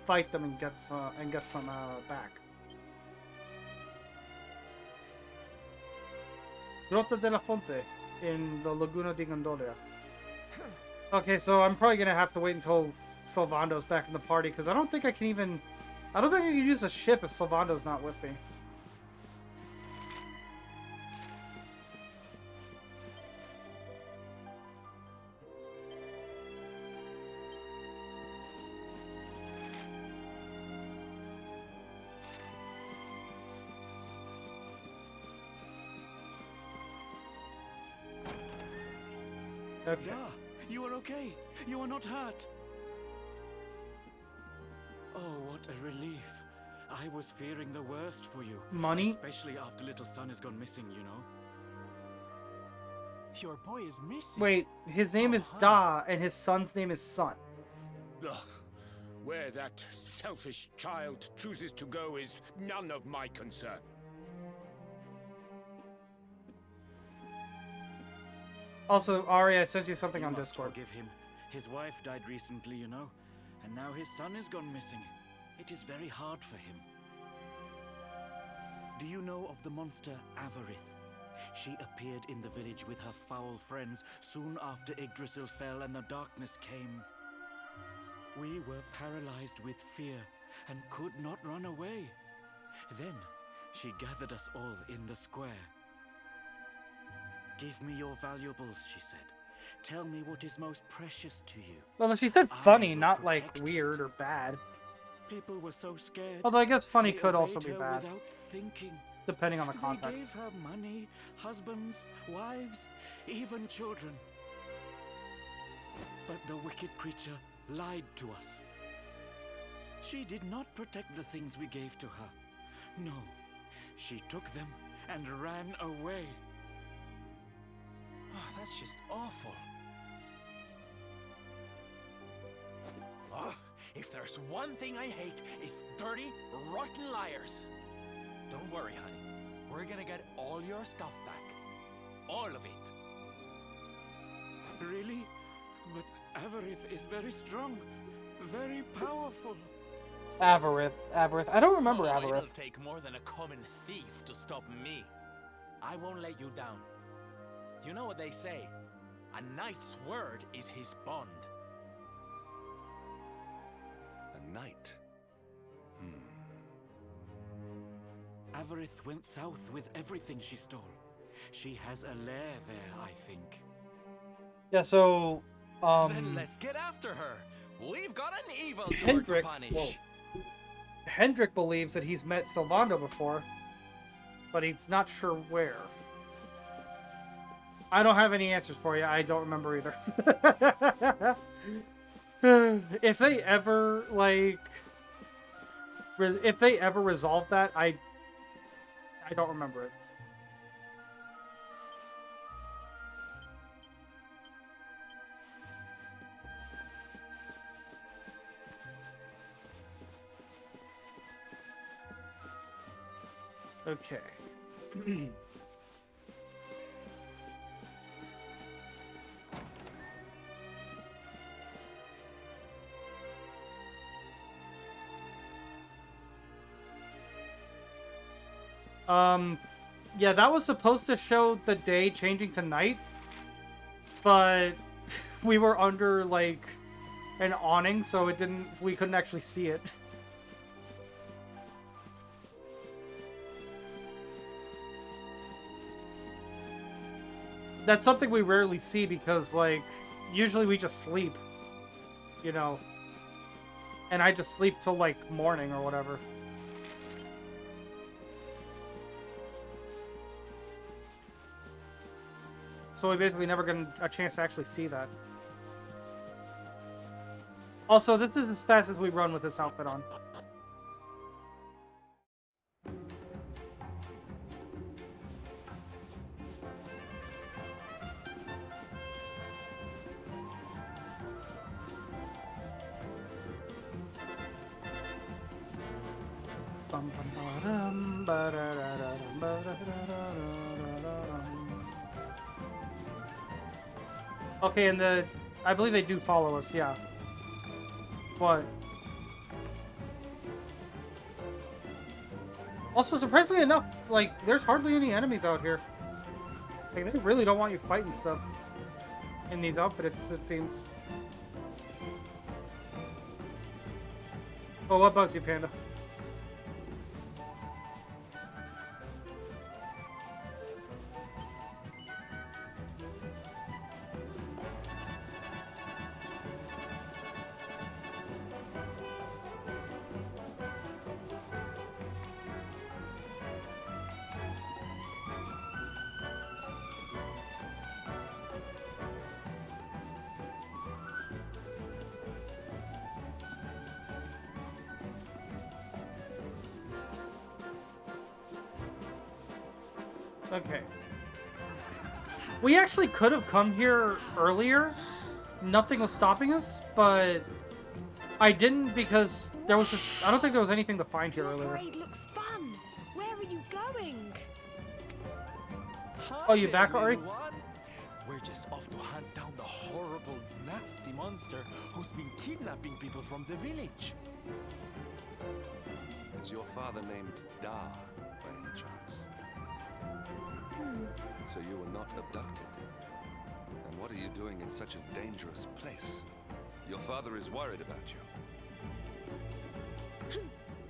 fight them and get some back. Grota della Fonte in the Laguna di Gondolia. Okay, so I'm probably gonna have to wait until Sylvando's back in the party, because I don't think I can use a ship if Sylvando's not with me. Okay. Yeah, you are okay. You are not hurt. Oh, what a relief. I was fearing the worst for you. Money? Especially after little son has gone missing, you know. Your boy is missing. Wait, his name is Da, and his son's name is Sun. Ugh. Where that selfish child chooses to go is none of my concern. Also, Ari, I sent you something You on must Discord. forgive him. His wife died recently, you know, and now his son has gone missing. It is very hard for him. Do you know of the monster Avarith? She appeared in the village with her foul friends soon after Yggdrasil fell and the darkness came. We were paralyzed with fear and could not run away. Then she gathered us all in the square. "Give me your valuables," she said. "Tell me what is most precious to you." Well, she said I funny, will not like protect weird or bad. People were so scared. Although I guess funny They could also obeyed be her bad, without thinking. depending on the They context. gave her money, husbands, wives, even children. But the wicked creature lied to us. She did not protect the things we gave to her. No, she took them and ran away. Oh, that's just awful. Oh, if there's one thing I hate, it's dirty, rotten liars. Don't worry, honey. We're gonna get all your stuff back. All of it. Really? But Avarith is very strong, very powerful. Avarith. I don't remember Oh, Avarith. it'll take more than a common thief to stop me. I won't let you down. You know what they say? A knight's word is his bond. A knight? Avarith went south with everything she stole. She has a lair there, I think. Yeah, so, Then let's get after her. We've got an evil door to Hendrik, punish. whoa. Hendrik believes that he's met Sylvando before, but he's not sure where. I don't have any answers for you. I don't remember either. If they ever, like, if they ever resolve that, I don't remember it. Okay. Yeah, that was supposed to show the day changing to night, but we were under, like, an awning, so we couldn't actually see it. That's something we rarely see because, like, usually we just sleep, you know, and I just sleep till, like, morning or whatever. So we basically never get a chance to actually see that. Also, this is as fast as we run with this outfit on. Okay, and I believe they do follow us, yeah. But also, surprisingly enough, like, there's hardly any enemies out here. Like, they really don't want you fighting stuff in these outfits, it seems. Oh, what bugs you, Panda? Okay. We actually could have come here earlier. Nothing was stopping us, but I didn't because there was just... I don't think there was anything to find here earlier. Parade looks fun. Where are you going? Oh, you back, Ari? Everyone. We're just off to hunt down the horrible, nasty monster who's been kidnapping people from the village. Is your father named Da, by any chance? So you were not abducted. And what are you doing in such a dangerous place? Your father is worried about you.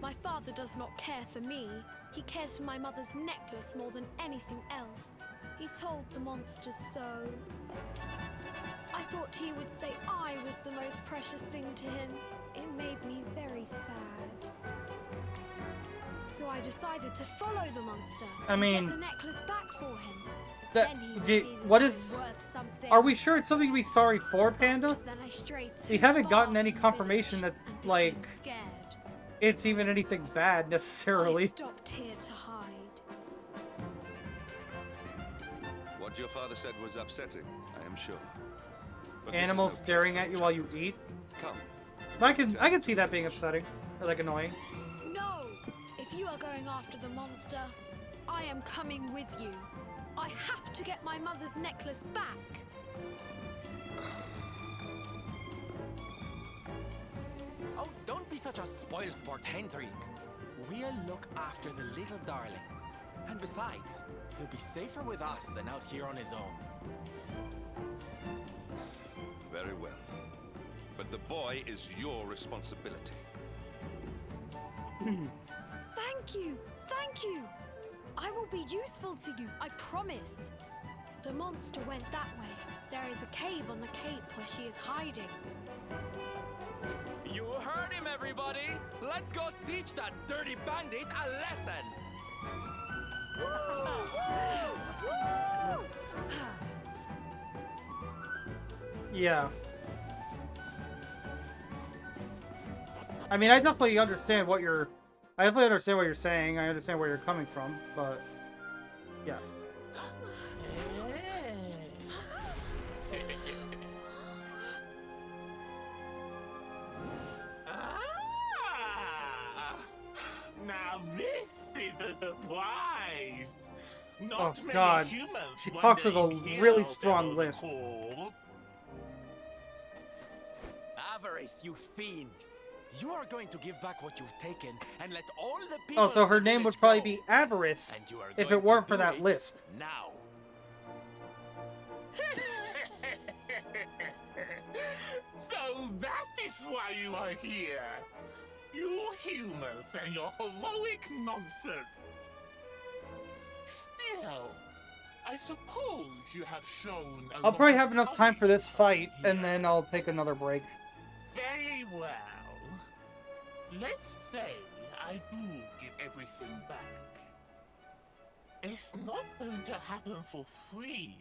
My father does not care for me. He cares for my mother's necklace more than anything else. He told the monsters so. I thought he would say I was the most precious thing to him. It made me very sad. So I decided to follow the monster. I mean, get the necklace back for him. What is... Are we sure it's something to be sorry for, Panda? We haven't gotten any confirmation that, like, it's even anything bad, necessarily. I stopped here to hide. What your father said was upsetting, I am sure. But Animals staring at you while you eat? Come. I can see that being upsetting. Or, like, annoying. No! If you are going after the monster, I am coming with you. I have to get my mother's necklace back. Oh, don't be such a spoil-sport, Hendrik. We'll look after the little darling. And besides, he'll be safer with us than out here on his own. Very well. But the boy is your responsibility. Thank you! Thank you! I will be useful to you, I promise. The monster went that way. There is a cave on the cape where she is hiding. You heard him, everybody! Let's go teach that dirty bandit a lesson! Yeah. I mean, I definitely understand what you're... I definitely understand what you're saying. I understand where you're coming from, but... Yeah. Now this is a surprise. Not Oh many god. humans She talks with a wandering really here strong will lisp. call. Avarice, you fiend! You are going to give back what you've taken and let all the people... Oh, so her of the name would village probably go. be Avarice And you are if going it weren't to for do that it lisp. Now. So that is why you are here. You humans and your heroic nonsense. Still, I suppose you have shown I'll probably have enough time for this fight, and then I'll take another break. Very well. Let's say I do give everything back. It's not going to happen for free.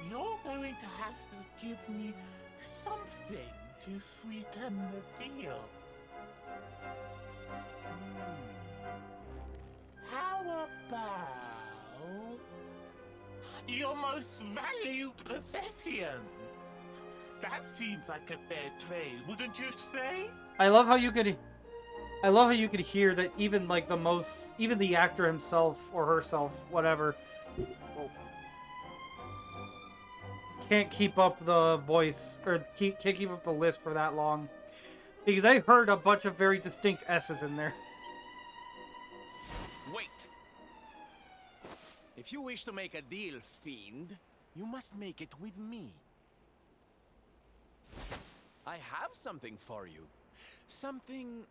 You're going to have to give me something to sweeten the deal. How about your most valued possession? That seems like a fair trade, wouldn't you say? I love how you could I love how you could hear that even like even the actor himself or herself, whatever, can't keep up the voice or can't keep up the list for that long, because I heard a bunch of very distinct S's in there. Wait! If you wish to make a deal, fiend, you must make it with me. I have something for you. Something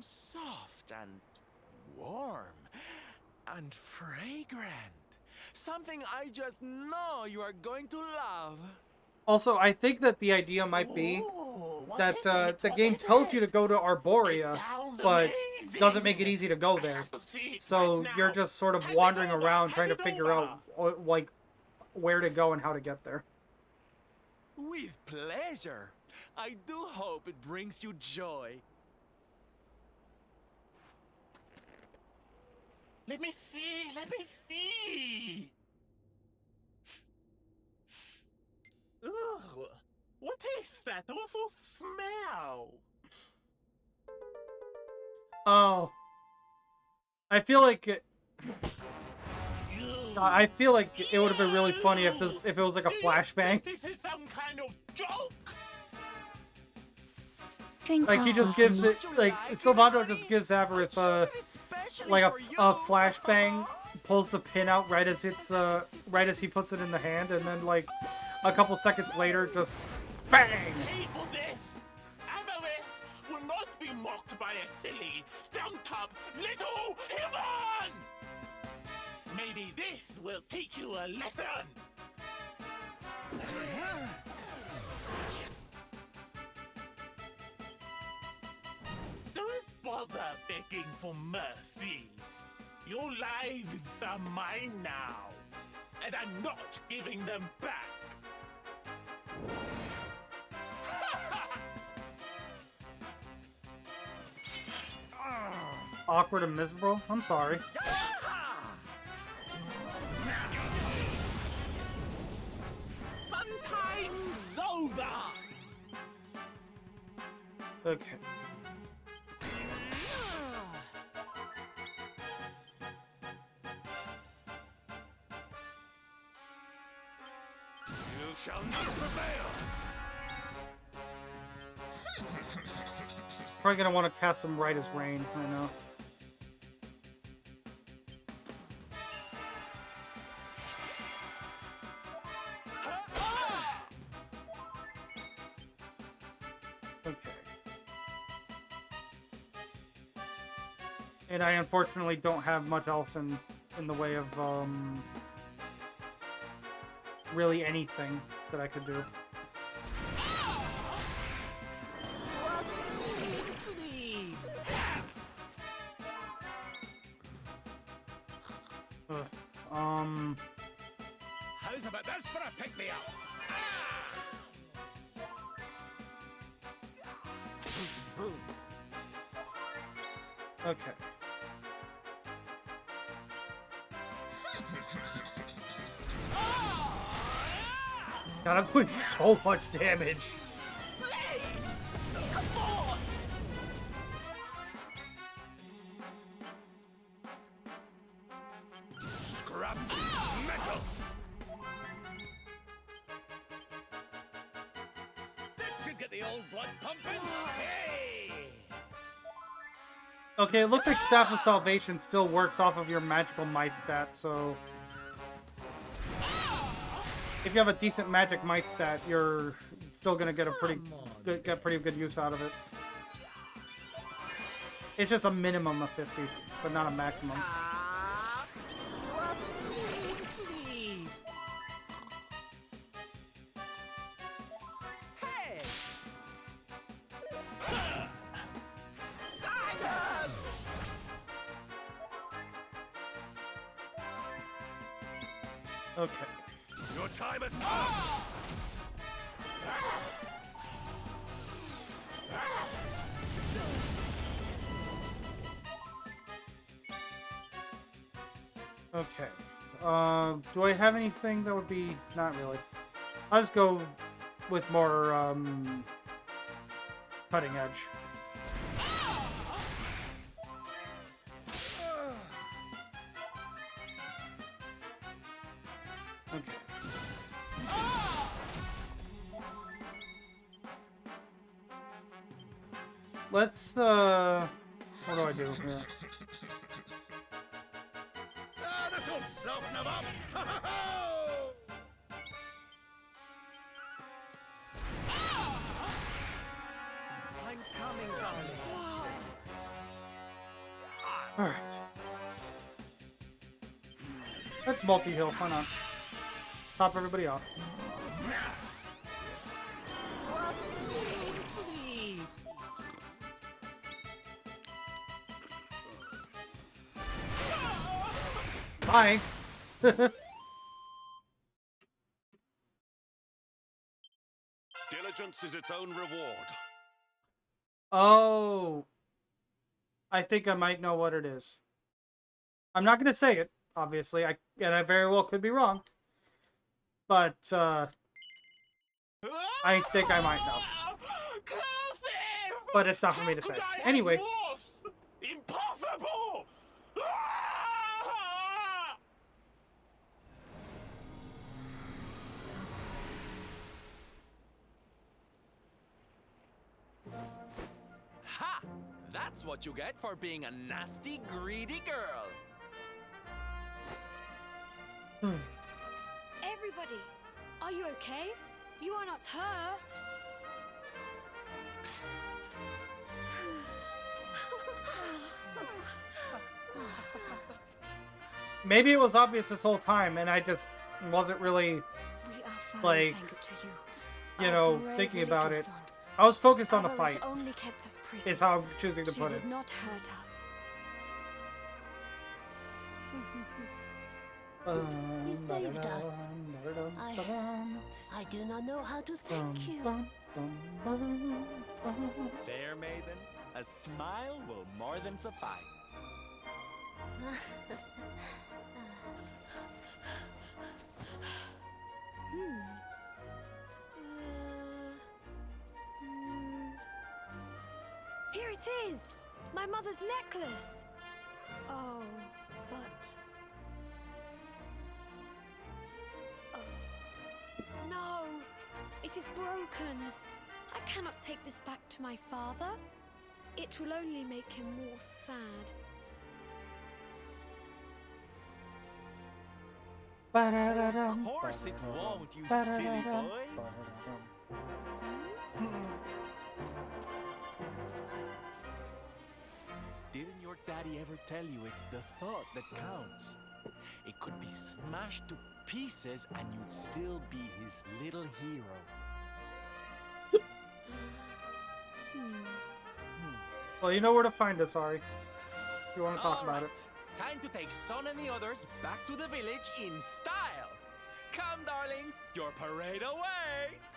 soft and warm and fragrant. Something I just know you are going to love. Also, I think that the idea might be that the game tells you to go to Arborea, but doesn't make it easy to go there. So you're just sort of wandering around trying to figure out like where to go and how to get there. With pleasure. I do hope it brings you joy. Let me see, let me see. Ugh, what is that awful smell? Oh, I feel like it would have been really funny if it was like a flashbang. This is some kind of joke. Like he just gives it, like Sylvando just gives Avarith like a flashbang, pulls the pin out right as he puts it in the hand, and then like a couple seconds later, just bang. Pay for this. Avarith will not be mocked by a silly, stumped-up little human. Maybe this will teach you a lesson. Don't bother begging for mercy. Your lives are mine now, and I'm not giving them back. Awkward and miserable? I'm sorry. Fun time's over! Okay. You shall not prevail! Probably gonna want to cast some Right as Rain, I know. Okay. And I unfortunately don't have much else in the way of really anything that I could do. How's about this for a pick-me-up? Okay. God, I'm doing so much damage. Scrap metal! That should get the old blood pumping! Hey! Okay, it looks like Staff of Salvation still works off of your magical might stat, so if you have a decent magic might stat, you're still gonna get pretty good use out of it. It's just a minimum of 50, but not a maximum. Okay. Your time has come! Okay. Do I have anything that would be... Not really. I'll just go with more, cutting edge. Okay. Let's, what do I do here? This'll soften him up! I'm coming, darling. Alright. Let's multi-heal, why not? Top everybody off. Bye! Diligence is its own reward. Oh. I think I might know what it is. I'm not gonna say it, obviously. And I very well could be wrong. But, I think I might know. But it's not for me to say. Anyway. Impossible! Ha! That's what you get for being a nasty, greedy girl. Everybody, are you okay? You are not hurt. Maybe it was obvious this whole time, and I just wasn't really, We are fine, like, thanks to you. you Our know, brave thinking little about it. son. I was focused on the Avarith fight. only kept us prisoner. Is how I'm choosing to She put did it. not hurt us. You saved us. I do not know how to thank you. Fair maiden, a smile will more than suffice. Here it is! My mother's necklace! Oh, but... Oh. No! It is broken! I cannot take this back to my father. It will only make him more sad. Of course it won't, you silly boy. Didn't your daddy ever tell you it's the thought that counts? It could be smashed to pieces and you'd still be his little hero. Well, you know where to find us, Ari. If you want to talk about it. Time to take Son and the others back to the village in style. Come, darlings, your parade awaits.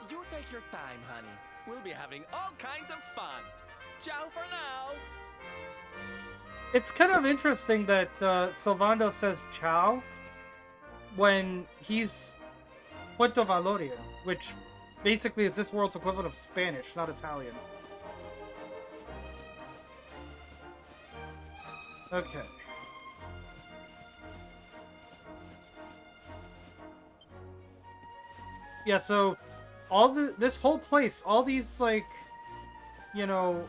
You take your time, honey. We'll be having all kinds of fun. Ciao for now. It's kind of interesting that Sylvando says ciao when he's Puerto Valoria, which basically is this world's equivalent of Spanish, not Italian. Okay. Yeah, so this whole place, all these, like, you know,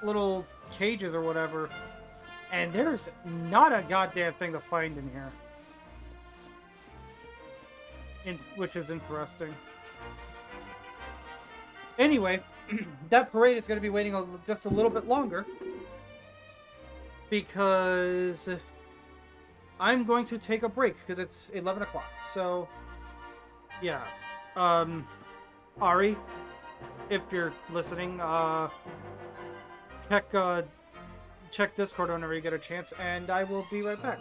little cages or whatever, and there's not a goddamn thing to find in here. Which is interesting. Anyway, that parade is going to be waiting just a little bit longer because I'm going to take a break because it's 11 o'clock. So, yeah. Ari, if you're listening, check Discord whenever you get a chance, and I will be right back.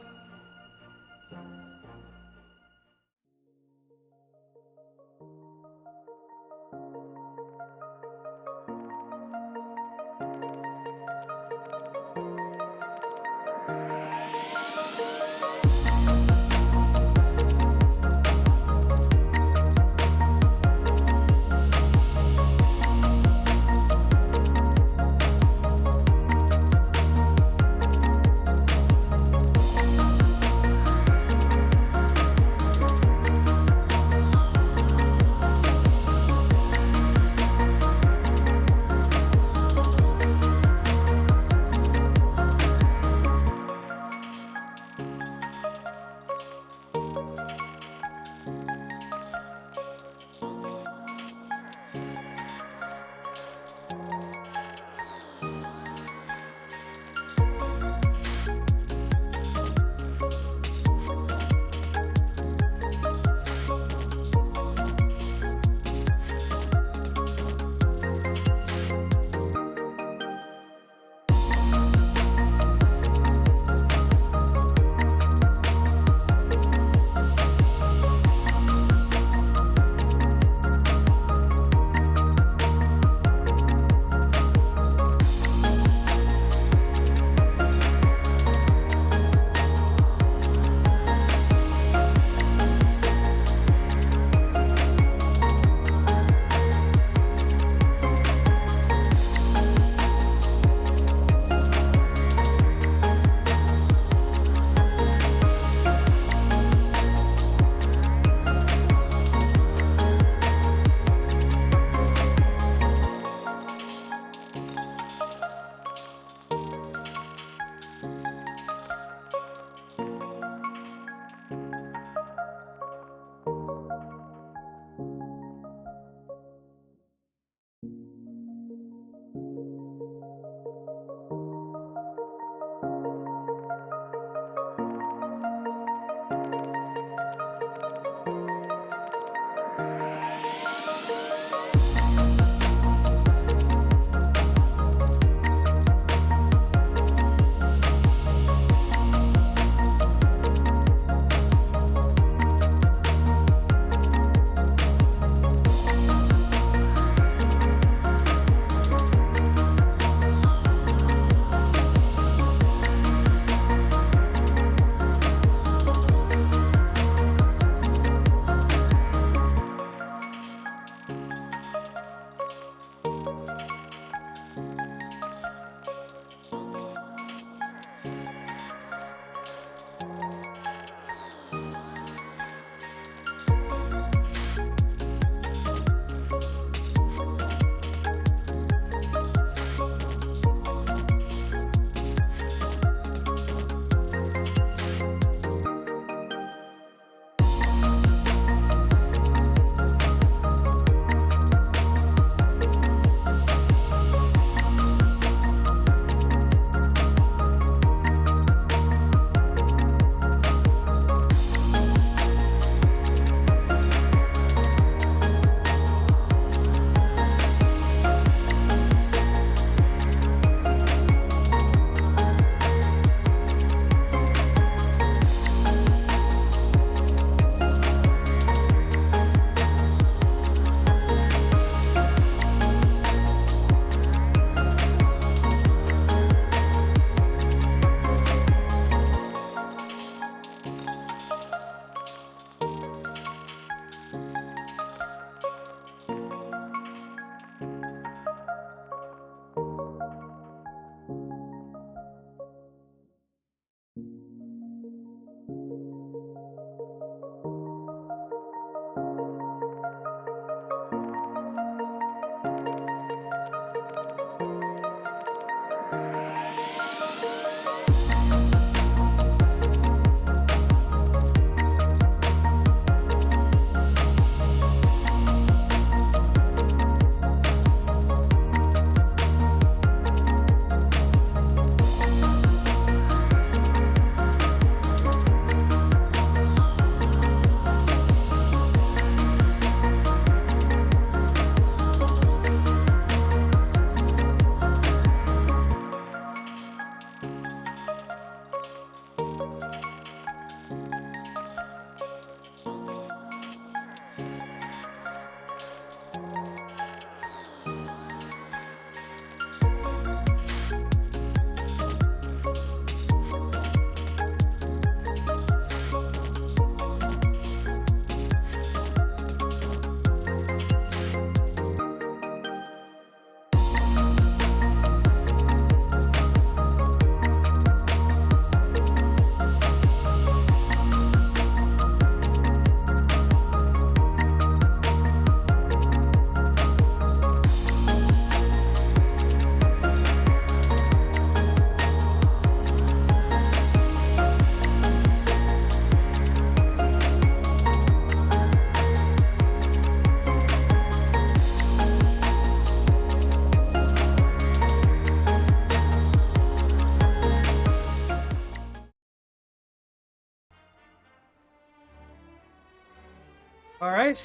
Alright.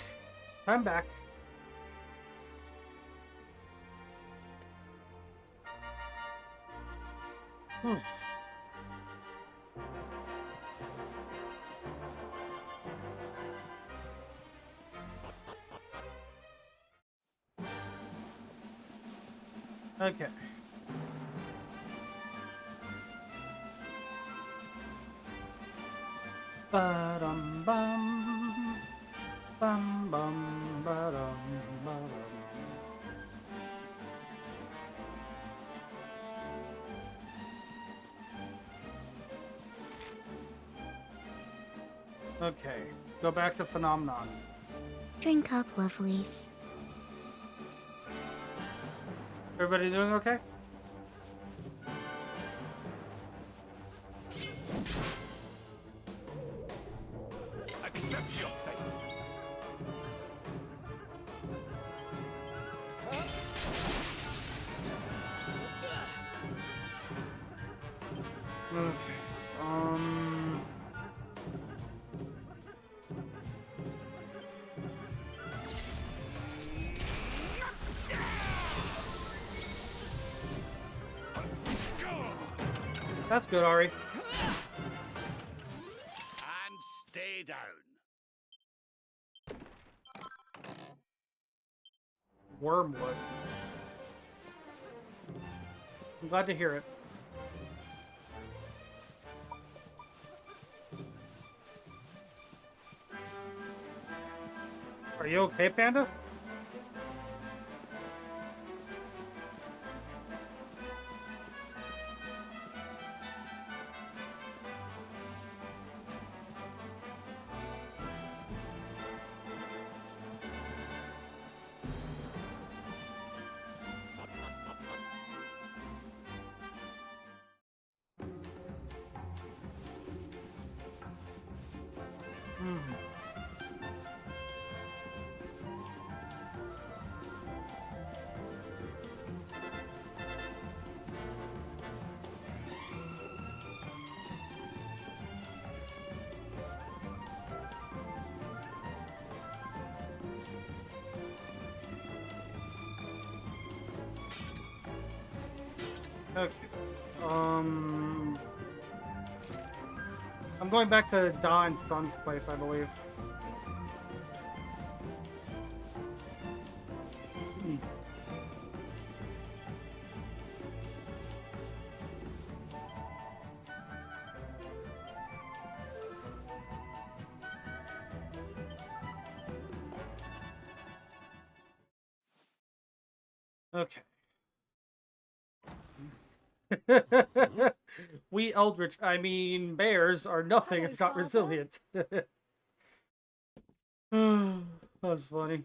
I'm back. Okay. Ba-dum bum. Bum bum ba-dum ba-dum. Okay. Go back to Phenomenon. Drink up, lovelies. Everybody doing okay? Accept your fate. Okay. That's good, Ari. And stay down. Wormwood. I'm glad to hear it. Are you okay, Panda? Okay. I'm going back to Da and Sun's place, I believe. Okay. We eldritch, I mean bears, are nothing Hello, if not Father. resilient. That's funny.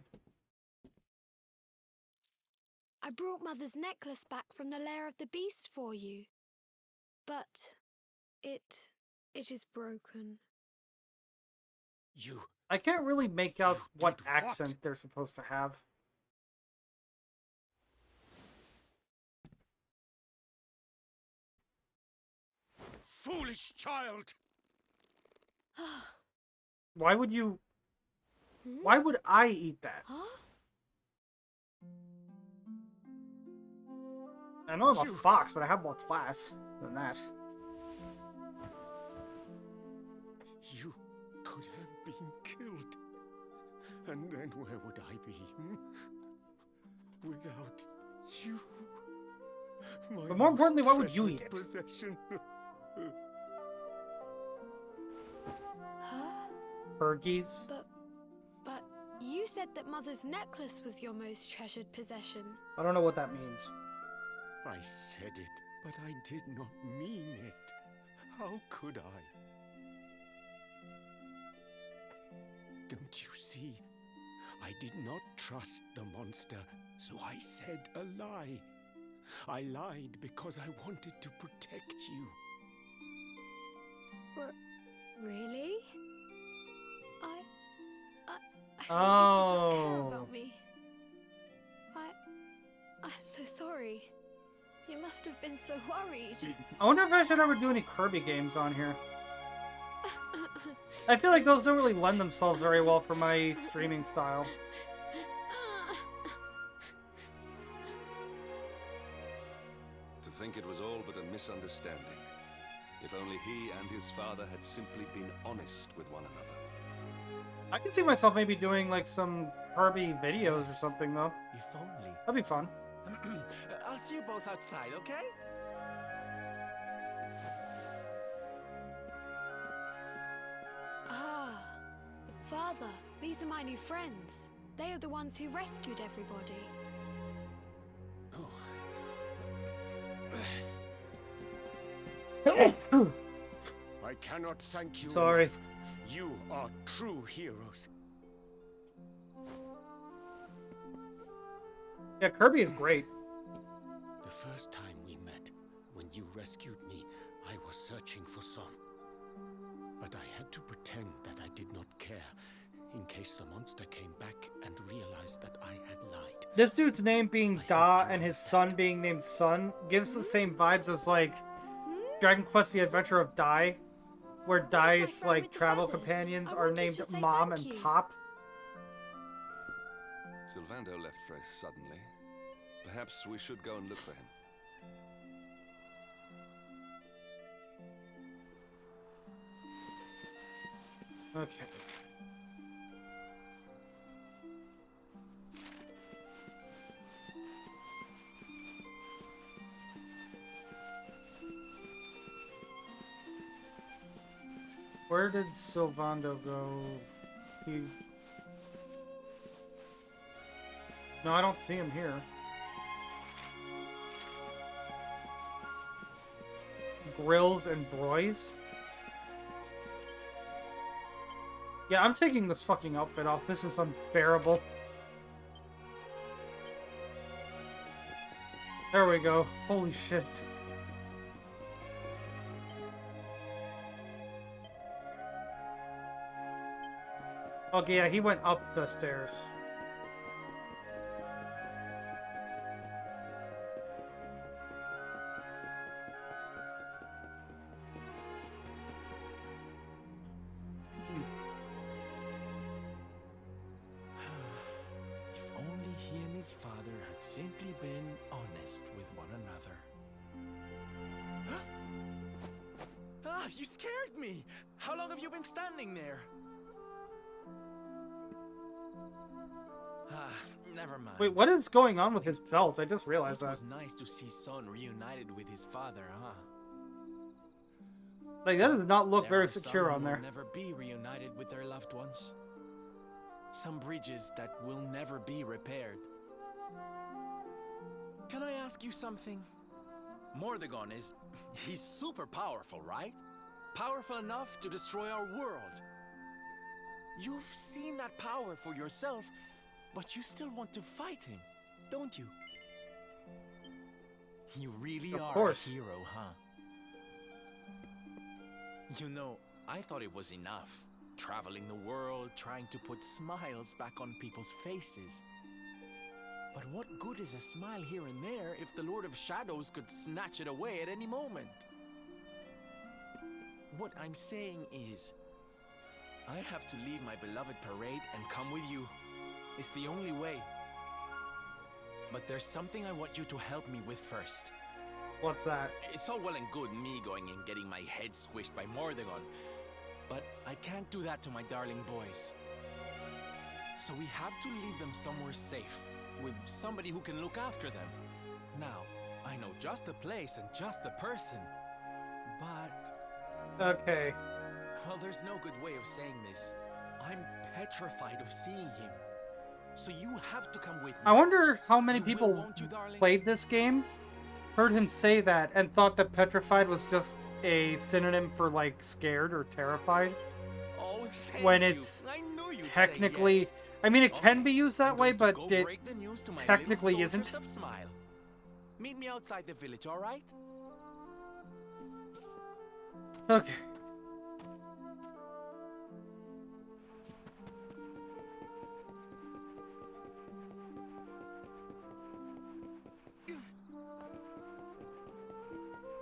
I brought Mother's necklace back from the lair of the beast for you. But it is broken. You. I can't really make out what accent they're supposed to have. Foolish child! Why would you... Hmm? Why would I eat that? Huh? I know I'm a fox, but I have more class than that. You could have been killed. And then where would I be? Without you. But more importantly, why would you eat it? Possession. Huh? Fergies? But you said that Mother's necklace was your most treasured possession. I don't know what that means. I said it, but I did not mean it. How could I? Don't you see? I did not trust the monster, so I said a lie. I lied because I wanted to protect you. Really? I thought you did not care about me. I'm so sorry. You must have been so worried. I wonder if I should ever do any Kirby games on here. I feel like those don't really lend themselves very well for my streaming style. To think it was all but a misunderstanding. If only he and his father had simply been honest with one another. I can see myself maybe doing like some Kirby videos or something though. If only. That'd be fun. I'll see you both outside, okay? Ah, Father, these are my new friends. They are the ones who rescued everybody. I cannot thank you Sorry. enough. You are true heroes. Yeah, Kirby is great. The first time we met, when you rescued me, I was searching for Son. But I had to pretend that I did not care, in case the monster came back and realized that I had lied. This dude's name being Da and his son being named Sun gives the same vibes as like Dragon Quest: The Adventure of Dai, where Dai's like travel companions are named Mom and Pop. Sylvando left very suddenly. Perhaps we should go and look for him. Okay. Where did Sylvando go? He... No, I don't see him here. Grills and Broys? Yeah, I'm taking this fucking outfit off. This is unbearable. There we go. Holy shit. Okay, yeah, he went up the stairs. If only he and his father had simply been honest with one another. Ah, you scared me! How long have you been standing there? Ah, never mind. Wait, what is going on with his belt? I just realized It that. was nice to see Son reunited with his father, huh? Like, that does not look There very are some secure who on there. will never be reunited with their loved ones. Some bridges that will never be repaired. Can I ask you something? Mordegon he's super powerful, right? Powerful enough to destroy our world. You've seen that power for yourself, but you still want to fight him, don't you? You really Of are course. a hero, huh? You know, I thought it was enough. Traveling the world, trying to put smiles back on people's faces. But what good is a smile here and there if the Lord of Shadows could snatch it away at any moment? What I'm saying is, I have to leave my beloved parade and come with you. It's the only way. But there's something I want you to help me with first. What's that? It's all well and good me going and getting my head squished by Mordegon, but I can't do that to my darling boys. So we have to leave them somewhere safe, with somebody who can look after them. Now, I know just the place and just the person, but... Okay. Well, there's no good way of saying this. I'm petrified of seeing him. So you have to come with me. I wonder how many You will, people won't you, darling? played this game, heard him say that, and thought that petrified was just a synonym for, like, scared or terrified. Oh, thank when you. it's I knew you'd say technically... yes. I mean, it can Okay, be used that I'm way, going to but go it break the news to my technically little isn't. soldiers of Smile. Meet me outside the village, all right? Okay.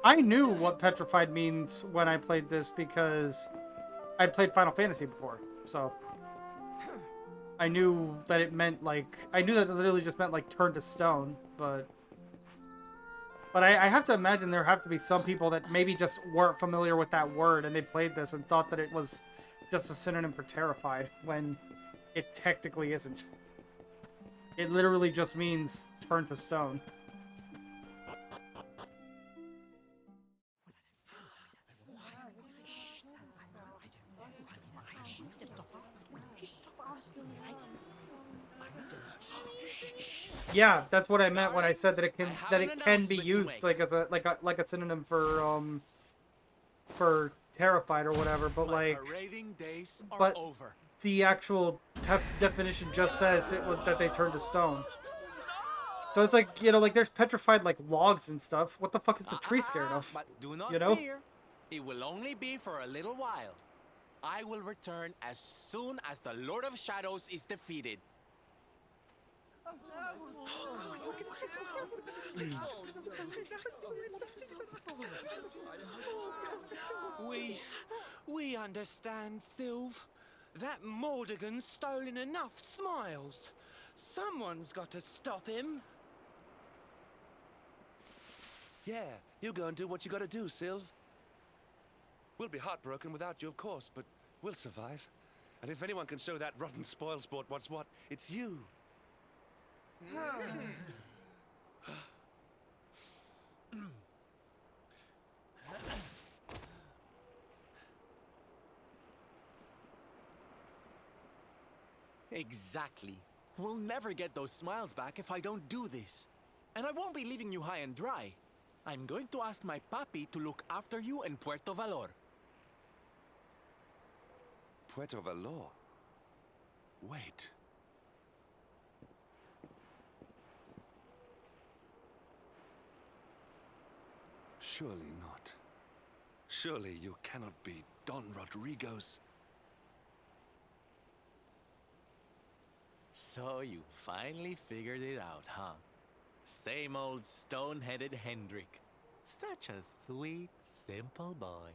I knew what petrified means when I played this because I'd played Final Fantasy before, so I knew that it meant like I knew that it literally just meant like turn to stone, but I have to imagine there have to be some people that maybe just weren't familiar with that word and they played this and thought that it was just a synonym for terrified when it technically isn't. It literally just means turn to stone. Yeah, that's what I meant when I said that it can be used like as a synonym for terrified or whatever, but like the actual definition just says it was that they turned to stone. So it's like, you know, like there's petrified like logs and stuff. What the fuck is the tree scared of? But do not you know? fear. It will only be for a little while. I will return as soon as the Lord of Shadows is defeated. We understand, Sylv. That Mordegon's stolen enough smiles. Someone's got to stop him. Yeah, you go and do what you gotta do, Sylv. We'll be heartbroken without you, of course, but we'll survive. And if anyone can show that rotten spoilsport what's what, it's you. Exactly. We'll never get those smiles back if I don't do this. And I won't be leaving you high and dry. I'm going to ask my papi to look after you in Puerto Valor. Puerto Valor? Wait. Surely not. Surely you cannot be Don Rodrigo's... So you finally figured it out, huh? Same old stone-headed Hendrik. Such a sweet, simple boy.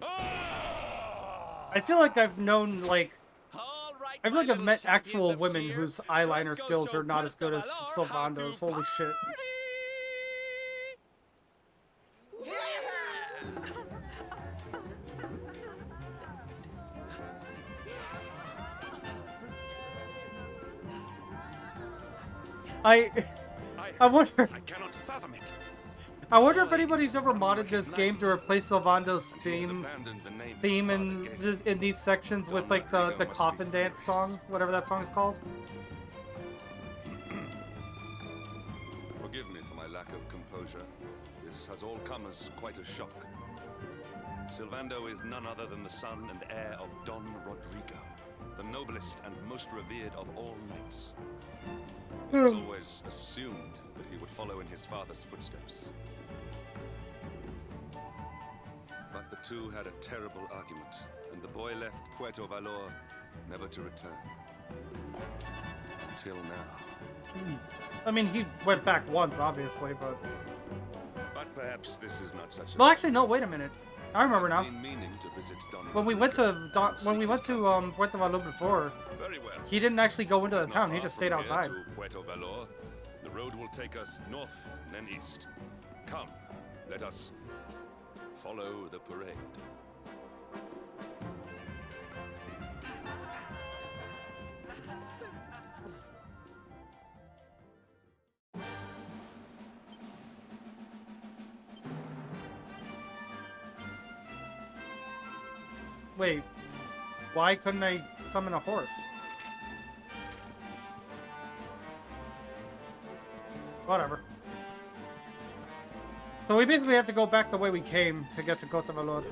I feel like I've known, like... I feel like I've met actual women whose eyeliner skills are not as good as Sylvando's. Holy shit. I wonder... I cannot fathom it. I wonder if anybody's ever modded this game to replace Sylvando's theme in these sections with like the coffin dance song, whatever that song is called. Forgive me for my lack of composure. This has all come as quite a shock. Sylvando is none other than the son and heir of Don Rodrigo, the noblest and most revered of all knights. It was always assumed that he would follow in his father's footsteps. But the two had a terrible argument, and the boy left Puerto Valor, never to return. Until now. I mean, he went back once, obviously, but... But perhaps this is not such a... Well, actually, no, wait a minute. I remember now. Meaning to visit Don When we went to Puerto Valor before, he didn't actually go into the town. He just stayed outside. To Puerto Valor. The road will take us north, then east. Come, let us follow the parade. Wait, why couldn't I summon a horse? Whatever. So we basically have to go back the way we came to get to Puerto Valor.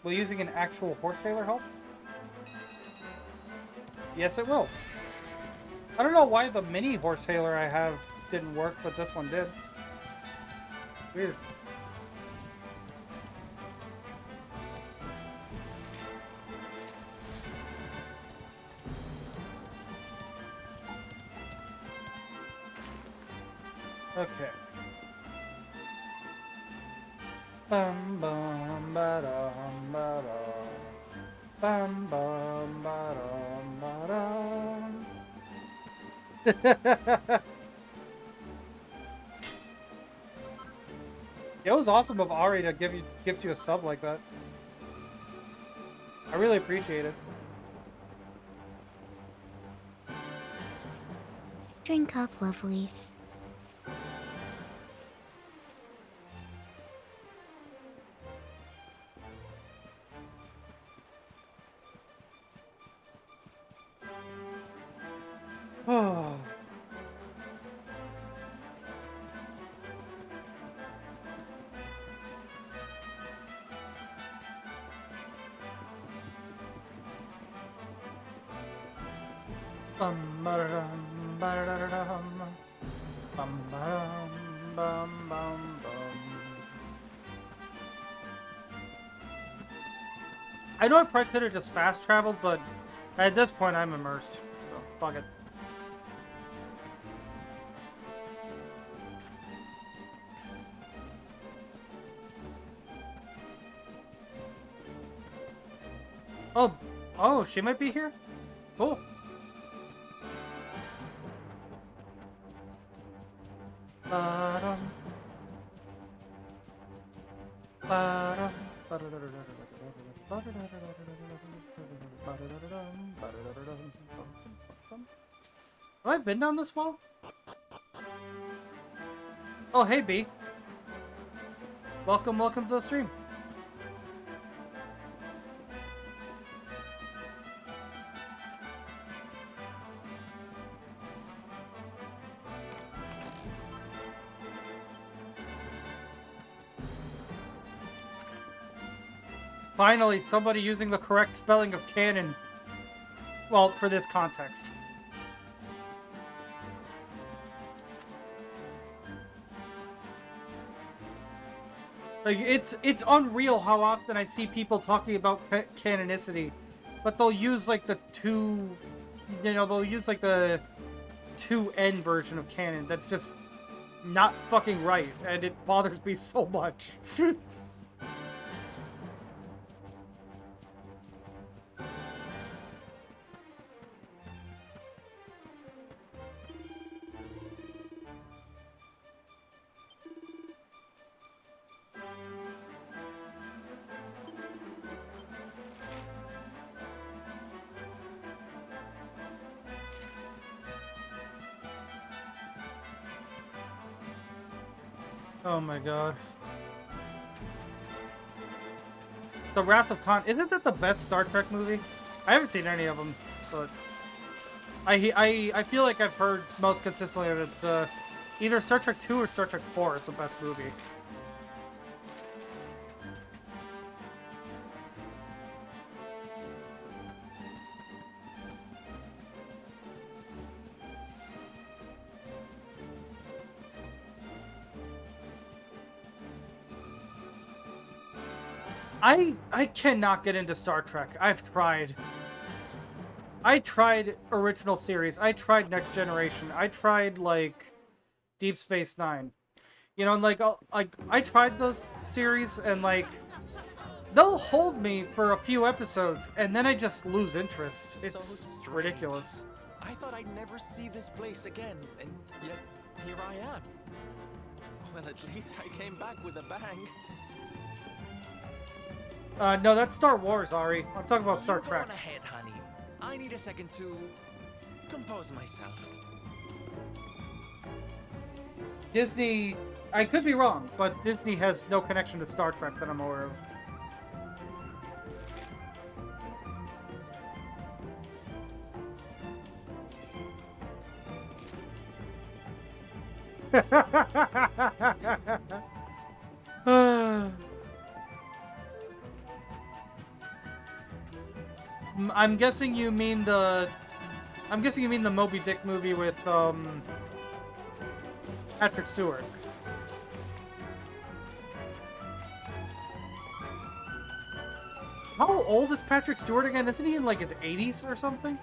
Will using an actual horse hailer help? Yes, it will. I don't know why the mini horse hailer I have didn't work, but this one did. Weird. Okay. Bum bum ba dum ba dum. Bum bum ba dum ba dum. It was awesome of Ari to give you a sub like that. I really appreciate it. Drink up, lovelies. Oh. Bum ba-da-dum, ba-da-da-dum. Bum ba-dum, bum bum bum. I know I probably could have just fast traveled, but at this point I'm immersed. So fuck it. Oh, she might be here? Cool. Ba-dum. Ba-dum. Have I been down this wall? Oh, hey, B. Welcome to the stream. Finally, somebody using the correct spelling of canon. Well, for this context. Like, it's unreal how often I see people talking about canonicity, but they'll use, like, the 2N version of canon. That's just not fucking right, and it bothers me so much. Oh my god. The Wrath of Khan. Isn't that the best Star Trek movie? I haven't seen any of them, but I feel like I've heard most consistently that either Star Trek 2 or Star Trek 4 is the best movie. I cannot get into Star Trek. I've tried. I tried original series. I tried Next Generation. I tried, like, Deep Space Nine. You know, and, like I tried those series, and, like, they'll hold me for a few episodes, and then I just lose interest. It's so ridiculous. I thought I'd never see this place again, and yet here I am. Well, at least I came back with a bang. No, that's Star Wars, Ari. I'm talking about Star Trek. Go on ahead, honey. I need a second to compose myself. Disney, I could be wrong, but Disney has no connection to Star Trek that I'm aware of. I'm guessing you mean the I'm guessing you mean the Moby Dick movie with, Patrick Stewart. How old is Patrick Stewart again? Isn't he in, like, his 80s or something?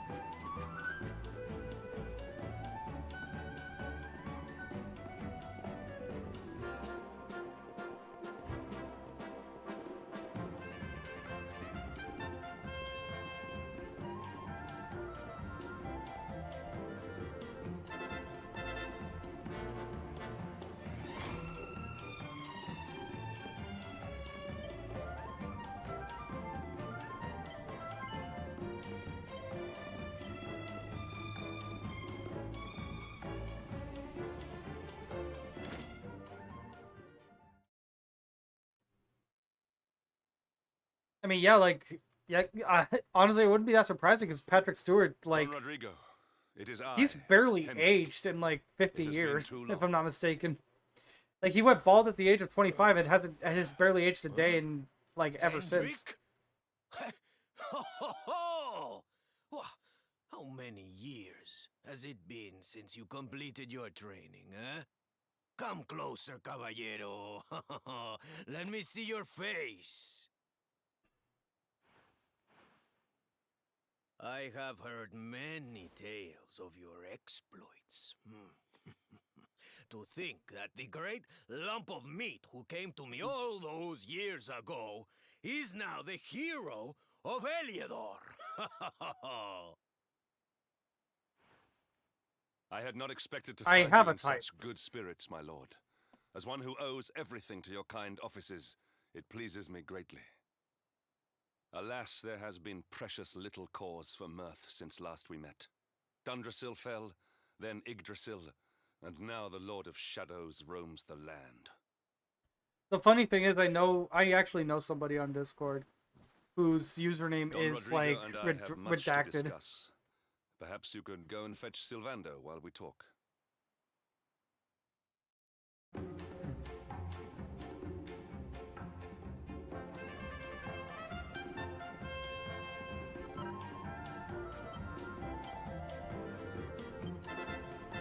I mean, yeah, like, yeah, honestly, it wouldn't be that surprising because Patrick Stewart, like, Don Rodrigo, it is I, he's barely Henrik. aged in, like, 50 It has been years, too if long. I'm not mistaken. Like, he went bald at the age of 25 and has barely aged a day in, like, ever since. Ho ho ho! Wha- How many years has it been since you completed your training, eh? Come closer, caballero. Let me see your face. I have heard many tales of your exploits. To think that the great lump of meat who came to me all those years ago is now the hero of Heliodor. I had not expected to I find have you a in type. such good spirits, my lord. As one who owes everything to your kind offices, it pleases me greatly. Alas, there has been precious little cause for mirth since last we met. Dundrasil fell, then Yggdrasil, and now the Lord of Shadows roams the land. The funny thing is, I actually know somebody on Discord whose username Don is, Rodrigo like, and I have much to redacted. discuss. Perhaps you could go and fetch Sylvando while we talk.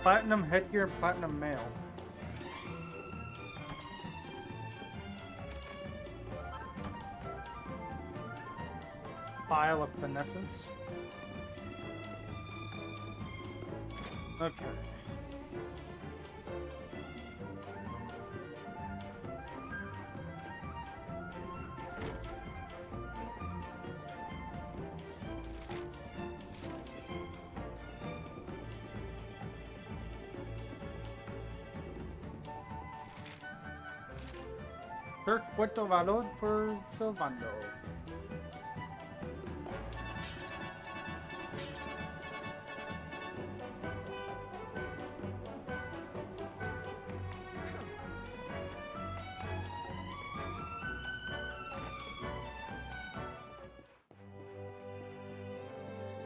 Platinum headgear, platinum mail. File of Benescence. Okay. Search Puerto Valor for Sylvando.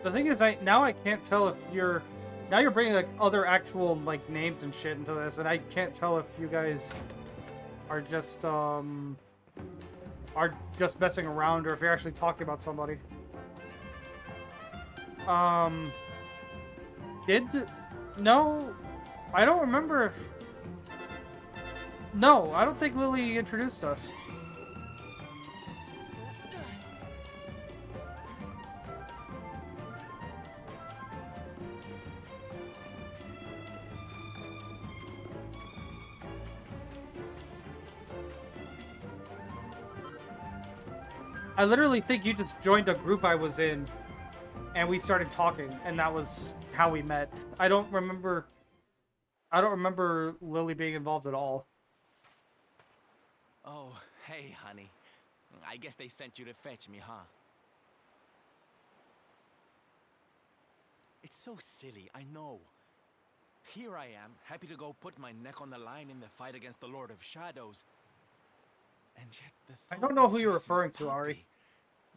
The thing is, now I can't tell if you're bringing like other actual like names and shit into this, and I can't tell if you guys are just messing around or if you're actually talking about somebody. No, I don't remember if. No, I don't think Lily introduced us. I literally think you just joined a group I was in, and we started talking, and that was how we met. I don't remember Lily being involved at all. Oh, hey, honey. I guess they sent you to fetch me, huh? It's so silly, I know. Here I am, happy to go put my neck on the line in the fight against the Lord of Shadows. And yet the I thought don't know of who you're facing referring to, Ari. Puppy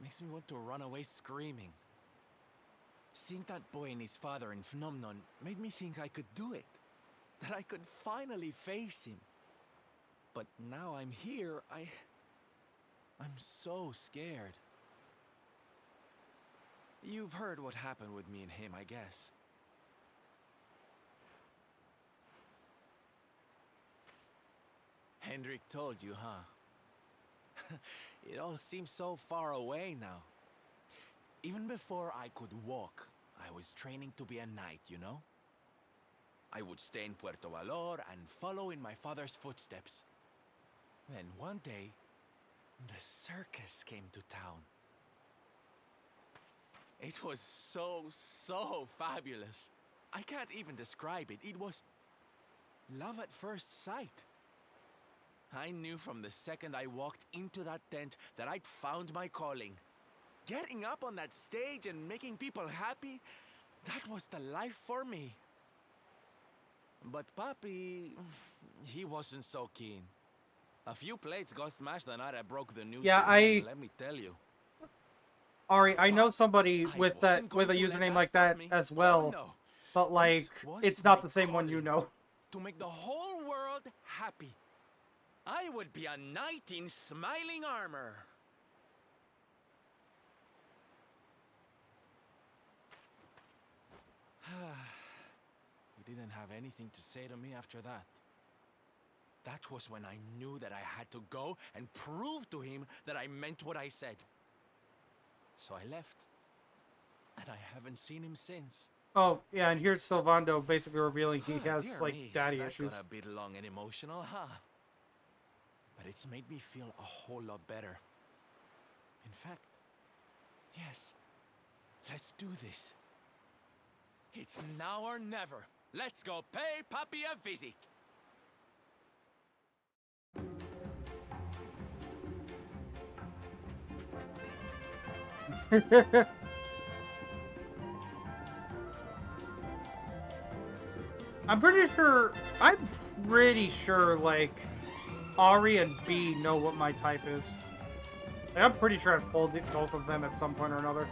makes me want to run away screaming. Seeing that boy and his father in Phenomenon made me think I could do it. That I could finally face him. But now I'm here, I'm so scared. You've heard what happened with me and him, I guess. Hendrik told you, huh? It all seems so far away now. Even before I could walk, I was training to be a knight, you know? I would stay in Puerto Valor and follow in my father's footsteps. Then one day, the circus came to town. It was so fabulous. I can't even describe it. It was love at first sight. I knew from the second I walked into that tent that I'd found my calling. Getting up on that stage and making people happy, that was the life for me. But Papi, he wasn't so keen. A few plates got smashed the night I broke the news to him, let me tell you. Ari, I know somebody with a username like that as well, but like, it's not the same one you know. To make the whole world happy. I would be a knight in smiling armor. He didn't have anything to say to me after that. That was when I knew that I had to go and prove to him that I meant what I said. So I left. And I haven't seen him since. Oh, yeah, and here's Silvando basically revealing he has, like, daddy that issues. Got a bit long and emotional, huh? But it's made me feel a whole lot better. In fact, yes, let's do this. It's now or never. Let's go pay Papi a visit. I'm pretty sure, like, Ari and B know what my type is. Like, I'm pretty sure I've told both of them at some point or another.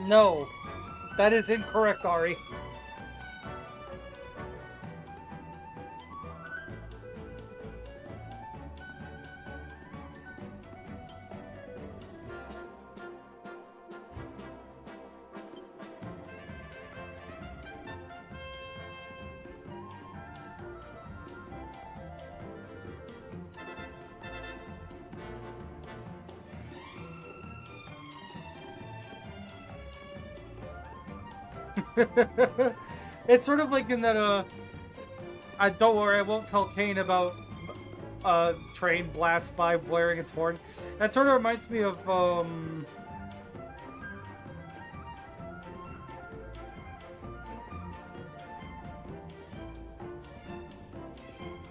No, that is incorrect, Ari. It's sort of like in that, don't worry, I won't tell Kane about train blast by blaring its horn. That sort of reminds me of,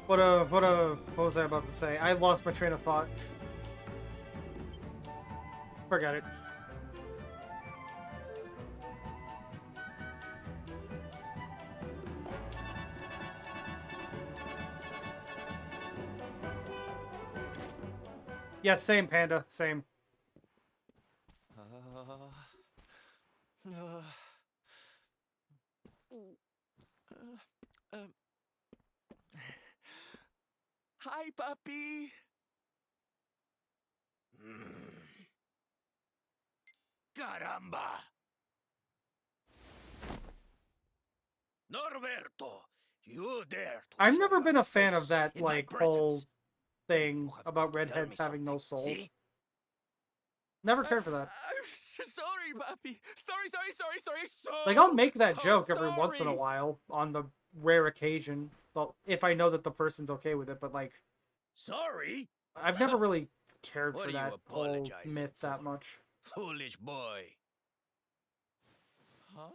what was I about to say? I lost my train of thought. Forget it. Yeah, same, Panda. Same. Hi, Papi. Caramba! Norberto, you dare to I've show never been your a fan of face that, in my like, presence. whole thing about redheads having no souls. See? Never cared for that. I'm sorry, Papi. Sorry. Like, I'll make that joke every once in a while on the rare occasion, but if I know that the person's okay with it, but like... Sorry? I've never really cared What for are you that whole apologizing myth that much. Foolish boy. Huh?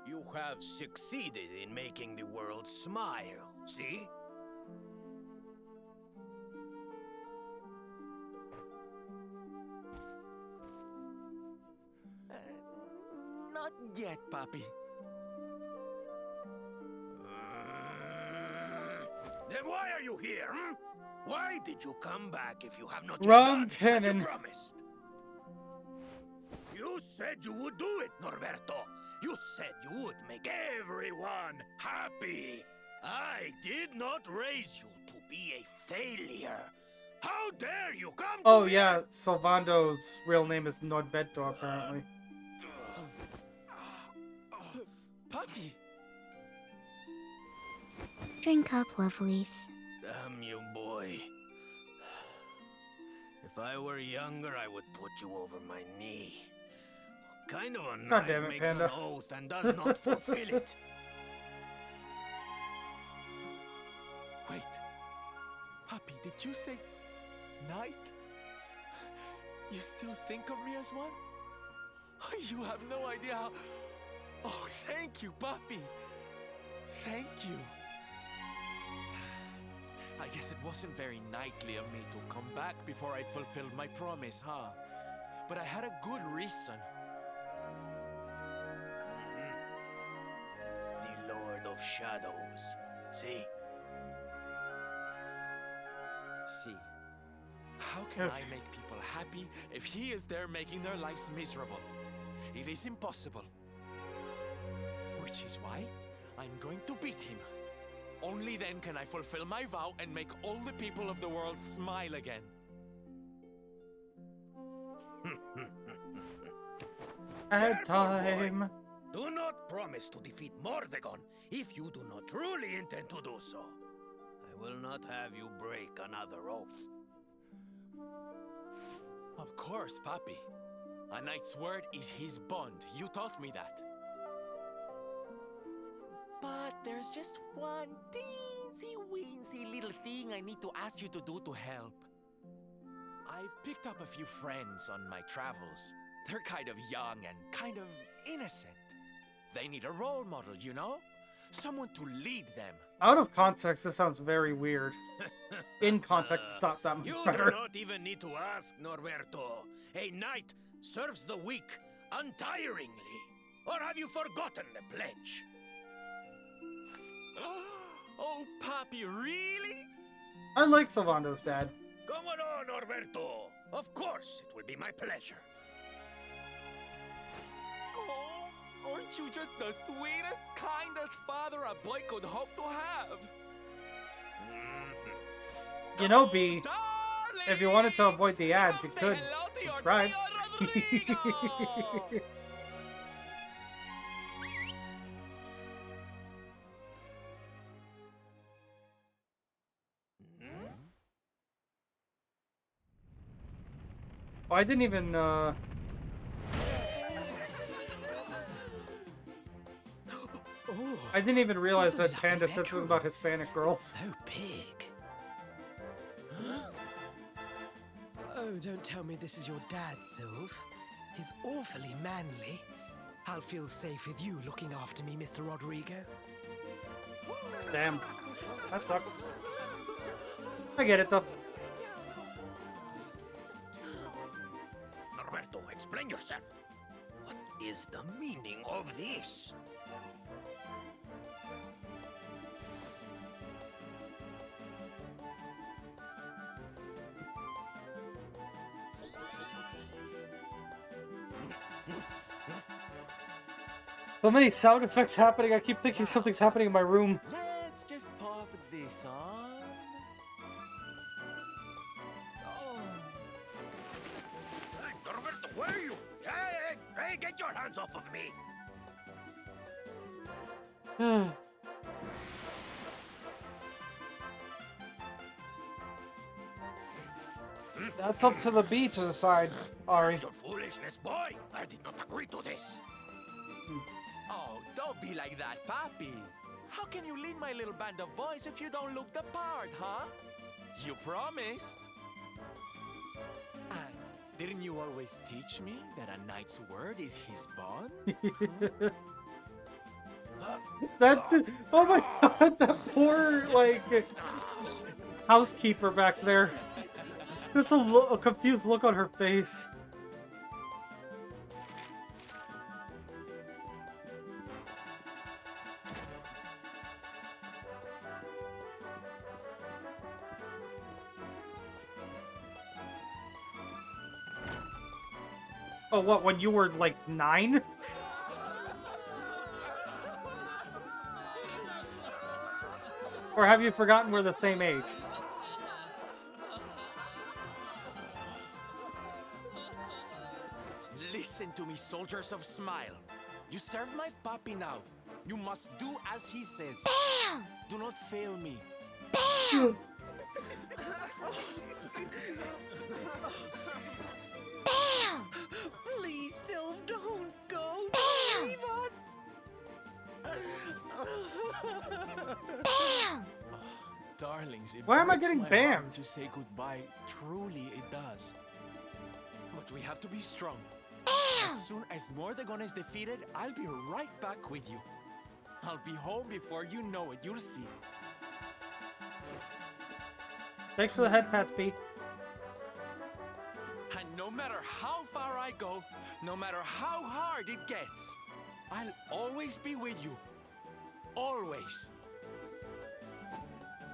You have succeeded in making the world smile, see? yet, Papi. Then why are you here, hmm? Why did you come back if you have not yet Rum done as you cannon. promised? You said you would do it, Norberto. You said you would make everyone happy. I did not raise you to be a failure. How dare you come Oh to me? yeah, Salvando's real name is Norberto, apparently. Papi! Drink up, lovelies. Damn you, boy. If I were younger, I would put you over my knee. What kind of a God knight damn it, makes Panda. an oath and does not fulfill it? Wait. Papi, did you say knight? You still think of me as one? You have no idea how... Oh, thank you, Papi. Thank you. I guess it wasn't very knightly of me to come back before I'd fulfilled my promise, huh? But I had a good reason. The Lord of Shadows. See? See, how can I make people happy if he is there making their lives miserable? It is impossible. Which is why I'm going to beat him. Only then can I fulfill my vow and make all the people of the world smile again. At time. Do not promise to defeat Mordegon if you do not truly intend to do so. I will not have you break another oath. Of course, Papi. A knight's word is his bond. You taught me that. But there's just one teensy-weensy little thing I need to ask you to do to help. I've picked up a few friends on my travels. They're kind of young and kind of innocent. They need a role model, you know? Someone to lead them. Out of context, this sounds very weird. In context, it's not that much You better. do not even need to ask, Norberto. A knight serves the weak untiringly. Or have you forgotten the pledge? Oh, Papi, really? I like Salvando's dad. Come on, Norberto. Of course, it will be my pleasure. Oh, aren't you just the sweetest, kindest father a boy could hope to have? You know, B, if you wanted to avoid the ads, you could subscribe. Oh, I didn't even, I didn't even realize that Panda said something about Hispanic girls. So big. Oh, don't tell me this is your dad, Sylv. He's awfully manly. I'll feel safe with you looking after me, Mr. Rodrigo. Damn. That sucks. I get it, though. Norberto, explain yourself. What is the meaning of this? So many sound effects happening, I keep thinking something's happening in my room. Let's just pop this on. Hey, Norberto, where are you? Hey, get your hands off of me! That's up to the B to decide, Ari. That's your foolishness, boy! I did not agree to this! Oh, don't be like that, Papi. How can you lead my little band of boys if you don't look the part, huh? You promised. And didn't you always teach me that a knight's word is his bond? That, oh my god, that poor, like, housekeeper back there. There's a confused look on her face. Oh, what, when you were, like, 9? Or have you forgotten we're the same age? Listen to me, soldiers of Smile. You serve my puppy now. You must do as he says. Bam! Do not fail me. Bam! Bam! Please, Sylph, don't go. Bam! Leave us. Bam! Darlings, it Why am I breaks getting my bammed? heart to say goodbye. Truly, it does. But we have to be strong. As soon as Mordegon is defeated, I'll be right back with you. I'll be home before you know it. You'll see. Thanks for the head pats, B. And no matter how far I go, no matter how hard it gets, I'll always be with you. Always.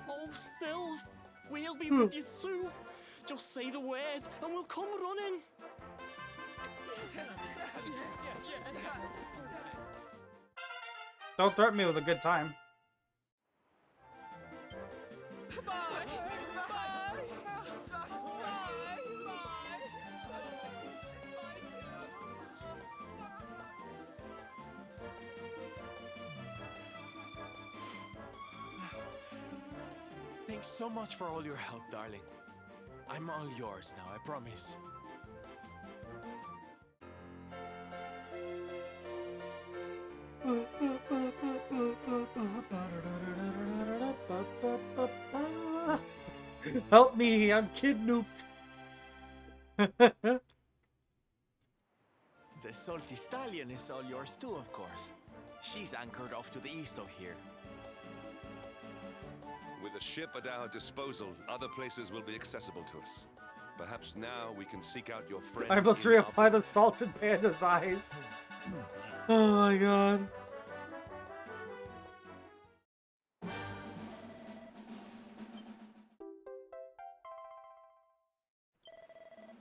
Oh, Sylph, we'll be with you soon. Just say the word and we'll come running. Don't threaten me with a good time. Thanks so much for all your help, darling. I'm all yours now, I promise. Help me, I'm kidnapped. The salty stallion is all yours too, of course. She's anchored off to the east of here. With a ship at our disposal, other places will be accessible to us. Perhaps now we can seek out your friends. I must in reapply the salted panda's eyes. Oh my god.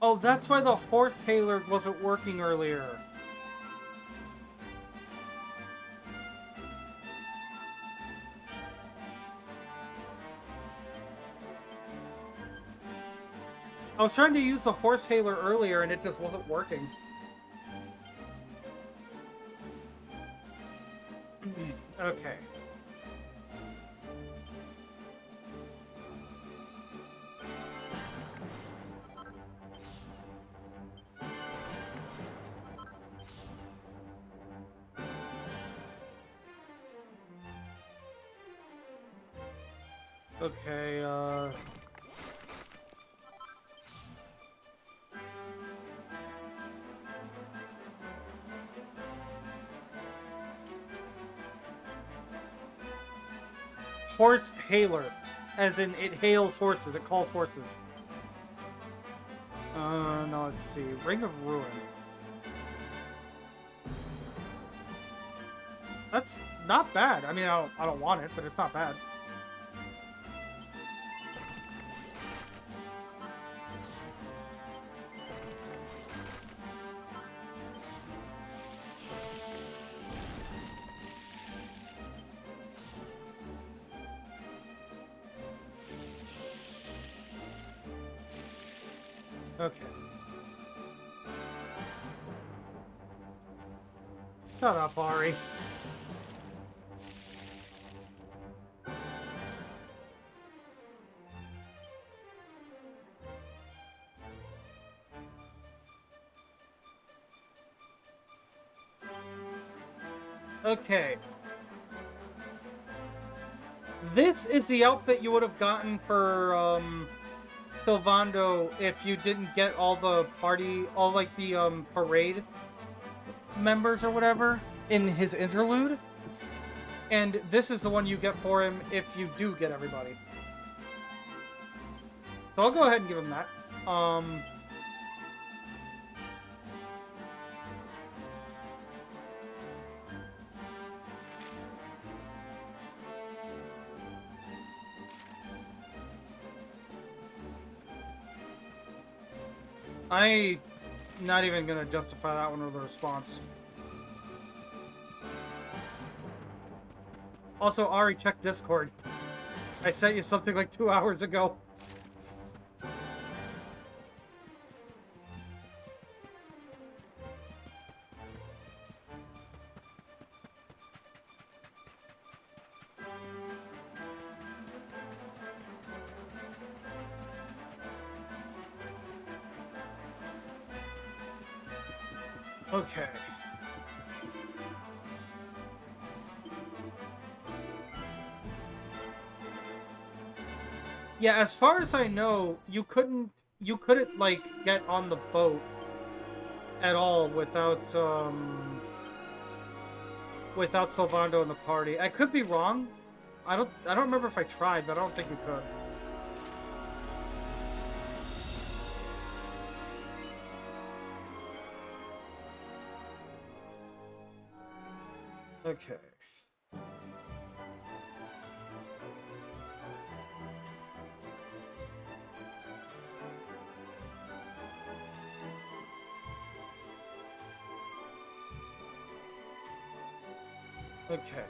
Oh, that's why the horse hailer wasn't working earlier. I was trying to use the horse hailer earlier and it just wasn't working. Okay. Okay, horse hailer. As in, it hails horses, it calls horses. No, let's see. Ring of Ruin. That's not bad. I mean, I don't want it, but it's not bad. Okay. Shut up, Ari. Okay. This is the outfit you would have gotten for, Sylvando if you didn't get all the parade members or whatever in his interlude. And this is the one you get for him if you do get everybody. So I'll go ahead and give him that. Not even gonna justify that one with a response. Also, Ari, check Discord. I sent you something like 2 hours ago. Okay. Yeah, as far as I know, you couldn't like get on the boat at all without without Sylvando in the party. I could be wrong. I don't remember if I tried, but I don't think you could. Okay. Okay.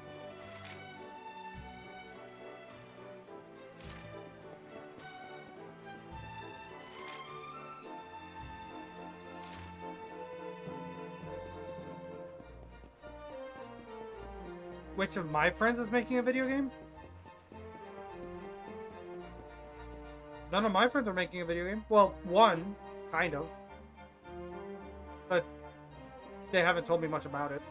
Which of my friends is making a video game? None of my friends are making a video game. Well, one, kind of. But they haven't told me much about it.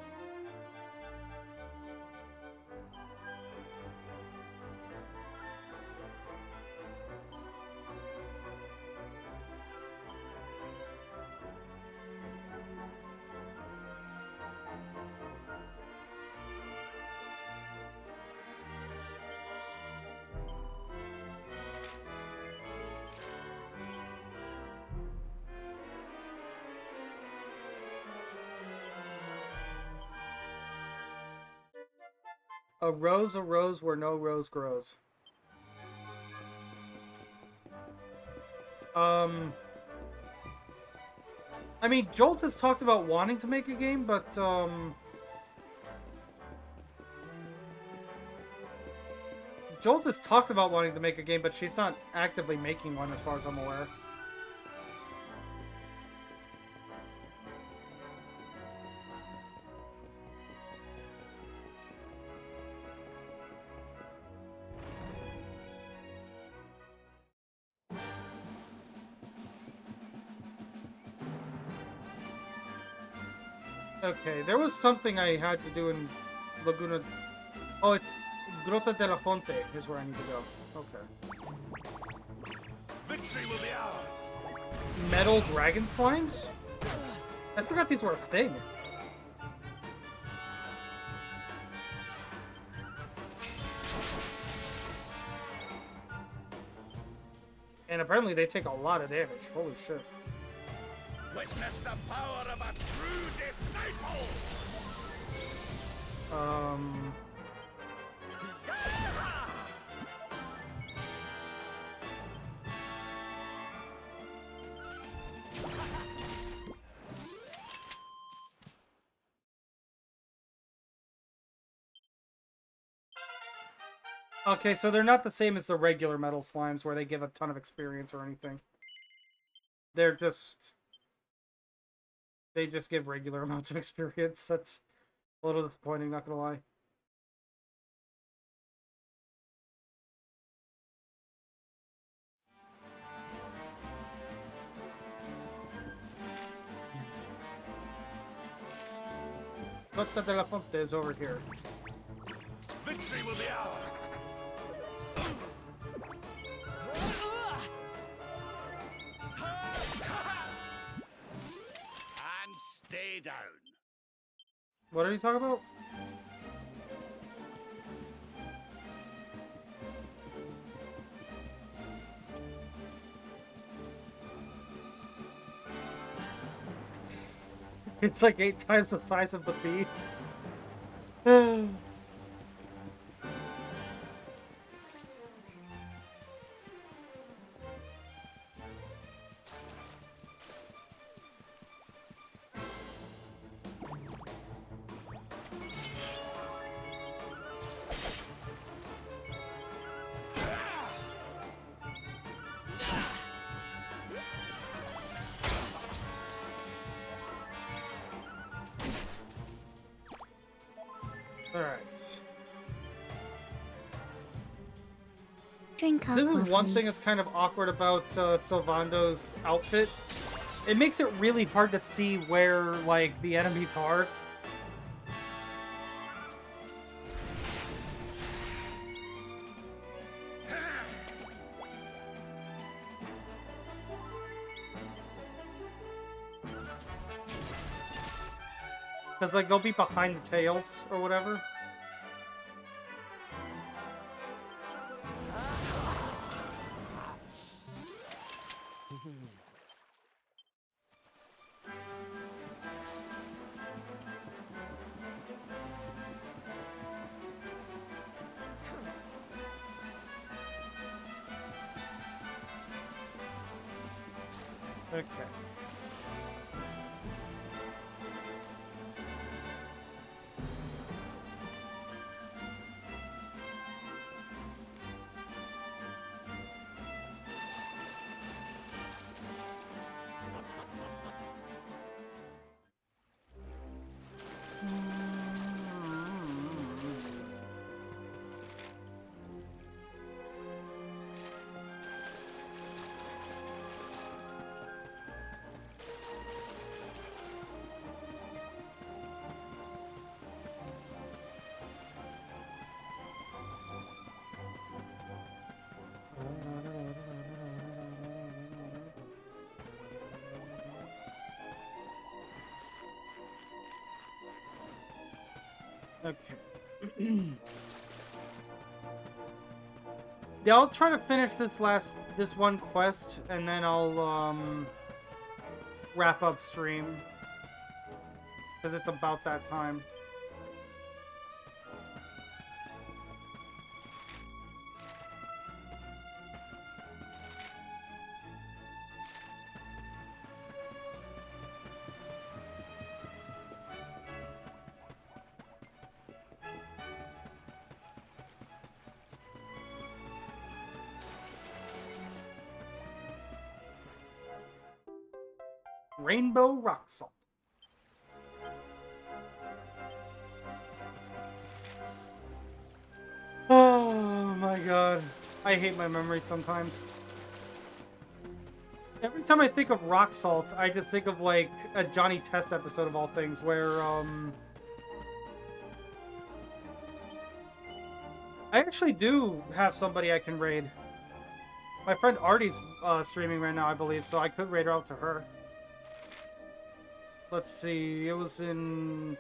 A rose where no rose grows. I mean, Jolt has talked about wanting to make a game, but, Jolt has talked about wanting to make a game, but she's not actively making one as far as I'm aware. Okay, there was something I had to do in Laguna... Oh, it's Grota de la Fonte is where I need to go. Okay. Victory will be ours. Metal dragon slimes? I forgot these were a thing. And apparently they take a lot of damage. Holy shit. Witness the power of a true disciple! Okay, so they're not the same as the regular metal slimes where they give a ton of experience or anything. They're just... They just give regular amounts of experience. That's a little disappointing, not gonna lie. Grota de la Fonte is over here. Victory will be ours. And stay down. What are you talking about? It's like 8 times the size of the bee. Drink up, This is one thing lovelies. that's kind of awkward about Sylvando's outfit. It makes it really hard to see where, like, the enemies are. Because, like, they'll be behind the tails or whatever. Okay. Okay. Yeah, I'll try to finish this one quest, and then I'll, wrap up stream. Because it's about that time. Rainbow rock salt. Oh my god. I hate my memory sometimes. Every time I think of rock salts, I just think of like a Johnny Test episode of all things where I actually do have somebody I can raid. My friend Artie's streaming right now, I believe, so I could raid her out to her. Let's see, it was in...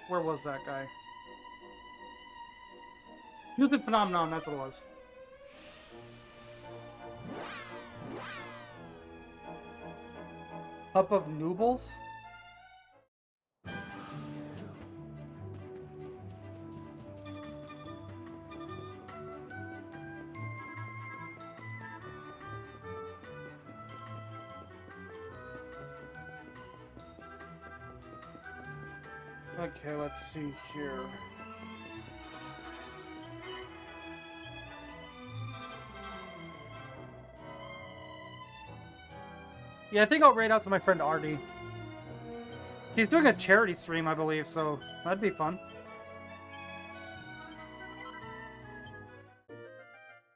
Where was that guy? He was in Phenomenon, that's what it was. Cup of Noobles? Okay, let's see here. Yeah, I think I'll raid out to my friend Artie. He's doing a charity stream, I believe, so that'd be fun.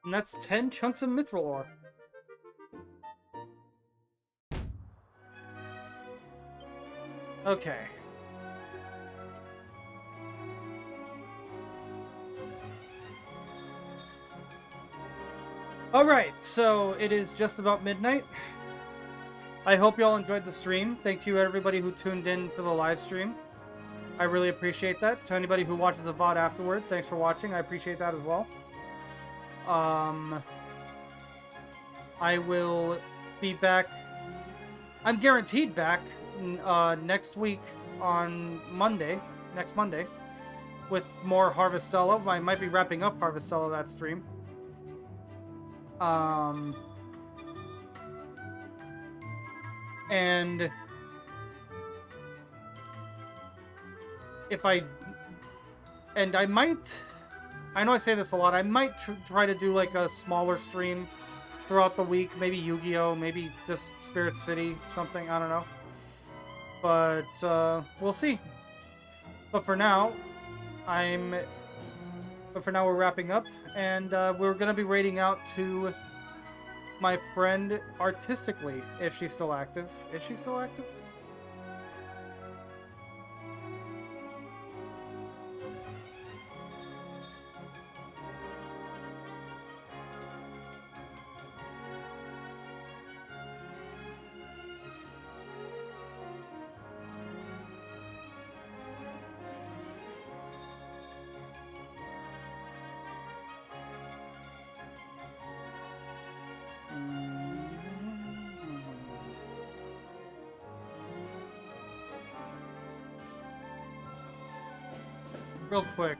And that's 10 chunks of mithril ore. Okay. Alright, so it is just about midnight. I hope you all enjoyed the stream. Thank you everybody who tuned in for the live stream. I really appreciate that. To anybody who watches the VOD afterward, thanks for watching. I appreciate that as well. I will be back. I'm guaranteed back next week on Monday. Next Monday. With more Harvestella. I might be wrapping up Harvestella that stream. And if I might, I know I say this a lot, I might try to do like a smaller stream throughout the week, maybe Yu-Gi-Oh, maybe just Spirit City, something, I don't know. But we'll see. But for now, I'm But for now, we're wrapping up, and we're gonna be raiding out to my friend Artistically, if she's still active. Is she still active? Real quick.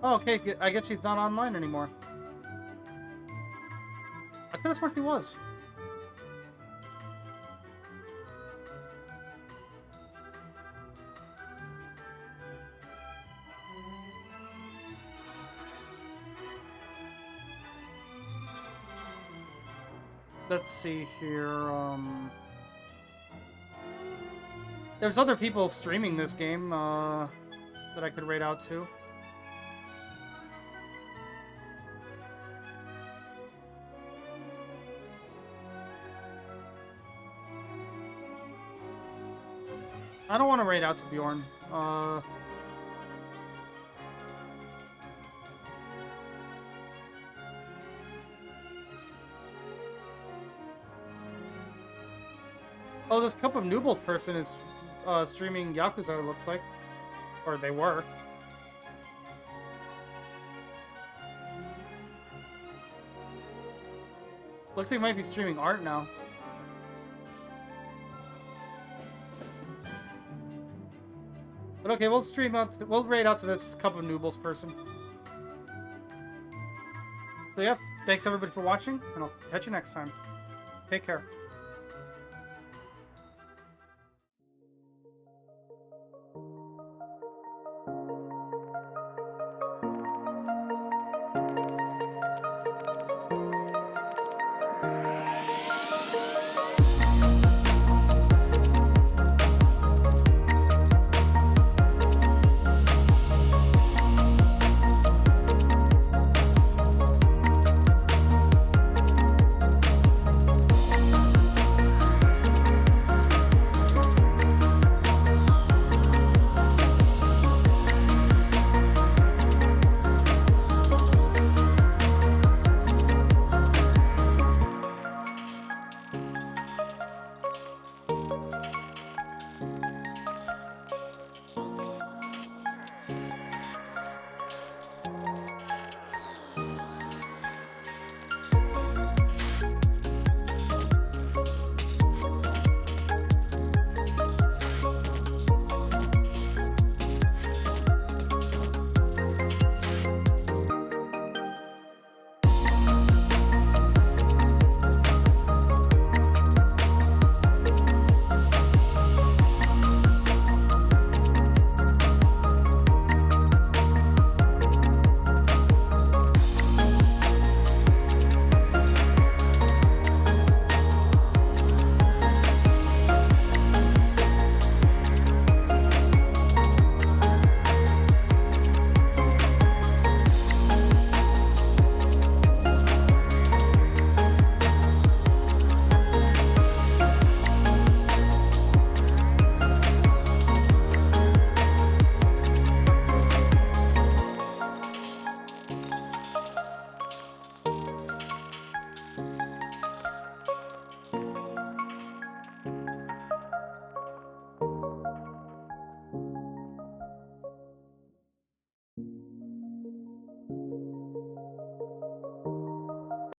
Oh, okay, I guess she's not online anymore. I could have sworn she was. Let's see here, there's other people streaming this game, that I could raid out to. I don't want to raid out to Bjorn. Oh, this Cup of Noobles person is streaming Yakuza, it looks like. Or they were. Looks like he might be streaming art now. But okay, we'll raid out to this Cup of Noobles person. So yeah, thanks everybody for watching, and I'll catch you next time. Take care.